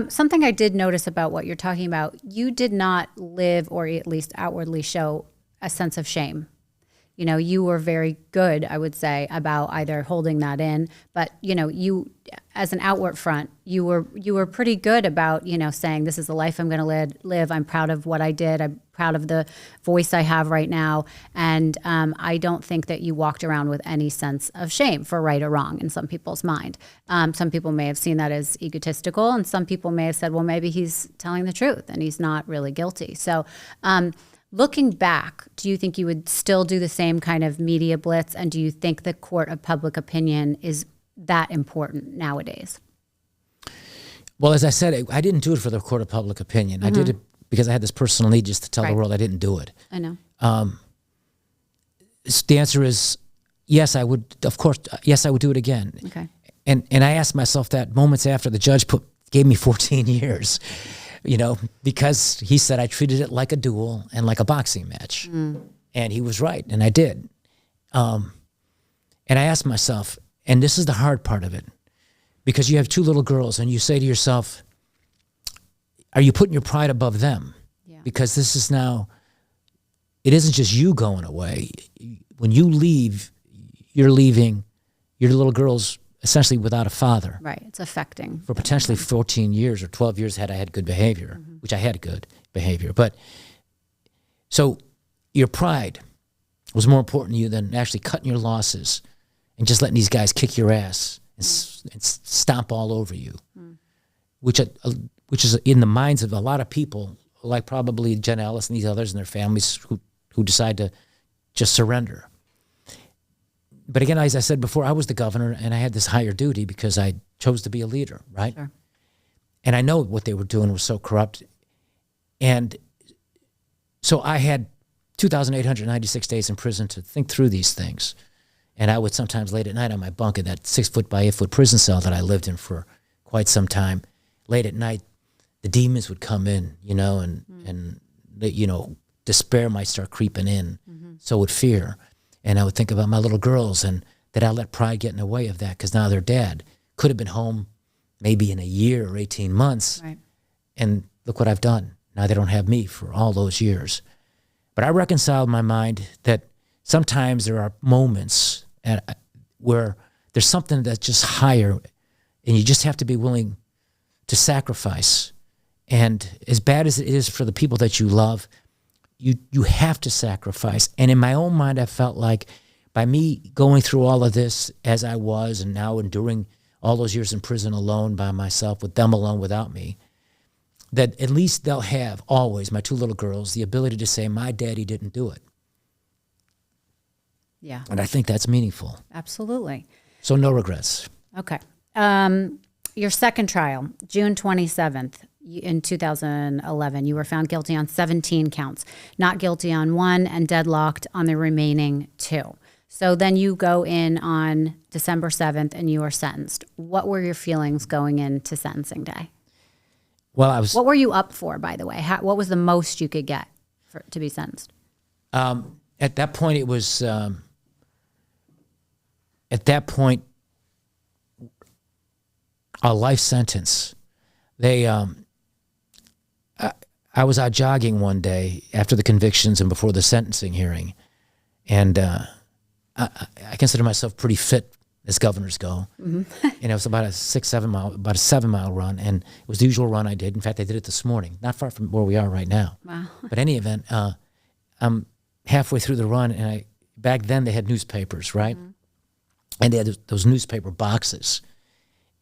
Speaker 1: Something I did notice about what you're talking about, you did not live or at least outwardly show a sense of shame. You were very good, I would say, about either holding that in, but, you, as an outward front, you were pretty good about, saying this is the life I'm going to live. I'm proud of what I did. I'm proud of the voice I have right now. And I don't think that you walked around with any sense of shame for right or wrong in some people's mind. Some people may have seen that as egotistical, and some people may have said, well, maybe he's telling the truth and he's not really guilty. So, looking back, do you think you would still do the same kind of media blitz? And do you think the court of public opinion is that important nowadays?
Speaker 2: Well, as I said, I didn't do it for the court of public opinion. I did it because I had this personal need just to tell the world I didn't do it.
Speaker 1: I know.
Speaker 2: The answer is yes, I would. Of course, yes, I would do it again.
Speaker 1: Okay.
Speaker 2: And I asked myself that moments after the judge gave me 14 years. Because he said I treated it like a duel and like a boxing match. Mm. And he was right, and I did. And I asked myself, and this is the hard part of it, because you have two little girls, and you say to yourself, are you putting your pride above them? Yeah. Because this is now, it isn't just you going away. When you leave, you're leaving your little girls essentially without a father.
Speaker 1: Right, it's affecting.
Speaker 2: For potentially 14 years or 12 years had I had good behavior, which I had good behavior. But so your pride was more important to you than actually cutting your losses and just letting these guys kick your ass and stomp all over you, which is in the minds of a lot of people, like probably Jen Ellis and these others and their families who decide to just surrender. But again, as I said before, I was the governor, and I had this higher duty because I chose to be a leader, right? Sure. And I know what they were doing was so corrupt. And so I had 2,896 days in prison to think through these things. And I would sometimes late at night on my bunk in that 6-foot by 8-foot prison cell that I lived in for quite some time, late at night, the demons would come in, and despair might start creeping in. Mm-hmm. So would fear. And I would think about my little girls and that I let pride get in the way of that because now their dad could have been home maybe in a year or 18 months.
Speaker 1: Right.
Speaker 2: And look what I've done. Now they don't have me for all those years. But I reconciled my mind that sometimes there are moments where there's something that's just higher and you just have to be willing to sacrifice. And as bad as it is for the people that you love, you have to sacrifice. And in my own mind, I felt like by me going through all of this as I was and now enduring all those years in prison alone by myself, with them alone without me, that at least they'll have always, my two little girls, the ability to say, my daddy didn't do it.
Speaker 1: Yeah.
Speaker 2: And I think that's meaningful.
Speaker 1: Absolutely.
Speaker 2: So no regrets.
Speaker 1: Okay. Your second trial, June 27th in 2011, you were found guilty on 17 counts, not guilty on 1 and deadlocked on the remaining 2. So then you go in on December 7th and you are sentenced. What were your feelings going into sentencing day?
Speaker 2: Well,
Speaker 1: What were you up for, by the way? What was the most you could get to be sentenced?
Speaker 2: At that point, it was. At that point, a life sentence. I was out jogging one day after the convictions and before the sentencing hearing, and I consider myself pretty fit as governors go. Mm-hmm. And it was about a 7-mile run, and it was the usual run I did. In fact, I did it this morning, not far from where we are right now.
Speaker 1: Wow.
Speaker 2: But in any event, I'm halfway through the run, and back then they had newspapers, right? Mm-hmm. And they had those newspaper boxes.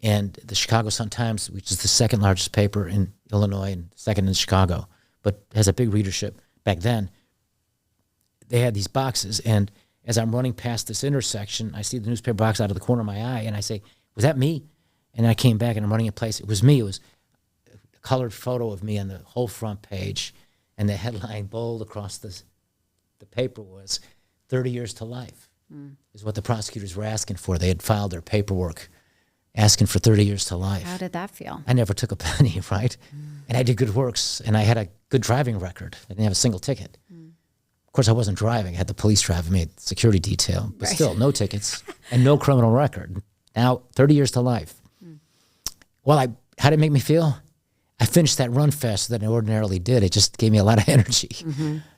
Speaker 2: And the Chicago Sun-Times, which is the second largest paper in Illinois and second in Chicago, but has a big readership back then, they had these boxes. And as I'm running past this intersection, I see the newspaper box out of the corner of my eye, and I say, was that me? And I came back, and I'm running in place. It was me. It was a colored photo of me on the whole front page, and the headline bold across the paper was 30 years to life. Is what the prosecutors were asking for. They had filed their paperwork asking for 30 years to life.
Speaker 1: How did that feel?
Speaker 2: I never took a penny, right? And I did good works, and I had a good driving record. I didn't have a single ticket. Of course, I wasn't driving. I had the police driving me, security detail, but still, no tickets and no criminal record. Now, 30 years to life. Well, how did it make me feel? I finished that run faster than I ordinarily did. It just gave me a lot of energy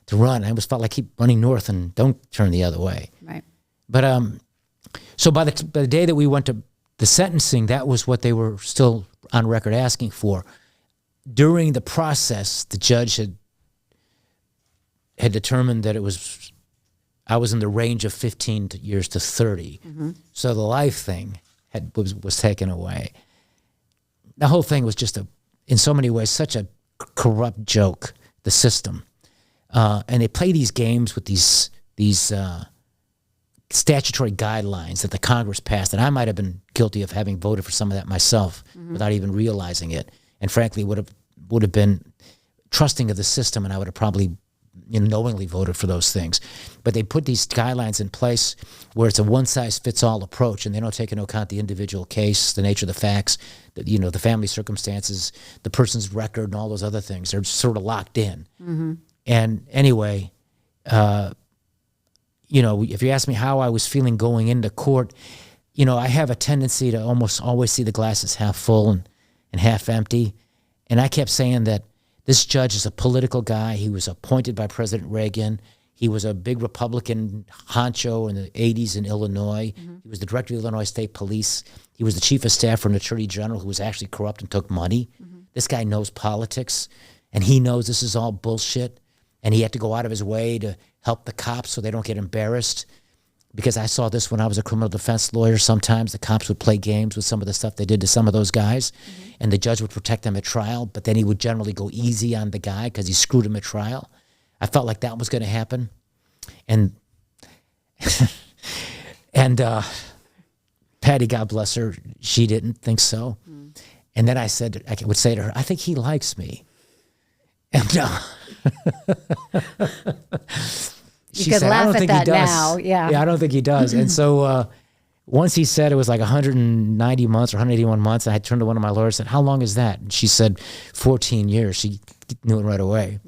Speaker 2: to run. I always felt like keep running north and don't turn the other way.
Speaker 1: Right.
Speaker 2: But so by the day that we went to the sentencing, that was what they were still on record asking for. During the process, the judge had determined that I was in the range of 15 years to 30. So the life thing was taken away. The whole thing was just in so many ways, such a corrupt joke, the system. And they play these games with these statutory guidelines that the Congress passed, and I might have been guilty of having voted for some of that myself without even realizing it, and frankly would have been trusting of the system, and I would have probably knowingly voted for those things. But they put these guidelines in place where it's a one-size-fits-all approach, and they don't take into account the individual case, the nature of the facts, the family circumstances, the person's record, and all those other things. They're sort of locked in. And anyway, if you ask me how I was feeling going into court, I have a tendency to almost always see the glasses half full and half empty. And I kept saying that this judge is a political guy. He was appointed by President Reagan. He was a big Republican honcho in the 80s in Illinois. He was the director of the Illinois State Police. He was the chief of staff for an attorney general who was actually corrupt and took money. This guy knows politics, and he knows this is all bullshit. And he had to go out of his way to help the cops so they don't get embarrassed. Because I saw this when I was a criminal defense lawyer. Sometimes the cops would play games with some of the stuff they did to some of those guys, and the judge would protect them at trial, but then he would generally go easy on the guy because he screwed him at trial. I felt like that was going to happen. And Patty, God bless her, she didn't think so. And then I would say to her, I think he likes me. And she said, I don't think he does.
Speaker 1: Now. Yeah,
Speaker 2: I don't think he does. And so once he said it was like 190 months or 181 months, I had turned to one of my lawyers and said, how long is that? And she said 14 years. She knew it right away.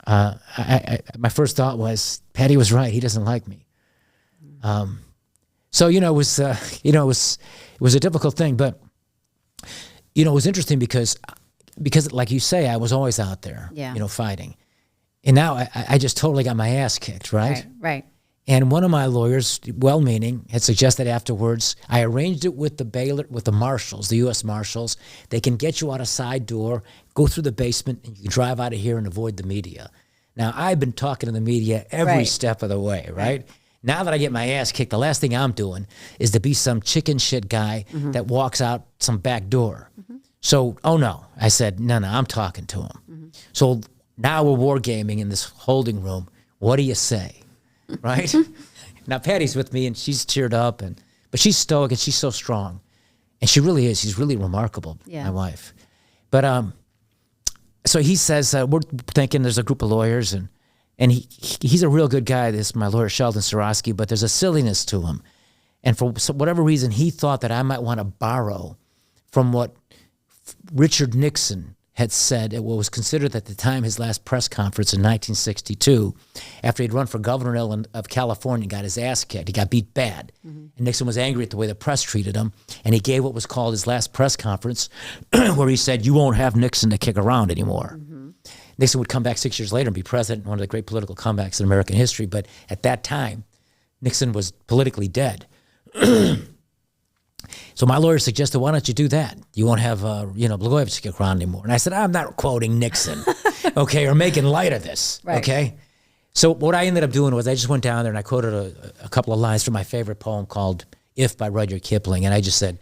Speaker 2: my first thought was, Patty was right. He doesn't like me. So, it was a difficult thing, but, it was interesting because like you say, I was always out there, fighting. And now I just totally got my ass kicked, right?
Speaker 1: Right.
Speaker 2: And one of my lawyers, well-meaning, had suggested afterwards, I arranged it with the marshals, the U.S. Marshals. They can get you out a side door, go through the basement, and you can drive out of here and avoid the media. Now, I've been talking to the media every step of the way, right? Now that I get my ass kicked, the last thing I'm doing is to be some chicken shit guy that walks out some back door. So, no. I said, no, I'm talking to him. So now we're wargaming in this holding room. What do you say? Right? Now Patty's with me and she's cheered up, but she's stoic and she's so strong. And she really is. She's really remarkable, my wife. But so he says, we're thinking there's a group of lawyers and he's a real good guy, my lawyer Sheldon Sorosky, but there's a silliness to him. And for whatever reason, he thought that I might want to borrow from what Richard Nixon had said at what was considered at the time his last press conference in 1962, after he'd run for governor of California and got his ass kicked. He got beat bad. And Nixon was angry at the way the press treated him, and he gave what was called his last press conference where he said, you won't have Nixon to kick around anymore. Nixon would come back 6 years later and be president, one of the great political comebacks in American history, but at that time, Nixon was politically dead. So my lawyer suggested, why don't you do that? You won't have, Blagojevich kick around anymore. And I said, I'm not quoting Nixon, okay, or making light of this, okay? So what I ended up doing was I just went down there and I quoted a couple of lines from my favorite poem called If by Rudyard Kipling. And I just said,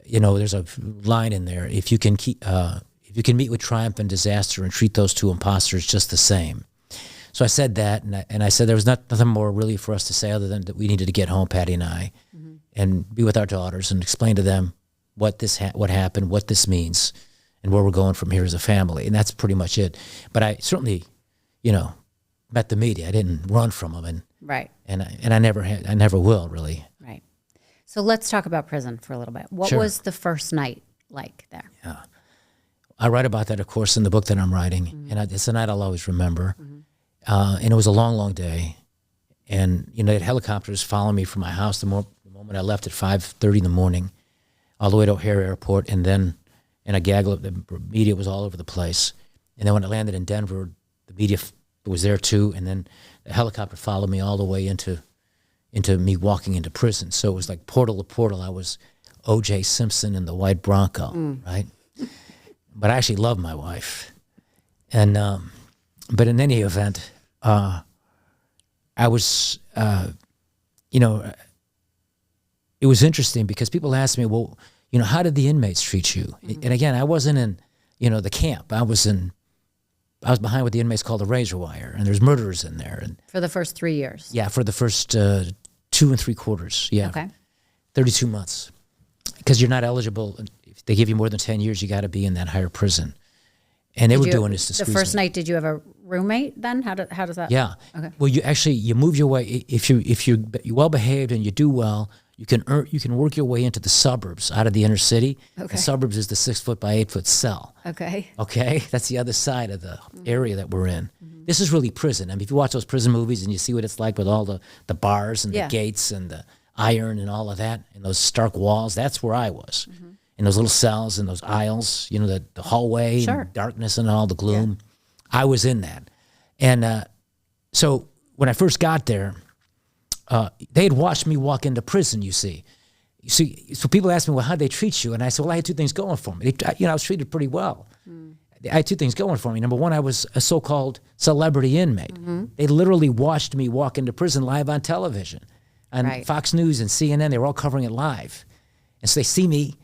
Speaker 2: there's a line in there, if you can meet with triumph and disaster and treat those two imposters just the same. So I said that, and I said there was nothing more really for us to say other than that we needed to get home, Patty and I, and be with our daughters and explain to them what happened, what this means, and where we're going from here as a family. And that's pretty much it. But I certainly, met the media. I didn't run from them, and I never will really. Right.
Speaker 1: So let's talk about prison for a little bit. What was the first night like there?
Speaker 2: Yeah, I write about that, of course, in the book that I'm writing, and it's a night I'll always remember. And it was a long, long day, and they had helicopters following me from my house the moment I left at 5:30 in the morning, all the way to O'Hare Airport, and then in a gaggle of the media was all over the place. And then when I landed in Denver, the media was there too, and then the helicopter followed me all the way into me walking into prison. So it was like portal to portal. I was O.J. Simpson in the white Bronco, right? But I actually loved my wife, and but in any event, I was, it was interesting because people asked me, well, how did the inmates treat you? And again, I wasn't in, the camp. I was behind what the inmates call the razor wire, and there's murderers in there. And
Speaker 1: for the first 3 years?
Speaker 2: Yeah, for the first 2 3/4. Yeah. Okay. 32 months. Because you're not eligible. If they give you more than 10 years, you got to be in that higher prison. And they were doing this to squeeze me.
Speaker 1: The first night, did you have a roommate then? How does that?
Speaker 2: Yeah. Okay. Well, you move your way. If you're well behaved and you do well, you can work your way into the suburbs out of the inner city. Okay. The suburbs is the 6 foot by 8 foot cell. Okay. Okay. That's the other side of the area that we're in. This is really prison. I mean, if you watch those prison movies and you see what it's like with all the bars and the gates and the iron and all of that and those stark walls, that's where I was. In those little cells and those aisles, the hallway, and darkness and all the gloom. Yeah. I was in that. And so when I first got there, they had watched me walk into prison, you see. So people asked me, well, how'd they treat you? And I said, well, I had two things going for me. I was treated pretty well. I had two things going for me. Number one, I was a so-called celebrity inmate. They literally watched me walk into prison live on television. On Fox News and CNN, they were all covering it live. And so they see me,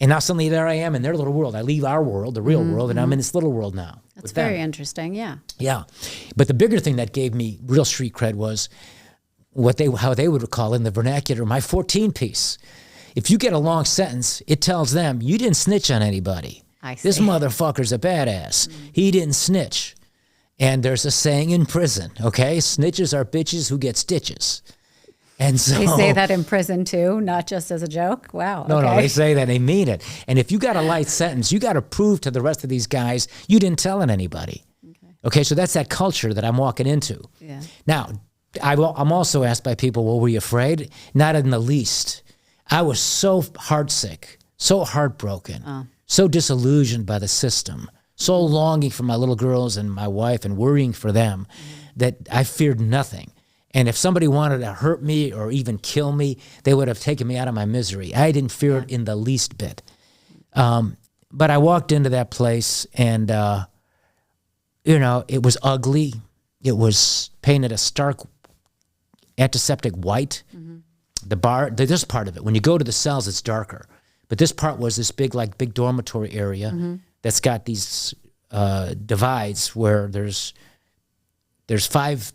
Speaker 2: and now suddenly there I am in their little world. I leave our world, the real world, and I'm in this little world now.
Speaker 1: That's very interesting, yeah.
Speaker 2: Yeah. But the bigger thing that gave me real street cred was how they would call in the vernacular, my 14-piece. If you get a long sentence, it tells them, you didn't snitch on anybody. I see. This motherfucker's a badass. He didn't snitch. And there's a saying in prison, okay? Snitches are bitches who get stitches. And so,
Speaker 1: they say that in prison too, not just as a joke? Wow.
Speaker 2: No, they say that. They mean it. And if you got a light sentence, you got to prove to the rest of these guys you didn't tell on anybody. Okay. Okay, so that's that culture that I'm walking into.
Speaker 1: Yeah.
Speaker 2: Now, I'm also asked by people, well, were you afraid? Not in the least. I was so heartsick, so heartbroken, so disillusioned by the system, so longing for my little girls and my wife and worrying for them that I feared nothing. And if somebody wanted to hurt me or even kill me, they would have taken me out of my misery. I didn't fear it in the least bit. But I walked into that place and, it was ugly. It was painted a stark antiseptic white. This part of it, when you go to the cells, it's darker. But this part was this big dormitory area that's got these divides where there's 5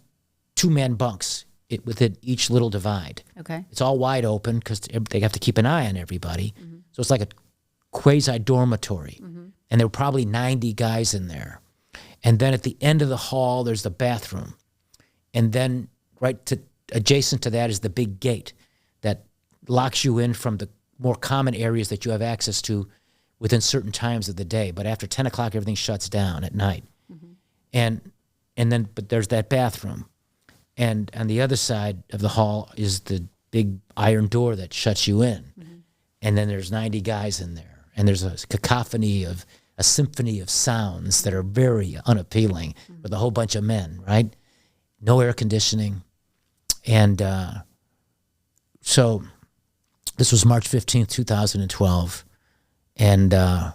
Speaker 2: 2-man bunks within each little divide.
Speaker 1: Okay.
Speaker 2: It's all wide open because they have to keep an eye on everybody. So it's like a quasi-dormitory. And there were probably 90 guys in there. And then at the end of the hall, there's the bathroom. And then adjacent to that is the big gate that locks you in from the more common areas that you have access to within certain times of the day. But after 10 o'clock, everything shuts down at night. But there's that bathroom. And on the other side of the hall is the big iron door that shuts you in. And then there's 90 guys in there. And there's a symphony of sounds that are very unappealing with a whole bunch of men, right? No air conditioning. And so this was March 15th, 2012. And I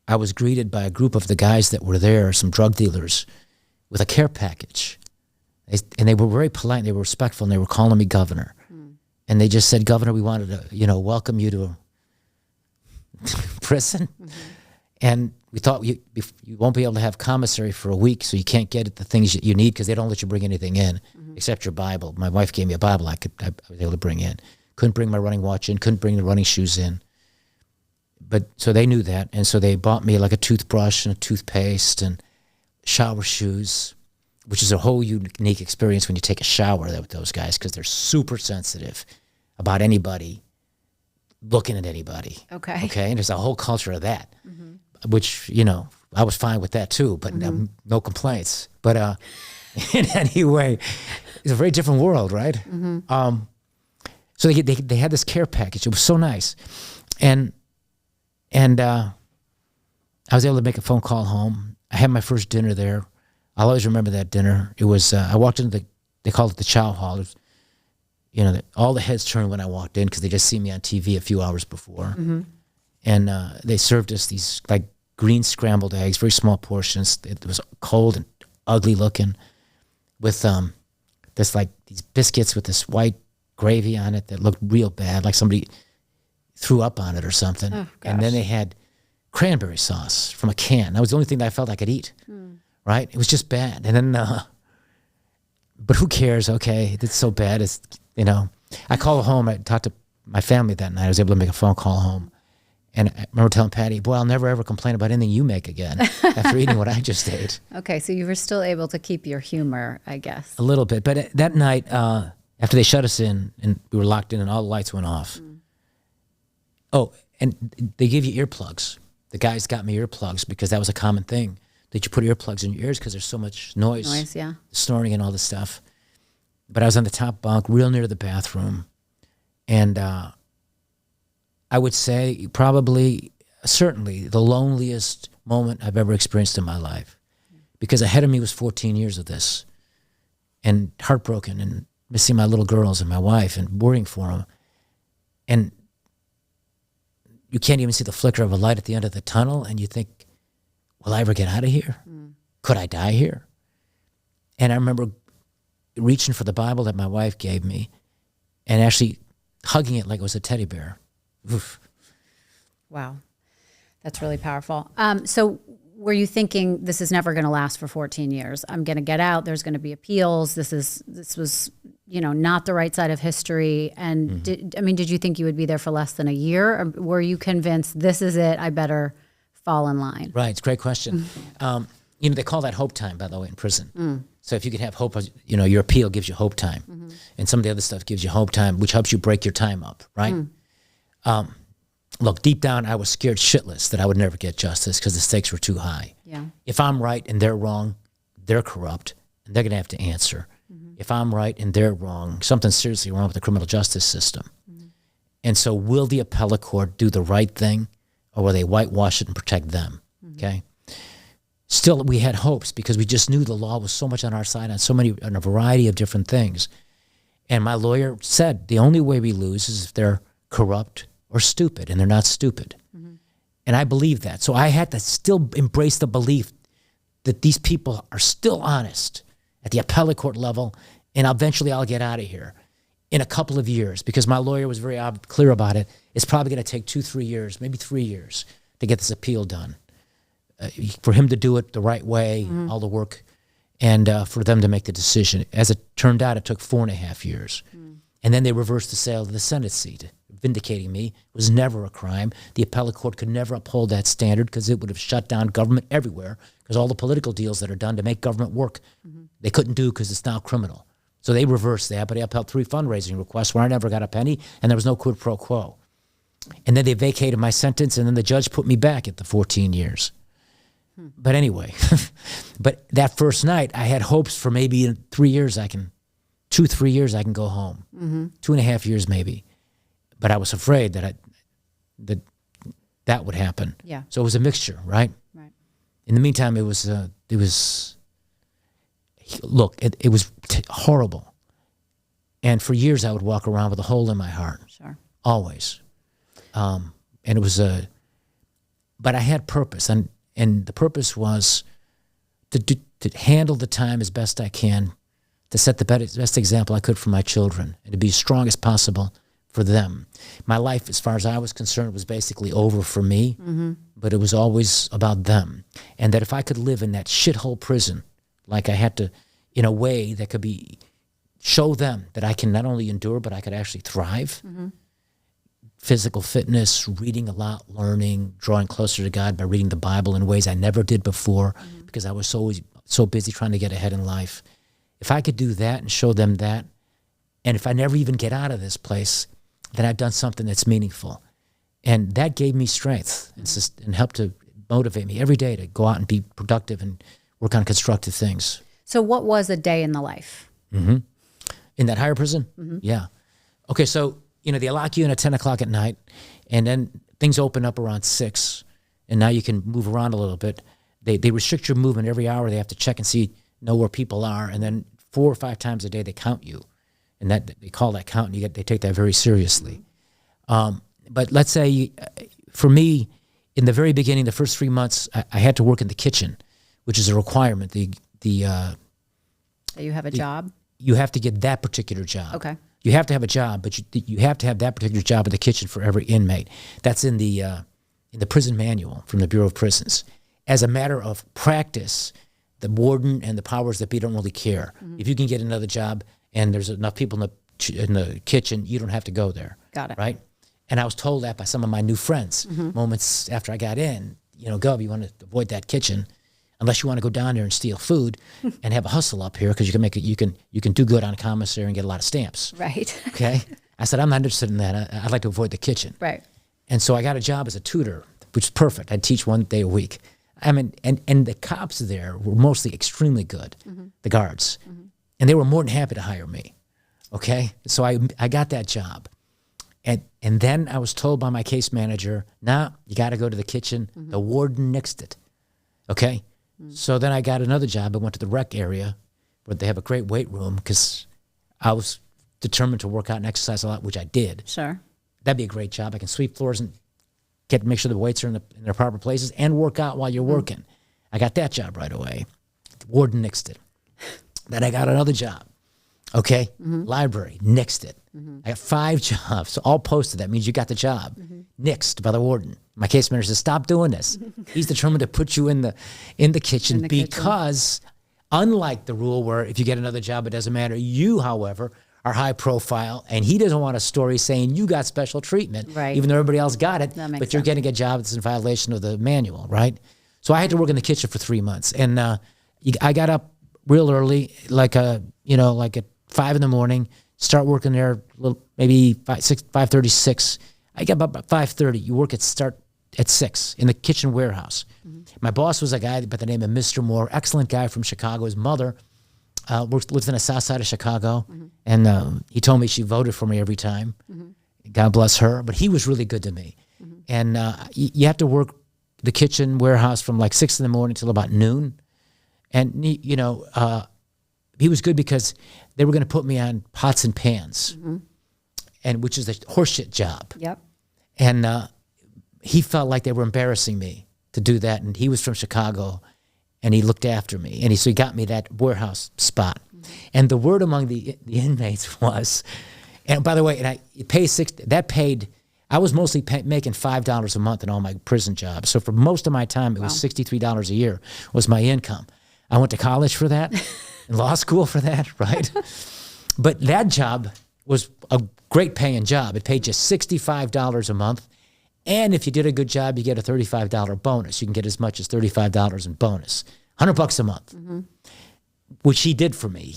Speaker 2: was greeted by a group of the guys that were there, some drug dealers, with a care package. And they were very polite, they were respectful, and they were calling me governor. And they just said, Governor, we wanted to, welcome you to prison. And we thought you won't be able to have commissary for a week, so you can't get at the things you need because they don't let you bring anything in except your Bible. My wife gave me a Bible I was able to bring in. Couldn't bring my running watch in, couldn't bring the running shoes in. But so they knew that, and so they bought me like a toothbrush and a toothpaste and shower shoes, which is a whole unique experience when you take a shower with those guys because they're super sensitive about anybody looking at anybody. Okay. And there's a whole culture of that, which, I was fine with that too, but no complaints. But anyway, it's a very different world, right? So they had this care package. It was so nice. And I was able to make a phone call home. I had my first dinner there. I'll always remember that dinner. It was, I walked into they called it the chow hall. It was, all the heads turned when I walked in because they just seen me on TV a few hours before. And they served us these like green scrambled eggs, very small portions. It was cold and ugly looking with these biscuits with this white gravy on it that looked real bad, like somebody threw up on it or something. And then they had cranberry sauce from a can. That was the only thing that I felt I could eat, right? It was just bad. And then, but who cares? Okay, it's so bad. It's, I called home. I talked to my family that night. I was able to make a phone call home. And I remember telling Patty, boy, I'll never ever complain about anything you make again after eating what I just ate. Okay, so you were still able to keep your humor, I guess. A little bit. But that night, after they shut us in and we were locked in and all the lights went off. Oh, and they give you earplugs. The guys got me earplugs because that was a common thing, that you put earplugs in your ears because there's so much noise, snoring and all this stuff. But I was on the top bunk, real near the bathroom. And I would say certainly the loneliest moment I've ever experienced in my life. Because ahead of me was 14 years of this. And heartbroken and missing my little girls and my wife and worrying for them. And you can't even see the flicker of a light at the end of the tunnel, and you think, will I ever get out of here? Could I die here? And I remember reaching for the Bible that my wife gave me and actually hugging it like it was a teddy bear. Oof. Wow. That's really powerful. So were you thinking this is never going to last for 14 years? I'm going to get out. There's going to be appeals. This was, not the right side of history. And did you think you would be there for less than a year? Or were you convinced this is it? I better fall in line? Right. It's a great question. They call that hope time, by the way, in prison. So if you can have hope, your appeal gives you hope time. And some of the other stuff gives you hope time, which helps you break your time up. Right. Look, deep down, I was scared shitless that I would never get justice because the stakes were too high. Yeah.
Speaker 1: Yeah.
Speaker 2: If I'm right and they're wrong, they're corrupt, and they're going to have to answer. If I'm right and they're wrong, something's seriously wrong with the criminal justice system. And so will the appellate court do the right thing, or will they whitewash it and protect them? Okay. Still, we had hopes because we just knew the law was so much on our side on a variety of different things. And my lawyer said the only way we lose is if they're corrupt or stupid, and they're not stupid. And I believe that. So I had to still embrace the belief that these people are still honest at the appellate court level, and eventually I'll get out of here in a couple of years, because my lawyer was very clear about it. It's probably going to take 2-3 years, maybe 3 years to get this appeal done. For him to do it the right way, all the work, and for them to make the decision. As it turned out, it took 4.5 years. And then they reversed the sale of the Senate seat, vindicating me. It was never a crime. The appellate court could never uphold that standard because it would have shut down government everywhere, because all the political deals that are done to make government work, they couldn't do because it's now criminal. So they reversed that, but they upheld 3 fundraising requests where I never got a penny, and there was no quid pro quo. And then they vacated my sentence, and then the judge put me back at the 14 years. But anyway, but that first night, I had hopes for maybe in 3 years 2-3 years I can go home. 2.5 years maybe. But I was afraid that that would happen.
Speaker 1: Yeah.
Speaker 2: So it was a mixture, right?
Speaker 1: Right.
Speaker 2: In the meantime, it was horrible. And for years I would walk around with a hole in my heart.
Speaker 1: Sure.
Speaker 2: Always. And it was but I had purpose, and the purpose was to handle the time as best I can, to set the best example I could for my children, and to be as strong as possible for them. My life, as far as I was concerned, was basically over for me, but it was always about them. And that if I could live in that shithole prison, like I had to, in a way that could show them that I can not only endure, but I could actually thrive. Physical fitness, reading a lot, learning, drawing closer to God by reading the Bible in ways I never did before, because I was so busy trying to get ahead in life. If I could do that and show them that, and if I never even get out of this place, then I've done something that's meaningful. And that gave me strength and helped to motivate me every day to go out and be productive and work on constructive things.
Speaker 1: So what was a day in the life?
Speaker 2: In that higher prison? Yeah. Okay, so they lock you in at 10 o'clock at night, and then things open up around 6, and now you can move around a little bit. They restrict your movement every hour. They have to check and know where people are, and then 4 or 5 times a day they count you, and that they call that count. And they take that very seriously. But let's say, for me, in the very beginning, the first 3 months, I had to work in the kitchen, which is a requirement. So
Speaker 1: you have a job?
Speaker 2: You have to get that particular job.
Speaker 1: Okay.
Speaker 2: You have to have a job, but you have to have that particular job in the kitchen for every inmate. That's in the prison manual from the Bureau of Prisons. As a matter of practice, the warden and the powers that be don't really care. If you can get another job and there's enough people in the kitchen, you don't have to go there.
Speaker 1: Got it.
Speaker 2: Right? And I was told that by some of my new friends moments after I got in. Gov, you want to avoid that kitchen unless you want to go down there and steal food and have a hustle up here, because you can do good on a commissary and get a lot of stamps. Right. Okay. I said, I'm not interested in that. I'd like to avoid the kitchen.
Speaker 1: Right.
Speaker 2: And so I got a job as a tutor, which is perfect. I'd teach 1 day a week. I mean, and the cops there were mostly extremely good, the guards, and they were more than happy to hire me. Okay. So I got that job. And then I was told by my case manager, you got to go to the kitchen. The warden nixed it. Okay. So then I got another job. I went to the rec area where they have a great weight room, because I was determined to work out and exercise a lot, which I did.
Speaker 1: Sure. That'd
Speaker 2: be a great job. I can sweep floors and make sure the weights are in their proper places and work out while you're working. I got that job right away. The warden nixed it. Then I got another job. Okay. Library, nixed it. I got 5 jobs, all posted. That means you got the job. Nixed by the warden. My case manager says, stop doing this. He's determined to put you in the kitchen because unlike the rule where if you get another job, it doesn't matter. You, however, are high profile, and he doesn't want a story saying you got special treatment, even though everybody else got it, but you're getting a job that's in violation of the manual, right? So I had to work in the kitchen for 3 months, and I got up real early, like at 5 in the morning, start working there maybe 5:36. I get up about 5:30. You work at start at 6 in the kitchen warehouse. My boss was a guy by the name of Mr. Moore, excellent guy from Chicago. His mother lives in the south side of Chicago, and he told me she voted for me every time. God bless her. But he was really good to me. And you have to work the kitchen warehouse from like 6 in the morning till about noon. And, he was good because they were going to put me on pots and pans, and which is a horseshit job.
Speaker 1: Yep.
Speaker 2: And he felt like they were embarrassing me to do that. And he was from Chicago, and he looked after me. And so he got me that warehouse spot. And the word among the inmates was, and by the way, I was mostly making $5 a month in all my prison jobs. So for most of my time, it was $63 a year was my income. I went to college for that, and law school for that, right? But that job was a great paying job. It paid just $65 a month. And if you did a good job, you get a $35 bonus. You can get as much as $35 in bonus, $100 a month, which he did for me.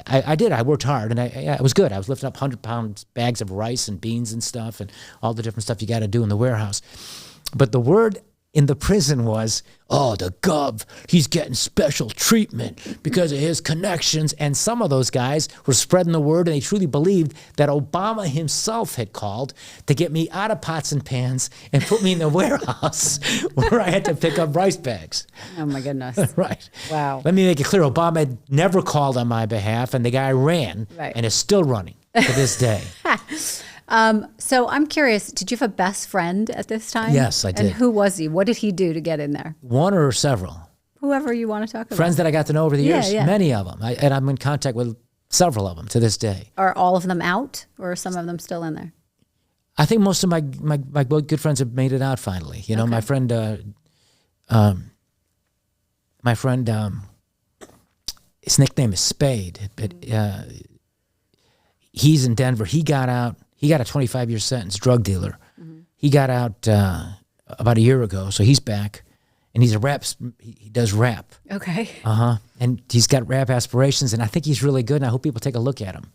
Speaker 2: I worked hard, and I was good. I was lifting up 100-pound bags of rice and beans and stuff, and all the different stuff you got to do in the warehouse. But the word in the prison was, oh, the gov, he's getting special treatment because of his connections. And some of those guys were spreading the word, and they truly believed that Obama himself had called to get me out of pots and pans and put me in the warehouse where I had to pick up rice bags.
Speaker 1: Oh, my goodness.
Speaker 2: Right.
Speaker 1: Wow.
Speaker 2: Let me make it clear. Obama had never called on my behalf, and the guy ran and is still running to this day.
Speaker 1: So I'm curious, did you have a best friend at this time?
Speaker 2: Yes, I did.
Speaker 1: And who was he? What did he do to get in there?
Speaker 2: One or several.
Speaker 1: Whoever you want to talk about.
Speaker 2: Friends that I got to know over the years,
Speaker 1: Yeah.
Speaker 2: many of them. And I'm in contact with several of them to this day.
Speaker 1: Are all of them out, or are some of them still in there?
Speaker 2: I think most of my good friends have made it out finally. You know, my friend, his nickname is Spade. But he's in Denver. He got out. He got a 25-year sentence, drug dealer. He got out about a year ago, so he's back, and he's a rap. He does rap.
Speaker 1: Okay.
Speaker 2: And he's got rap aspirations, and I think he's really good. And I hope people take a look at him.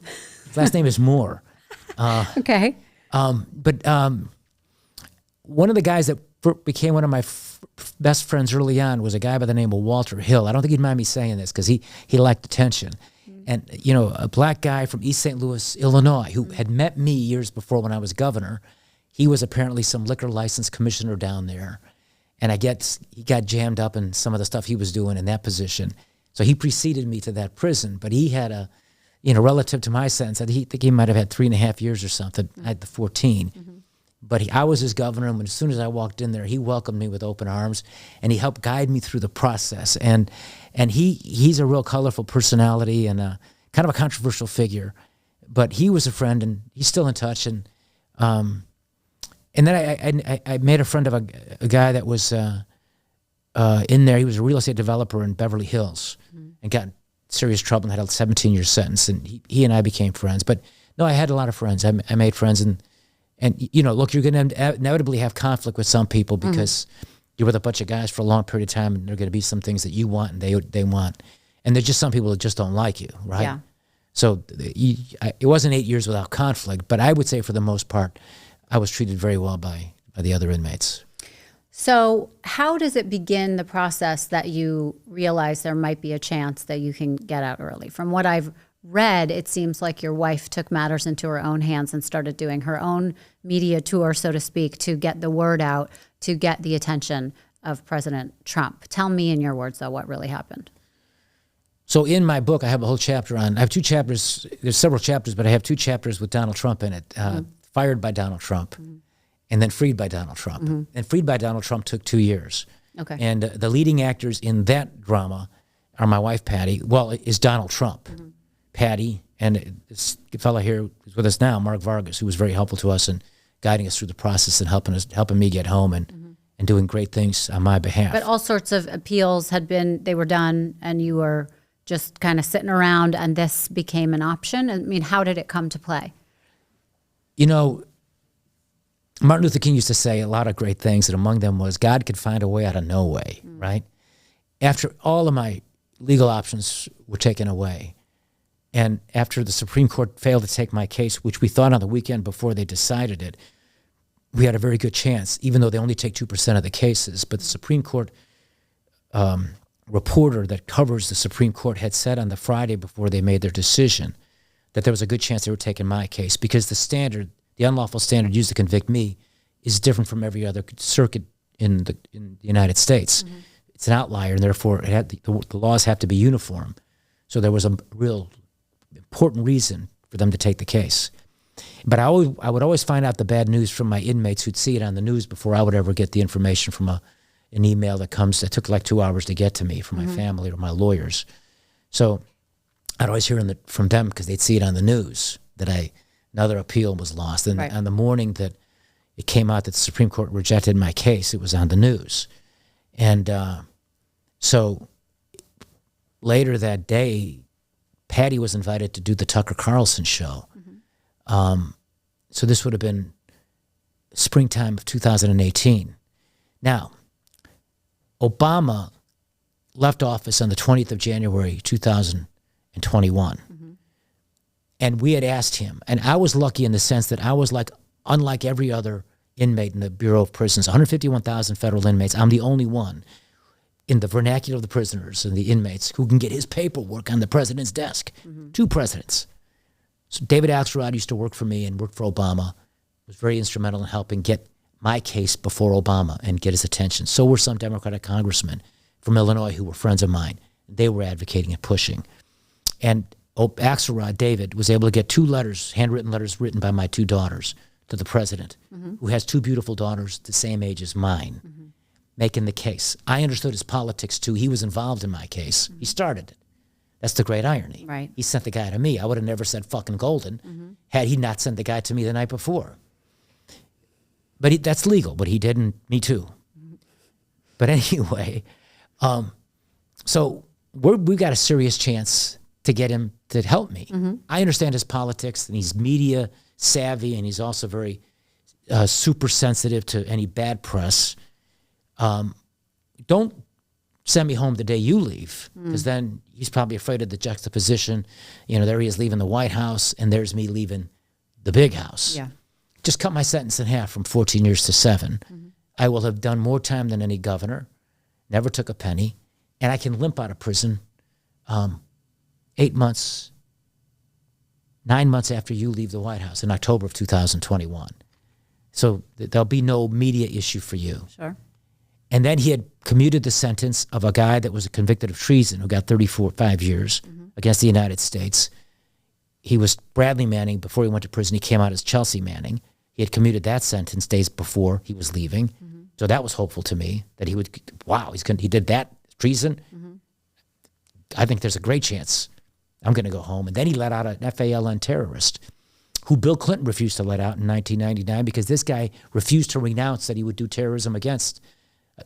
Speaker 2: His last name is Moore.
Speaker 1: Okay.
Speaker 2: But one of the guys that became one of my best friends early on was a guy by the name of Walter Hill. I don't think he'd mind me saying this because he liked attention. And, a black guy from East St. Louis, Illinois, who had met me years before when I was governor. He was apparently some liquor license commissioner down there. And he got jammed up in some of the stuff he was doing in that position. So he preceded me to that prison. But he had relative to my sentence, I think he might have had 3.5 years or something. I had the 14. But I was his governor, and as soon as I walked in there, he welcomed me with open arms, and he helped guide me through the process. And he's a real colorful personality and kind of a controversial figure, but he was a friend, and he's still in touch. And then I made a friend of a guy that was in there. He was a real estate developer in Beverly Hills and got in serious trouble and had a 17-year sentence. And he and I became friends. But no, I had a lot of friends. I made friends, and look, you're going to inevitably have conflict with some people because you're with a bunch of guys for a long period of time, and there are going to be some things that you want and they want. And there's just some people that just don't like you, right?
Speaker 1: Yeah.
Speaker 2: So it wasn't 8 years without conflict, but I would say for the most part, I was treated very well by the other inmates.
Speaker 1: So how does it begin the process that you realize there might be a chance that you can get out early? From what I've read, it seems like your wife took matters into her own hands and started doing her own media tour, so to speak, to get the word out, to get the attention of President Trump. Tell me in your words, though, what really happened.
Speaker 2: So in my book, I have a whole chapter I have 2 chapters. There's several chapters, but I have 2 chapters with Donald Trump in it. Fired by Donald Trump, and then freed by Donald Trump. And freed by Donald Trump took 2 years.
Speaker 1: Okay.
Speaker 2: And the leading actors in that drama are my wife, Patty. Well, is Donald Trump. Patty, and this fellow here who's with us now, Mark Vargas, who was very helpful to us and guiding us through the process and helping me get home and doing great things on my behalf.
Speaker 1: But all sorts of appeals they were done, and you were just kind of sitting around, and this became an option. I mean, how did it come to play?
Speaker 2: Martin Luther King used to say a lot of great things, and among them was, God could find a way out of no way, right? After all of my legal options were taken away, and after the Supreme Court failed to take my case, which we thought on the weekend before they decided it, we had a very good chance, even though they only take 2% of the cases. But the Supreme Court reporter that covers the Supreme Court had said on the Friday before they made their decision that there was a good chance they were taking my case, because the standard, the unlawful standard used to convict me, is different from every other circuit in the United States. Mm-hmm. It's an outlier, and therefore the laws have to be uniform. So there was a real important reason for them to take the case. But I would always find out the bad news from my inmates who'd see it on the news before I would ever get the information from an email that took like 2 hours to get to me from my family or my lawyers. So I'd always hear from them because they'd see it on the news that another appeal was lost. And on the morning that it came out that the Supreme Court rejected my case, it was on the news. And so later that day, Patty was invited to do the Tucker Carlson show. So this would have been springtime of 2018. Now, Obama left office on the 20th of January, 2021. And we had asked him, and I was lucky in the sense that I was unlike every other inmate in the Bureau of Prisons, 151,000 federal inmates, I'm the only one in the vernacular of the prisoners and the inmates who can get his paperwork on the president's desk. 2 presidents. So David Axelrod used to work for me and worked for Obama, was very instrumental in helping get my case before Obama and get his attention. So were some Democratic congressmen from Illinois who were friends of mine. They were advocating and pushing. And Axelrod, David, was able to get 2 letters, handwritten letters written by my 2 daughters to the president, who has 2 beautiful daughters the same age as mine, making the case. I understood his politics, too. He was involved in my case. He started it. That's the great irony.
Speaker 1: Right.
Speaker 2: He sent the guy to me. I would have never said fucking Golden had he not sent the guy to me the night before. But that's legal, but he did, and me too. But anyway, so we've got a serious chance to get him to help me. I understand his politics, and he's media savvy, and he's also very super sensitive to any bad press. Don't send me home the day you leave, because then he's probably afraid of the juxtaposition. There he is leaving the White House, and there's me leaving the big house. Yeah. Just cut my sentence in half from 14 years to 7. I will have done more time than any governor, never took a penny, and I can limp out of prison 9 months after you leave the White House in October of 2021. So there'll be no media issue for you. Sure. And then he had commuted the sentence of a guy that was convicted of treason who got 5 years against the United States. He was Bradley Manning. Before he went to prison, he came out as Chelsea Manning. He had commuted that sentence days before he was leaving. So that was hopeful to me that he did that treason. I think there's a great chance I'm going to go home. And then he let out an FALN terrorist who Bill Clinton refused to let out in 1999 because this guy refused to renounce that he would do terrorism against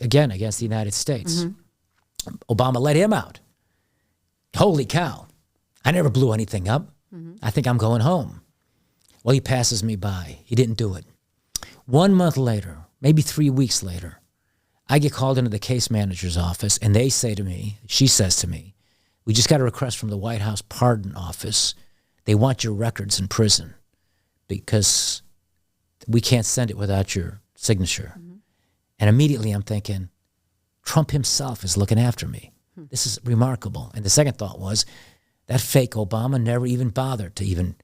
Speaker 2: the United States. Obama let him out. Holy cow. I never blew anything up. I think I'm going home. Well, he passes me by. He didn't do it. 1 month later, maybe 3 weeks later, I get called into the case manager's office, and she says to me, we just got a request from the White House Pardon Office. They want your records in prison because we can't send it without your signature. And immediately I'm thinking, Trump himself is looking after me. This is remarkable. And the second thought was, that fake Obama never even bothered to even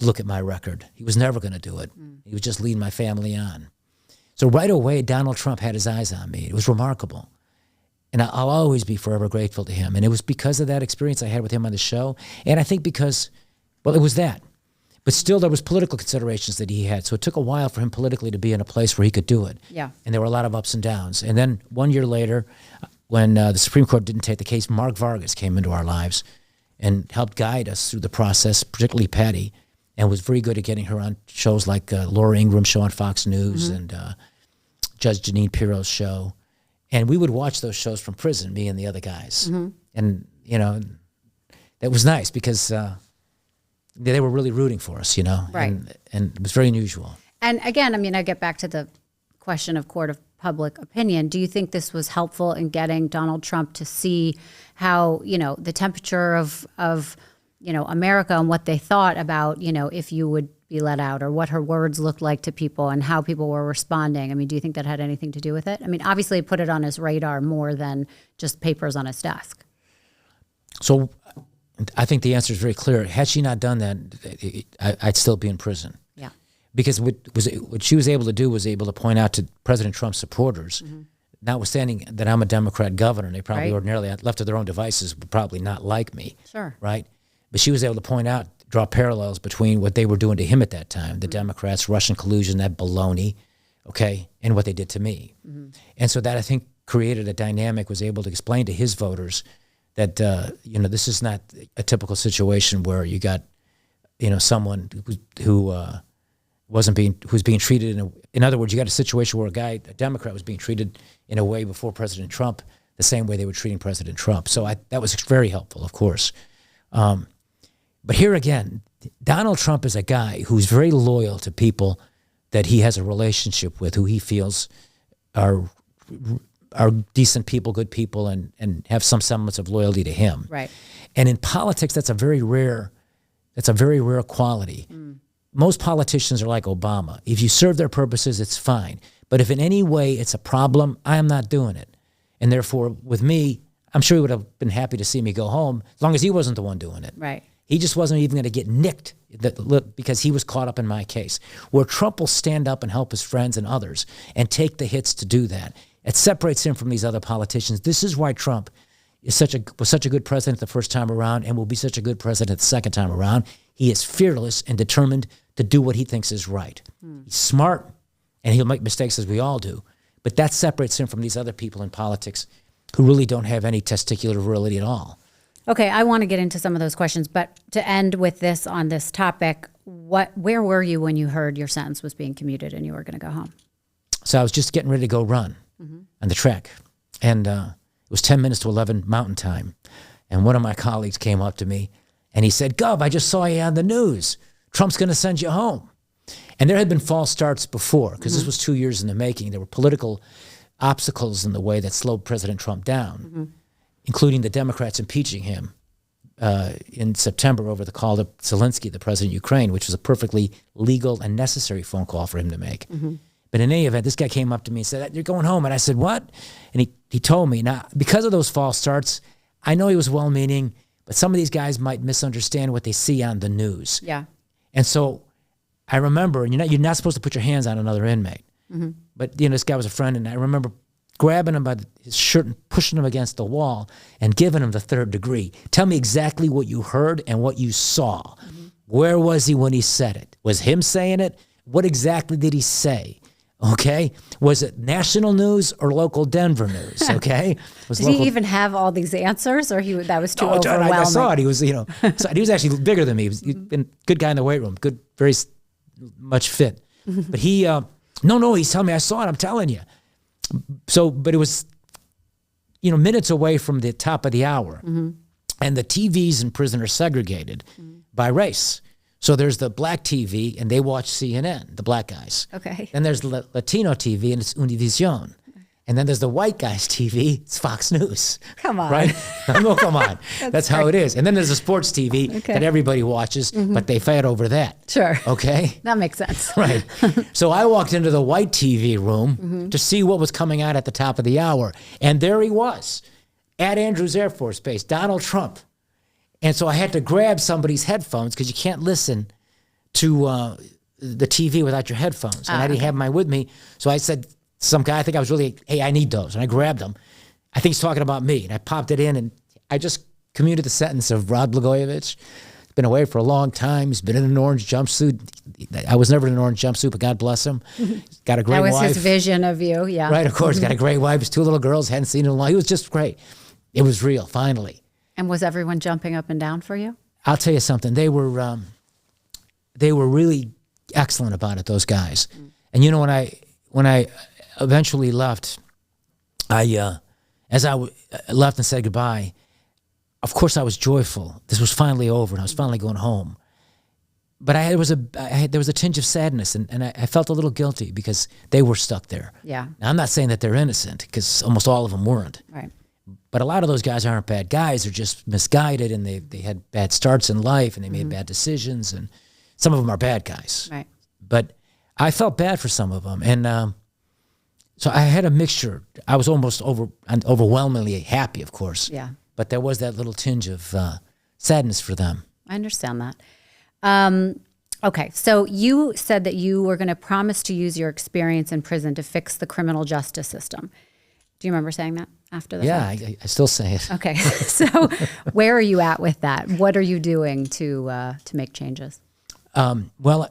Speaker 2: look at my record. He was never going to do it. He was just leading my family on. So right away, Donald Trump had his eyes on me. It was remarkable. And I'll always be forever grateful to him. And it was because of that experience I had with him on the show. And I think because, it was that. But still, there was political considerations that he had. So it took a while for him politically to be in a place where he could do it. Yeah. And there were a lot of ups and downs. And then 1 year later, when the Supreme Court didn't take the case, Mark Vargas came into our lives and helped guide us through the process, particularly Patty, and was very good at getting her on shows like Laura Ingram's show on Fox News and Judge Jeanine Pirro's show. And we would watch those shows from prison, me and the other guys. And, that was nice because they were really rooting for us, Right. And it was very unusual. And again, I get back to the question of court of public opinion. Do you think this was helpful in getting Donald Trump to see how, the temperature of America and what they thought about, if you would,
Speaker 1: be let out, or what her words looked like to people and how people were responding? I mean, do you think that had anything to do with it? I mean, obviously it put it on his radar more than just papers on his desk.
Speaker 2: So I think the answer is very clear. Had she not done that, I'd still be in prison.
Speaker 1: Yeah.
Speaker 2: Because what she was able to do was able to point out to President Trump's supporters, notwithstanding that I'm a Democrat governor, and they probably ordinarily, left to their own devices, would probably not like me.
Speaker 1: Sure.
Speaker 2: Right? But she was able to point out, draw parallels between what they were doing to him at that time, the Democrats, Russian collusion, that baloney, okay, and what they did to me. And so that, I think, created a dynamic, was able to explain to his voters that, this is not a typical situation where you got, someone who was being treated in other words, you got a situation where a Democrat was being treated in a way before President Trump, the same way they were treating President Trump. So that was very helpful, of course. But here again, Donald Trump is a guy who's very loyal to people that he has a relationship with, who he feels are decent people, good people, and have some semblance of loyalty to him.
Speaker 1: Right.
Speaker 2: And in politics, that's a very rare quality. Most politicians are like Obama. If you serve their purposes, it's fine. But if in any way it's a problem, I am not doing it. And therefore, with me, I'm sure he would have been happy to see me go home, as long as he wasn't the one doing it.
Speaker 1: Right.
Speaker 2: He just wasn't even going to get nicked because he was caught up in my case. Where Trump will stand up and help his friends and others and take the hits to do that. It separates him from these other politicians. This is why Trump was such a good president the first time around and will be such a good president the second time around. He is fearless and determined to do what he thinks is right. He's smart, and he'll make mistakes, as we all do. But that separates him from these other people in politics who really don't have any testicular virility at all.
Speaker 1: Okay, I want to get into some of those questions, but to end with this on this topic, where were you when you heard your sentence was being commuted and you were going to go home?
Speaker 2: So I was just getting ready to go run on the track, and it was 10 minutes to 11 Mountain Time, and one of my colleagues came up to me, and he said, "Gov, I just saw you on the news. Trump's going to send you home." And there had been false starts before, because this was 2 years in the making. There were political obstacles in the way that slowed President Trump down, including the Democrats impeaching him in September over the call to Zelensky, the president of Ukraine, which was a perfectly legal and necessary phone call for him to make. But in any event, this guy came up to me and said, "You're going home." And I said, "What?" And he told me. Now, because of those false starts, I know he was well-meaning, but some of these guys might misunderstand what they see on the news.
Speaker 1: Yeah.
Speaker 2: And so I remember, and you're not supposed to put your hands on another inmate. But, this guy was a friend, and I remember grabbing him by his shirt and pushing him against the wall and giving him the third degree. Tell me exactly what you heard and what you saw. Where was he when he said it? Was him saying it? What exactly did he say? Okay? Was it national news or local Denver news? Okay?
Speaker 1: Did he even have all these answers, or that was too overwhelming?
Speaker 2: I saw it. He was, he was actually bigger than me. He was a good guy in the weight room, good, very much fit. But he, no, he's telling me, I saw it, I'm telling you. So, but it was, minutes away from the top of the hour. And the TVs in prison are segregated by race. So there's the black TV, and they watch CNN, the black guys.
Speaker 1: Okay.
Speaker 2: Then there's Latino TV, and it's Univision. And then there's the white guys' TV, it's Fox News.
Speaker 1: Come on.
Speaker 2: Right? No, come on. That's how it is. And then there's the sports TV that everybody watches, but they fight over that.
Speaker 1: Sure.
Speaker 2: Okay?
Speaker 1: That makes sense.
Speaker 2: Right. So I walked into the white TV room to see what was coming out at the top of the hour. And there he was, at Andrews Air Force Base, Donald Trump. And so I had to grab somebody's headphones, because you can't listen to the TV without your headphones. And I didn't have mine with me. So I said, some guy, I think I was really, "Hey, I need those." And I grabbed them. I think he's talking about me. And I popped it in, and I just commuted the sentence of Rod Blagojevich. He's been away for a long time. He's been in an orange jumpsuit. I was never in an orange jumpsuit, but God bless him. He's got a great wife.
Speaker 1: That was his vision of you, yeah.
Speaker 2: Right, of course. He's got a great wife. His 2 little girls, hadn't seen in a while. He was just great. It was real, finally. And
Speaker 1: was everyone jumping up and down for you?
Speaker 2: I'll tell you something. They were really excellent about it, those guys. And when I eventually left, as I left and said goodbye, of course I was joyful. This was finally over, and I was finally going home. But there was a tinge of sadness, and I felt a little guilty because they were stuck there.
Speaker 1: Yeah.
Speaker 2: Now, I'm not saying that they're innocent, because almost all of them weren't.
Speaker 1: Right.
Speaker 2: But a lot of those guys aren't bad guys. They're just misguided, and they had bad starts in life, and they made bad decisions. And some of them are bad guys.
Speaker 1: Right.
Speaker 2: But I felt bad for some of them. And so I had a mixture. I was almost overwhelmingly happy, of course.
Speaker 1: Yeah.
Speaker 2: But there was that little tinge of sadness for them.
Speaker 1: I understand that. Okay, so you said that you were going to promise to use your experience in prison to fix the criminal justice system. Do you remember saying that after that?
Speaker 2: Yeah, I still say it.
Speaker 1: Okay, so where are you at with that? What are you doing to make changes?
Speaker 2: Well,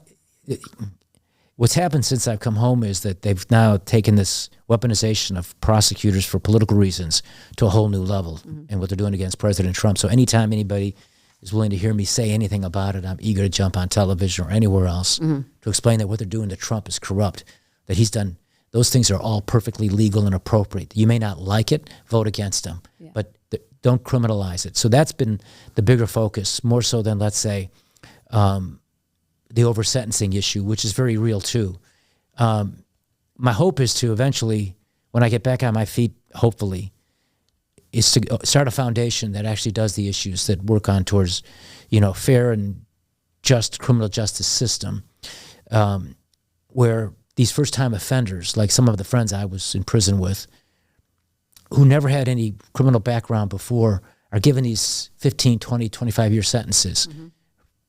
Speaker 2: what's happened since I've come home is that they've now taken this weaponization of prosecutors for political reasons to a whole new level, and what they're doing against President Trump. So anytime anybody is willing to hear me say anything about it, I'm eager to jump on television or anywhere else to explain that what they're doing to Trump is corrupt, that he's done, those things are all perfectly legal and appropriate. You may not like it, vote against him, but don't criminalize it. So that's been the bigger focus, more so than, let's say, the over-sentencing issue, which is very real too. My hope is to eventually, when I get back on my feet, hopefully, is to start a foundation that actually does the issues that work on towards, fair and just criminal justice system, where these first-time offenders, like some of the friends I was in prison with, who never had any criminal background before, are given these 15, 20, 25-year sentences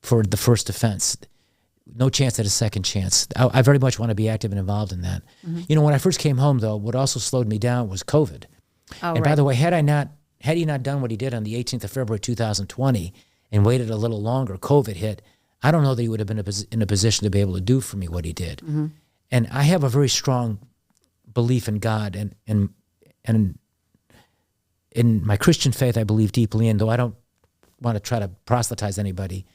Speaker 2: for the first offense. No chance at a second chance. I very much want to be active and involved in that. When I first came home, though, what also slowed me down was COVID.
Speaker 1: Oh,
Speaker 2: and by the way, had he not done what he did on the 18th of February 2020 and waited a little longer, COVID hit, I don't know that he would have been in a position to be able to do for me what he did. And I have a very strong belief in God, and in my Christian faith I believe deeply in, though I don't want to try to proselytize anybody.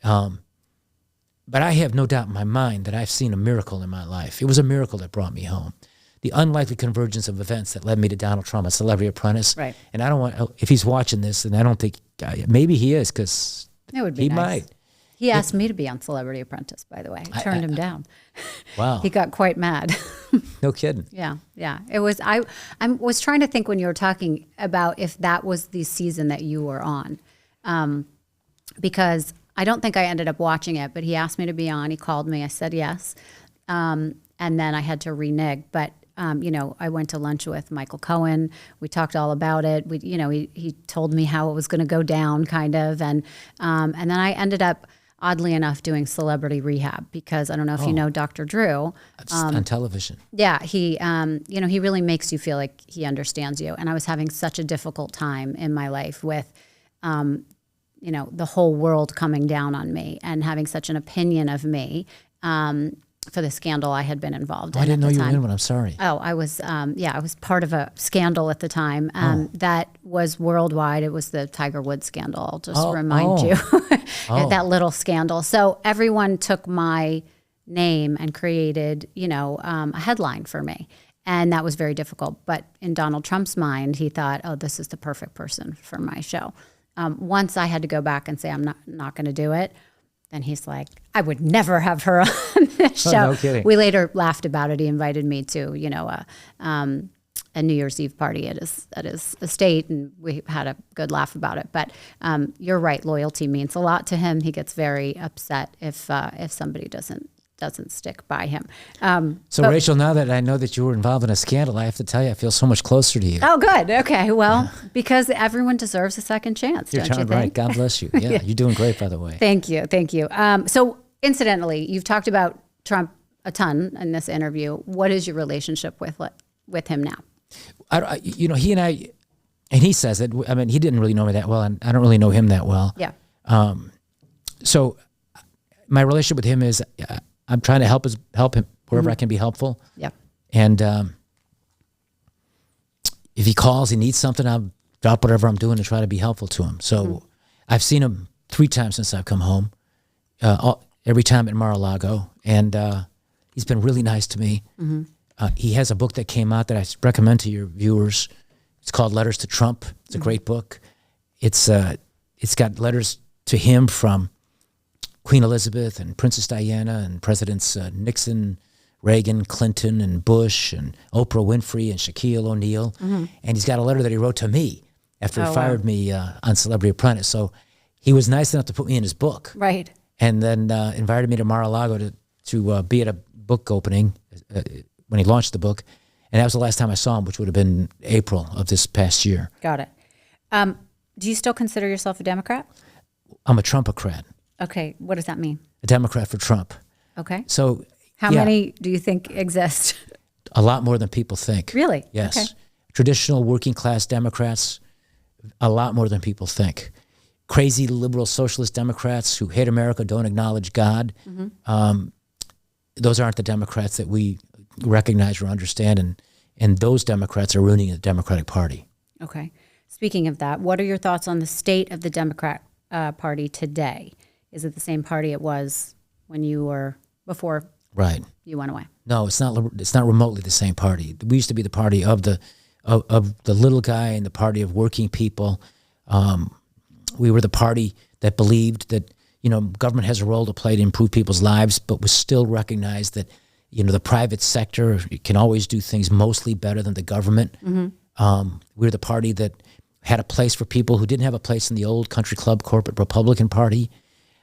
Speaker 2: But I have no doubt in my mind that I've seen a miracle in my life. It was a miracle that brought me home. The unlikely convergence of events that led me to Donald Trump, a Celebrity Apprentice.
Speaker 1: Right.
Speaker 2: And I don't want, if he's watching this, and I don't think, maybe he is, because he might.
Speaker 1: He asked me to be on Celebrity Apprentice, by the way. I turned him down.
Speaker 2: Wow.
Speaker 1: He got quite mad.
Speaker 2: No kidding.
Speaker 1: Yeah. It was, I was trying to think when you were talking about if that was the season that you were on. Because I don't think I ended up watching it, but he asked me to be on. He called me. I said yes. And then I had to renege. But, I went to lunch with Michael Cohen. We talked all about it. He told me how it was going to go down, kind of. And then I ended up, oddly enough, doing Celebrity Rehab, because I don't know if you know Dr. Drew.
Speaker 2: On television.
Speaker 1: Yeah, he really makes you feel like he understands you. And I was having such a difficult time in my life with, the whole world coming down on me and having such an opinion of me for the scandal I had been involved in.
Speaker 2: I didn't know you were in
Speaker 1: one.
Speaker 2: I'm sorry.
Speaker 1: Oh, I was, I was part of a scandal at the time that was worldwide. It was the Tiger Woods scandal. I'll just remind you. That little scandal. So everyone took my name and created, a headline for me. And that was very difficult. But in Donald Trump's mind, he thought, oh, this is the perfect person for my show. Once I had to go back and say, I'm not going to do it, then he's like, I would never have her on this show.
Speaker 2: No kidding.
Speaker 1: We later laughed about it. He invited me to, a New Year's Eve party at his estate, and we had a good laugh about it. But you're right, loyalty means a lot to him. He gets very upset if somebody doesn't stick by him.
Speaker 2: So Rachel, now that I know that you were involved in a scandal, I have to tell you, I feel so much closer to you.
Speaker 1: Oh, good. Okay. Well, because everyone deserves a second chance, don't you think?
Speaker 2: Right. God bless you. Yeah, you're doing great, by the way.
Speaker 1: Thank you. So incidentally, you've talked about Trump a ton in this interview. What is your relationship with him now?
Speaker 2: He and I, and he says it, I mean, he didn't really know me that well, and I don't really know him that well.
Speaker 1: Yeah.
Speaker 2: So my relationship with him is, I'm trying to help him wherever I can be helpful.
Speaker 1: Yeah.
Speaker 2: And if he calls, he needs something, I'll drop whatever I'm doing to try to be helpful to him. So I've seen him 3 times since I've come home, every time at Mar-a-Lago. And he's been really nice to me. He has a book that came out that I recommend to your viewers. It's called Letters to Trump. It's a great book. It's got letters to him from Queen Elizabeth and Princess Diana and Presidents Nixon, Reagan, Clinton, and Bush, and Oprah Winfrey, and Shaquille O'Neal. And he's got a letter that he wrote to me after he fired me on Celebrity Apprentice. So he was nice enough to put me in his book.
Speaker 1: Right.
Speaker 2: and then invited me to Mar-a-Lago to be at a book opening when he launched the book. And that was the last time I saw him, which would have been April of this past year.
Speaker 1: Got it. Do you still consider yourself a Democrat?
Speaker 2: I'm a Trumpocrat.
Speaker 1: Okay. What does that mean?
Speaker 2: A Democrat for Trump.
Speaker 1: Okay.
Speaker 2: So
Speaker 1: how many do you think exist?
Speaker 2: A lot more than people think.
Speaker 1: Really?
Speaker 2: Yes.
Speaker 1: Okay.
Speaker 2: Traditional working class Democrats, a lot more than people think. Crazy liberal socialist Democrats who hate America, don't acknowledge God. Those aren't the Democrats that we recognize or understand, and those Democrats are ruining the Democratic Party.
Speaker 1: Okay. Speaking of that, what are your thoughts on the state of the Democrat Party today? Is it the same party it was when you were before you went away?
Speaker 2: No, it's not. It's not remotely the same party. We used to be the party of the little guy and the party of working people. We were the party that believed that government has a role to play to improve people's lives, but was still recognized that the private sector can always do things mostly better than the government. We were the party that had a place for people who didn't have a place in the old country club corporate Republican Party.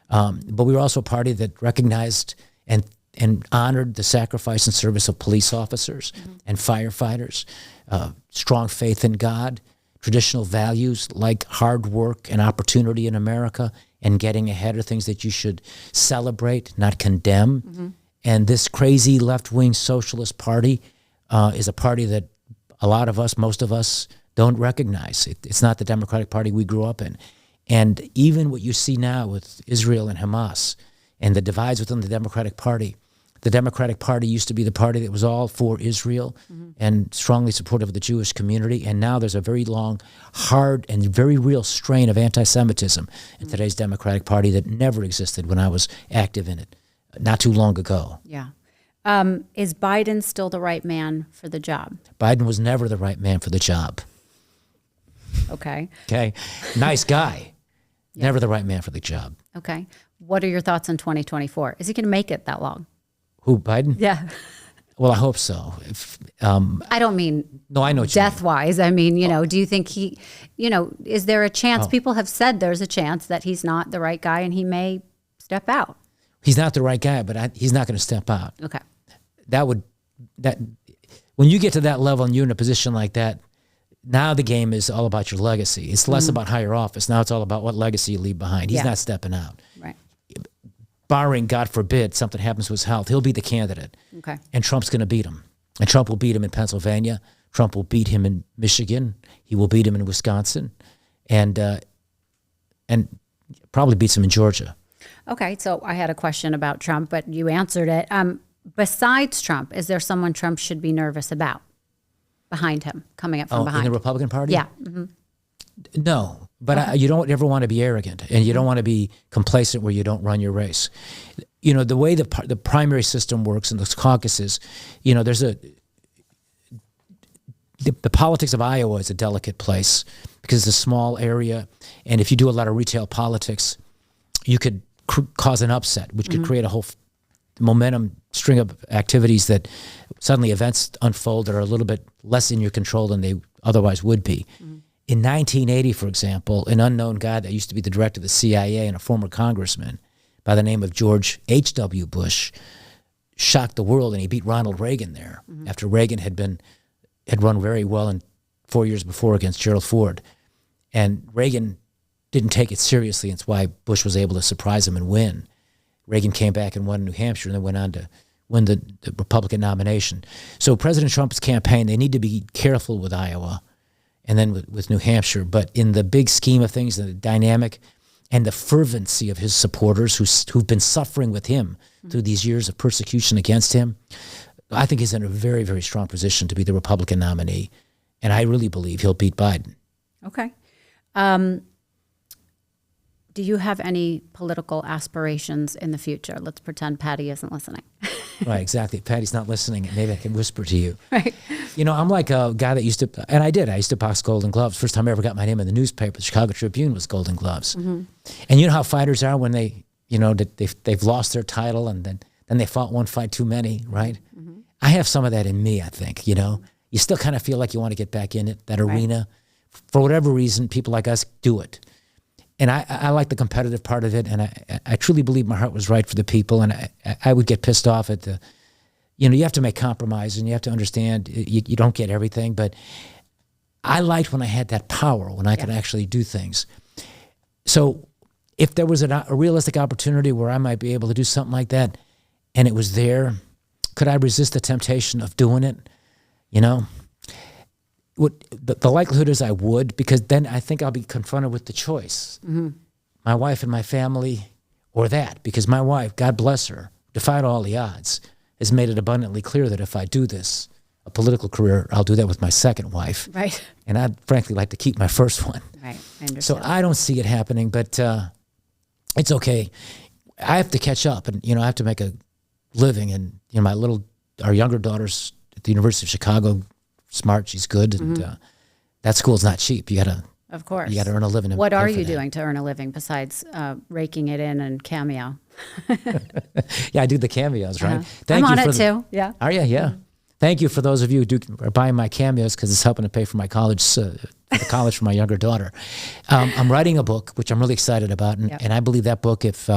Speaker 2: But we were also a party that recognized and honored the sacrifice and service of police officers and firefighters, strong faith in God, traditional values like hard work and opportunity in America and getting ahead are things that you should celebrate, not condemn. And this crazy left-wing socialist party is a party that a lot of us, most of us, don't recognize. It's not the Democratic Party we grew up in. And even what you see now with Israel and Hamas and the divides within the Democratic Party used to be the party that was all for Israel and strongly supportive of the Jewish community. And now there's a very long, hard, and very real strain of anti-Semitism in today's Democratic Party that never existed when I was active in it, not too long ago.
Speaker 1: Yeah. Is Biden still the right man for the job?
Speaker 2: Biden was never the right man for the job.
Speaker 1: Okay.
Speaker 2: Okay. Nice guy. Yeah. Never the right man for the job.
Speaker 1: Okay. What are your thoughts on 2024? Is he going to make it that long?
Speaker 2: Who, Biden?
Speaker 1: Yeah.
Speaker 2: Well, I hope so.
Speaker 1: I don't mean
Speaker 2: I know
Speaker 1: death-wise. I mean, do you think he, is there a chance? People have said there's a chance that he's not the right guy and he may step out.
Speaker 2: He's not the right guy, but he's not going to step out.
Speaker 1: Okay.
Speaker 2: When you get to that level and you're in a position like that, now the game is all about your legacy. It's less about higher office. Now it's all about what legacy you leave behind. He's not stepping out.
Speaker 1: Right.
Speaker 2: Barring, God forbid, something happens to his health, he'll be the candidate.
Speaker 1: Okay.
Speaker 2: And Trump's going to beat him. And Trump will beat him in Pennsylvania. Trump will beat him in Michigan. He will beat him in Wisconsin. And probably beats him in Georgia.
Speaker 1: Okay. So I had a question about Trump, but you answered it. Besides Trump, is there someone Trump should be nervous about behind him, coming up from behind?
Speaker 2: In the Republican Party?
Speaker 1: Yeah.
Speaker 2: No, but you don't ever want to be arrogant, and you don't want to be complacent where you don't run your race. The way the primary system works in those caucuses, there's the politics of Iowa is a delicate place because it's a small area, and if you do a lot of retail politics, you could cause an upset, which could create a whole momentum string of activities that suddenly events unfold that are a little bit less in your control than they otherwise would be. In 1980, for example, an unknown guy that used to be the director of the CIA and a former congressman by the name of George H.W. Bush shocked the world, and he beat Ronald Reagan there after Reagan had run very well in 4 years before against Gerald Ford. And Reagan didn't take it seriously, and it's why Bush was able to surprise him and win. Reagan came back and won New Hampshire and then went on to win the Republican nomination. So President Trump's campaign, they need to be careful with Iowa and then with New Hampshire. But in the big scheme of things, the dynamic and the fervency of his supporters who've been suffering with him through these years of persecution against him, I think he's in a very, very strong position to be the Republican nominee. And I really believe he'll beat Biden.
Speaker 1: Okay. Do you have any political aspirations in the future? Let's pretend Patty isn't listening.
Speaker 2: Right, exactly. If Patty's not listening, maybe I can whisper to you.
Speaker 1: Right.
Speaker 2: I'm like a guy that used to, and I used to box Golden Gloves. First time I ever got my name in the newspaper, the Chicago Tribune, was Golden Gloves. And you know how fighters are when they've lost their title and then they fought one fight too many, right? I have some of that in me, I think, You still kind of feel like you want to get back in it, that arena. For whatever reason, people like us do it. And I like the competitive part of it, and I truly believe my heart was right for the people, and I would get pissed off at the, you have to make compromise, and you have to understand you don't get everything, but I liked when I had that power, when I could actually do things. So if there was a realistic opportunity where I might be able to do something like that, and it was there, could I resist the temptation of doing it? The likelihood is I would, because then I think I'll be confronted with the choice. My wife and my family, or that, because my wife, God bless her, defied all the odds, has made it abundantly clear that if I do this, a political career, I'll do that with my second wife.
Speaker 1: Right.
Speaker 2: And I'd frankly like to keep my first one.
Speaker 1: Right, I understand.
Speaker 2: So I don't see it happening, but it's okay. I have to catch up, and I have to make a living. And our younger daughter's at the University of Chicago, smart, she's good, and that school's not cheap. You gotta earn a living.
Speaker 1: What are you doing to earn a living besides raking it in and Cameo?
Speaker 2: Yeah, I do the cameos, right?
Speaker 1: I'm on it too. Yeah.
Speaker 2: Are you? Yeah. Thank you for those of you who are buying my cameos, because it's helping to pay for my college, the college for my younger daughter. I'm writing a book, which I'm really excited about, and I believe that book, if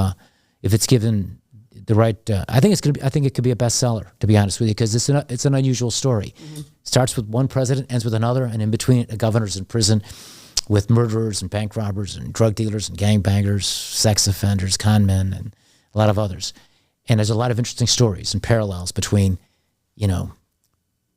Speaker 2: it's given the right, I think it could be a bestseller, to be honest with you, because it's an unusual story. Starts with one president, ends with another, and in between, a governor's in prison with murderers and bank robbers and drug dealers and gangbangers, sex offenders, con men, and a lot of others. And there's a lot of interesting stories and parallels between,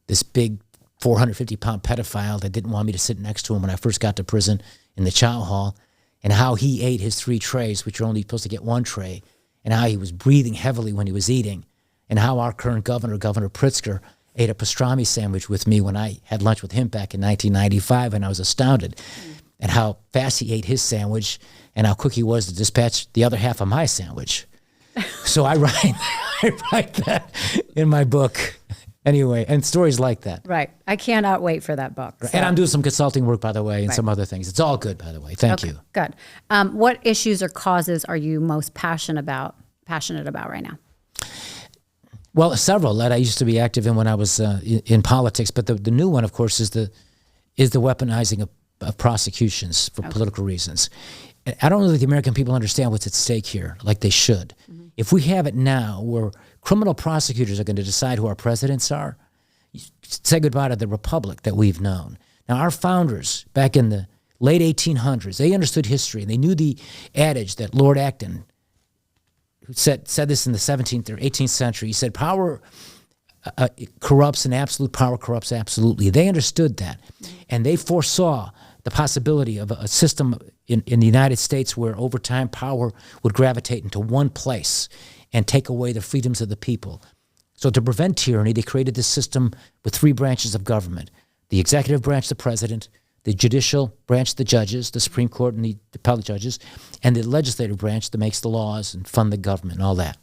Speaker 2: this big 450-pound pedophile that didn't want me to sit next to him when I first got to prison in the chow hall, and how he ate his 3 trays, which you're only supposed to get 1 tray, and how he was breathing heavily when he was eating, and how our current governor, Governor Pritzker, ate a pastrami sandwich with me when I had lunch with him back in 1995, and I was astounded at how fast he ate his sandwich and how quick he was to dispatch the other half of my sandwich. So I write that in my book. Anyway, and stories like that.
Speaker 1: Right. I cannot wait for that book.
Speaker 2: So. And I'm doing some consulting work, by the way, and some other things. It's all good, by the way. Thank you.
Speaker 1: Good. What issues or causes are you most passionate about right now?
Speaker 2: Well, several that I used to be active in when I was in politics, but the new one, of course, is the weaponizing of prosecutions for political reasons. I don't know that the American people understand what's at stake here, like they should. If we have it now where criminal prosecutors are going to decide who our presidents are, say goodbye to the republic that we've known. Now, our founders back in the late 1800s, they understood history, and they knew the adage that Lord Acton, who said this in the 17th or 18th century, he said, power corrupts and absolute power corrupts absolutely. They understood that, and they foresaw the possibility of a system in the United States where over time power would gravitate into one place and take away the freedoms of the people. So to prevent tyranny, they created this system with 3 branches of government: the executive branch, the president; the judicial branch, the judges, the Supreme Court and the appellate judges; and the legislative branch that makes the laws and fund the government and all that.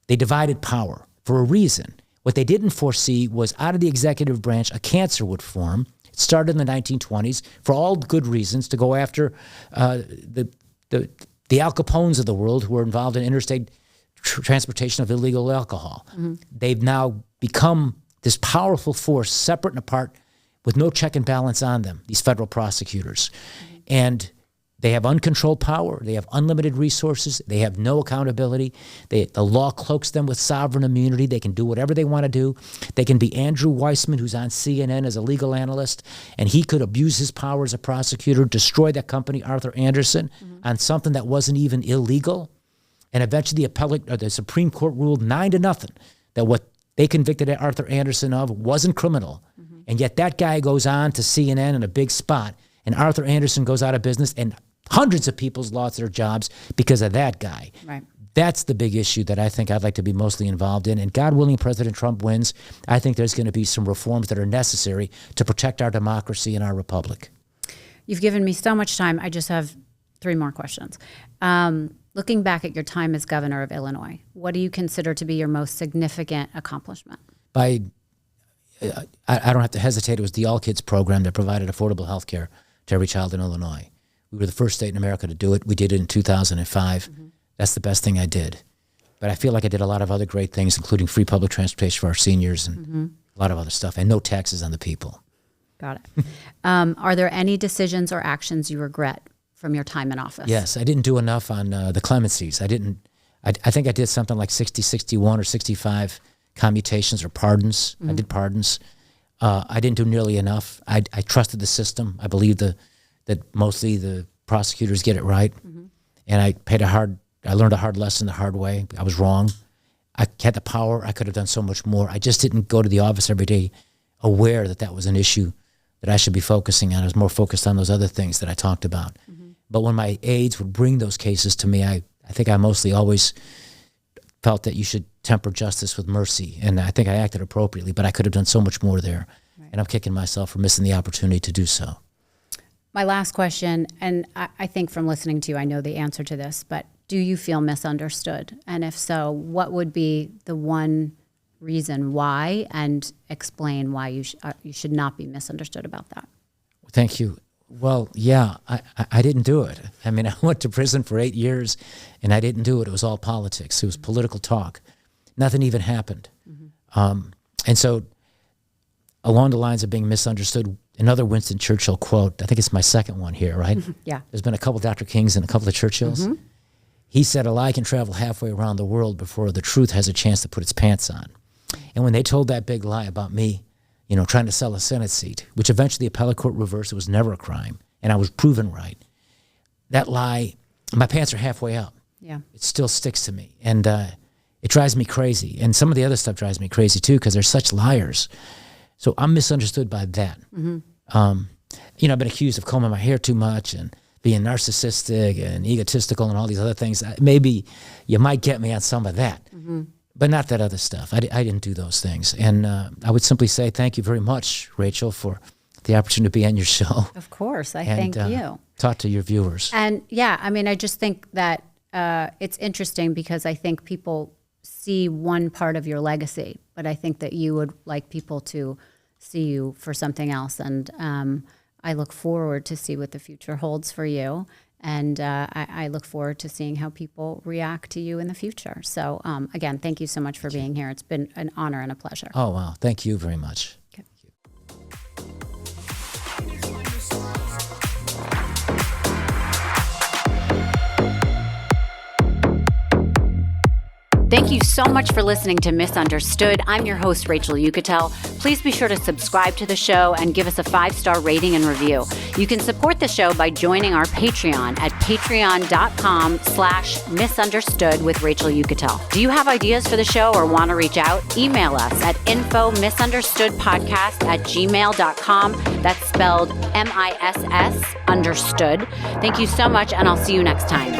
Speaker 2: They divided power for a reason. What they didn't foresee was out of the executive branch, a cancer would form. It started in the 1920s for all good reasons, to go after the Al Capones of the world who were involved in interstate transportation of illegal alcohol. They've now become this powerful force, separate and apart, with no check and balance on them, these federal prosecutors. And they have uncontrolled power. They have unlimited resources. They have no accountability. The law cloaks them with sovereign immunity. They can do whatever they want to do. They can be Andrew Weissman, who's on CNN as a legal analyst, and he could abuse his power as a prosecutor, destroy that company, Arthur Andersen, on something that wasn't even illegal. And eventually the Supreme Court ruled 9-0 that what they convicted Arthur Andersen of wasn't criminal. And yet that guy goes on to CNN in a big spot, and Arthur Andersen goes out of business, and hundreds of people's lost their jobs because of that guy.
Speaker 1: Right.
Speaker 2: That's the big issue that I think I'd like to be mostly involved in. And God willing, President Trump wins, I think there's going to be some reforms that are necessary to protect our democracy and our republic.
Speaker 1: You've given me so much time. I just have 3 more questions. Looking back at your time as governor of Illinois, what do you consider to be your most significant accomplishment?
Speaker 2: I don't have to hesitate. It was the All Kids program that provided affordable health care to every child in Illinois. We were the first state in America to do it. We did it in 2005. That's the best thing I did. But I feel like I did a lot of other great things, including free public transportation for our seniors and a lot of other stuff, and no taxes on the people.
Speaker 1: Got it. Are there any decisions or actions you regret from your time in office.
Speaker 2: Yes, I didn't do enough on the clemencies. I think I did something like 60, 61, or 65 commutations or pardons. I did pardons. I didn't do nearly enough. I trusted the system. I believed that mostly the prosecutors get it right. And I learned a hard lesson the hard way. I was wrong. I had the power. I could have done so much more. I just didn't go to the office every day aware that was an issue that I should be focusing on. I was more focused on those other things that I talked about. But when my aides would bring those cases to me, I think I mostly always felt that you should temper justice with mercy. And I think I acted appropriately, but I could have done so much more there. Right. And I'm kicking myself for missing the opportunity to do so.
Speaker 1: My last question, and I think from listening to you, I know the answer to this, but do you feel misunderstood? And if so, what would be the one reason why, and explain why you should not be misunderstood about that?
Speaker 2: Thank you. Well, yeah, I didn't do it. I mean, I went to prison for 8 years, and I didn't do it. It was all politics. It was political talk. Nothing even happened. And so along the lines of being misunderstood, another Winston Churchill quote, I think it's my second one here, right?
Speaker 1: Yeah.
Speaker 2: There's been a couple of Dr. Kings and a couple of Churchills. He said, a lie can travel halfway around the world before the truth has a chance to put its pants on. And when they told that big lie about me, trying to sell a Senate seat, which eventually the appellate court reversed, it was never a crime, and I was proven right, that lie, my pants are halfway up.
Speaker 1: Yeah. It
Speaker 2: still sticks to me. And it drives me crazy. And some of the other stuff drives me crazy too, because they're such liars. So I'm misunderstood by that. I've been accused of combing my hair too much and being narcissistic and egotistical and all these other things. Maybe you might get me on some of that, but not that other stuff. I didn't do those things. And I would simply say thank you very much, Rachel, for the opportunity to be on your show.
Speaker 1: Of course. I thank you.
Speaker 2: Talk to your viewers.
Speaker 1: And yeah, I mean, I just think that it's interesting because I think people see one part of your legacy, but I think that you would like people to see you for something else. And I look forward to see what the future holds for you. And I look forward to seeing how people react to you in the future. So again, thank you so much for being here. It's been an honor and a pleasure.
Speaker 2: Oh, wow. Thank you very much.
Speaker 1: Okay. Thank you so much for listening to Misunderstood. I'm your host, Rachel Yucatel. Please be sure to subscribe to the show and give us a 5-star rating and review. You can support the show by joining our Patreon at patreon.com/misunderstood with Rachel Yucatel. Do you have ideas for the show or want to reach out? Email us at info@misunderstoodpodcast@gmail.com. That's spelled MISS understood. Thank you so much, and I'll see you next time.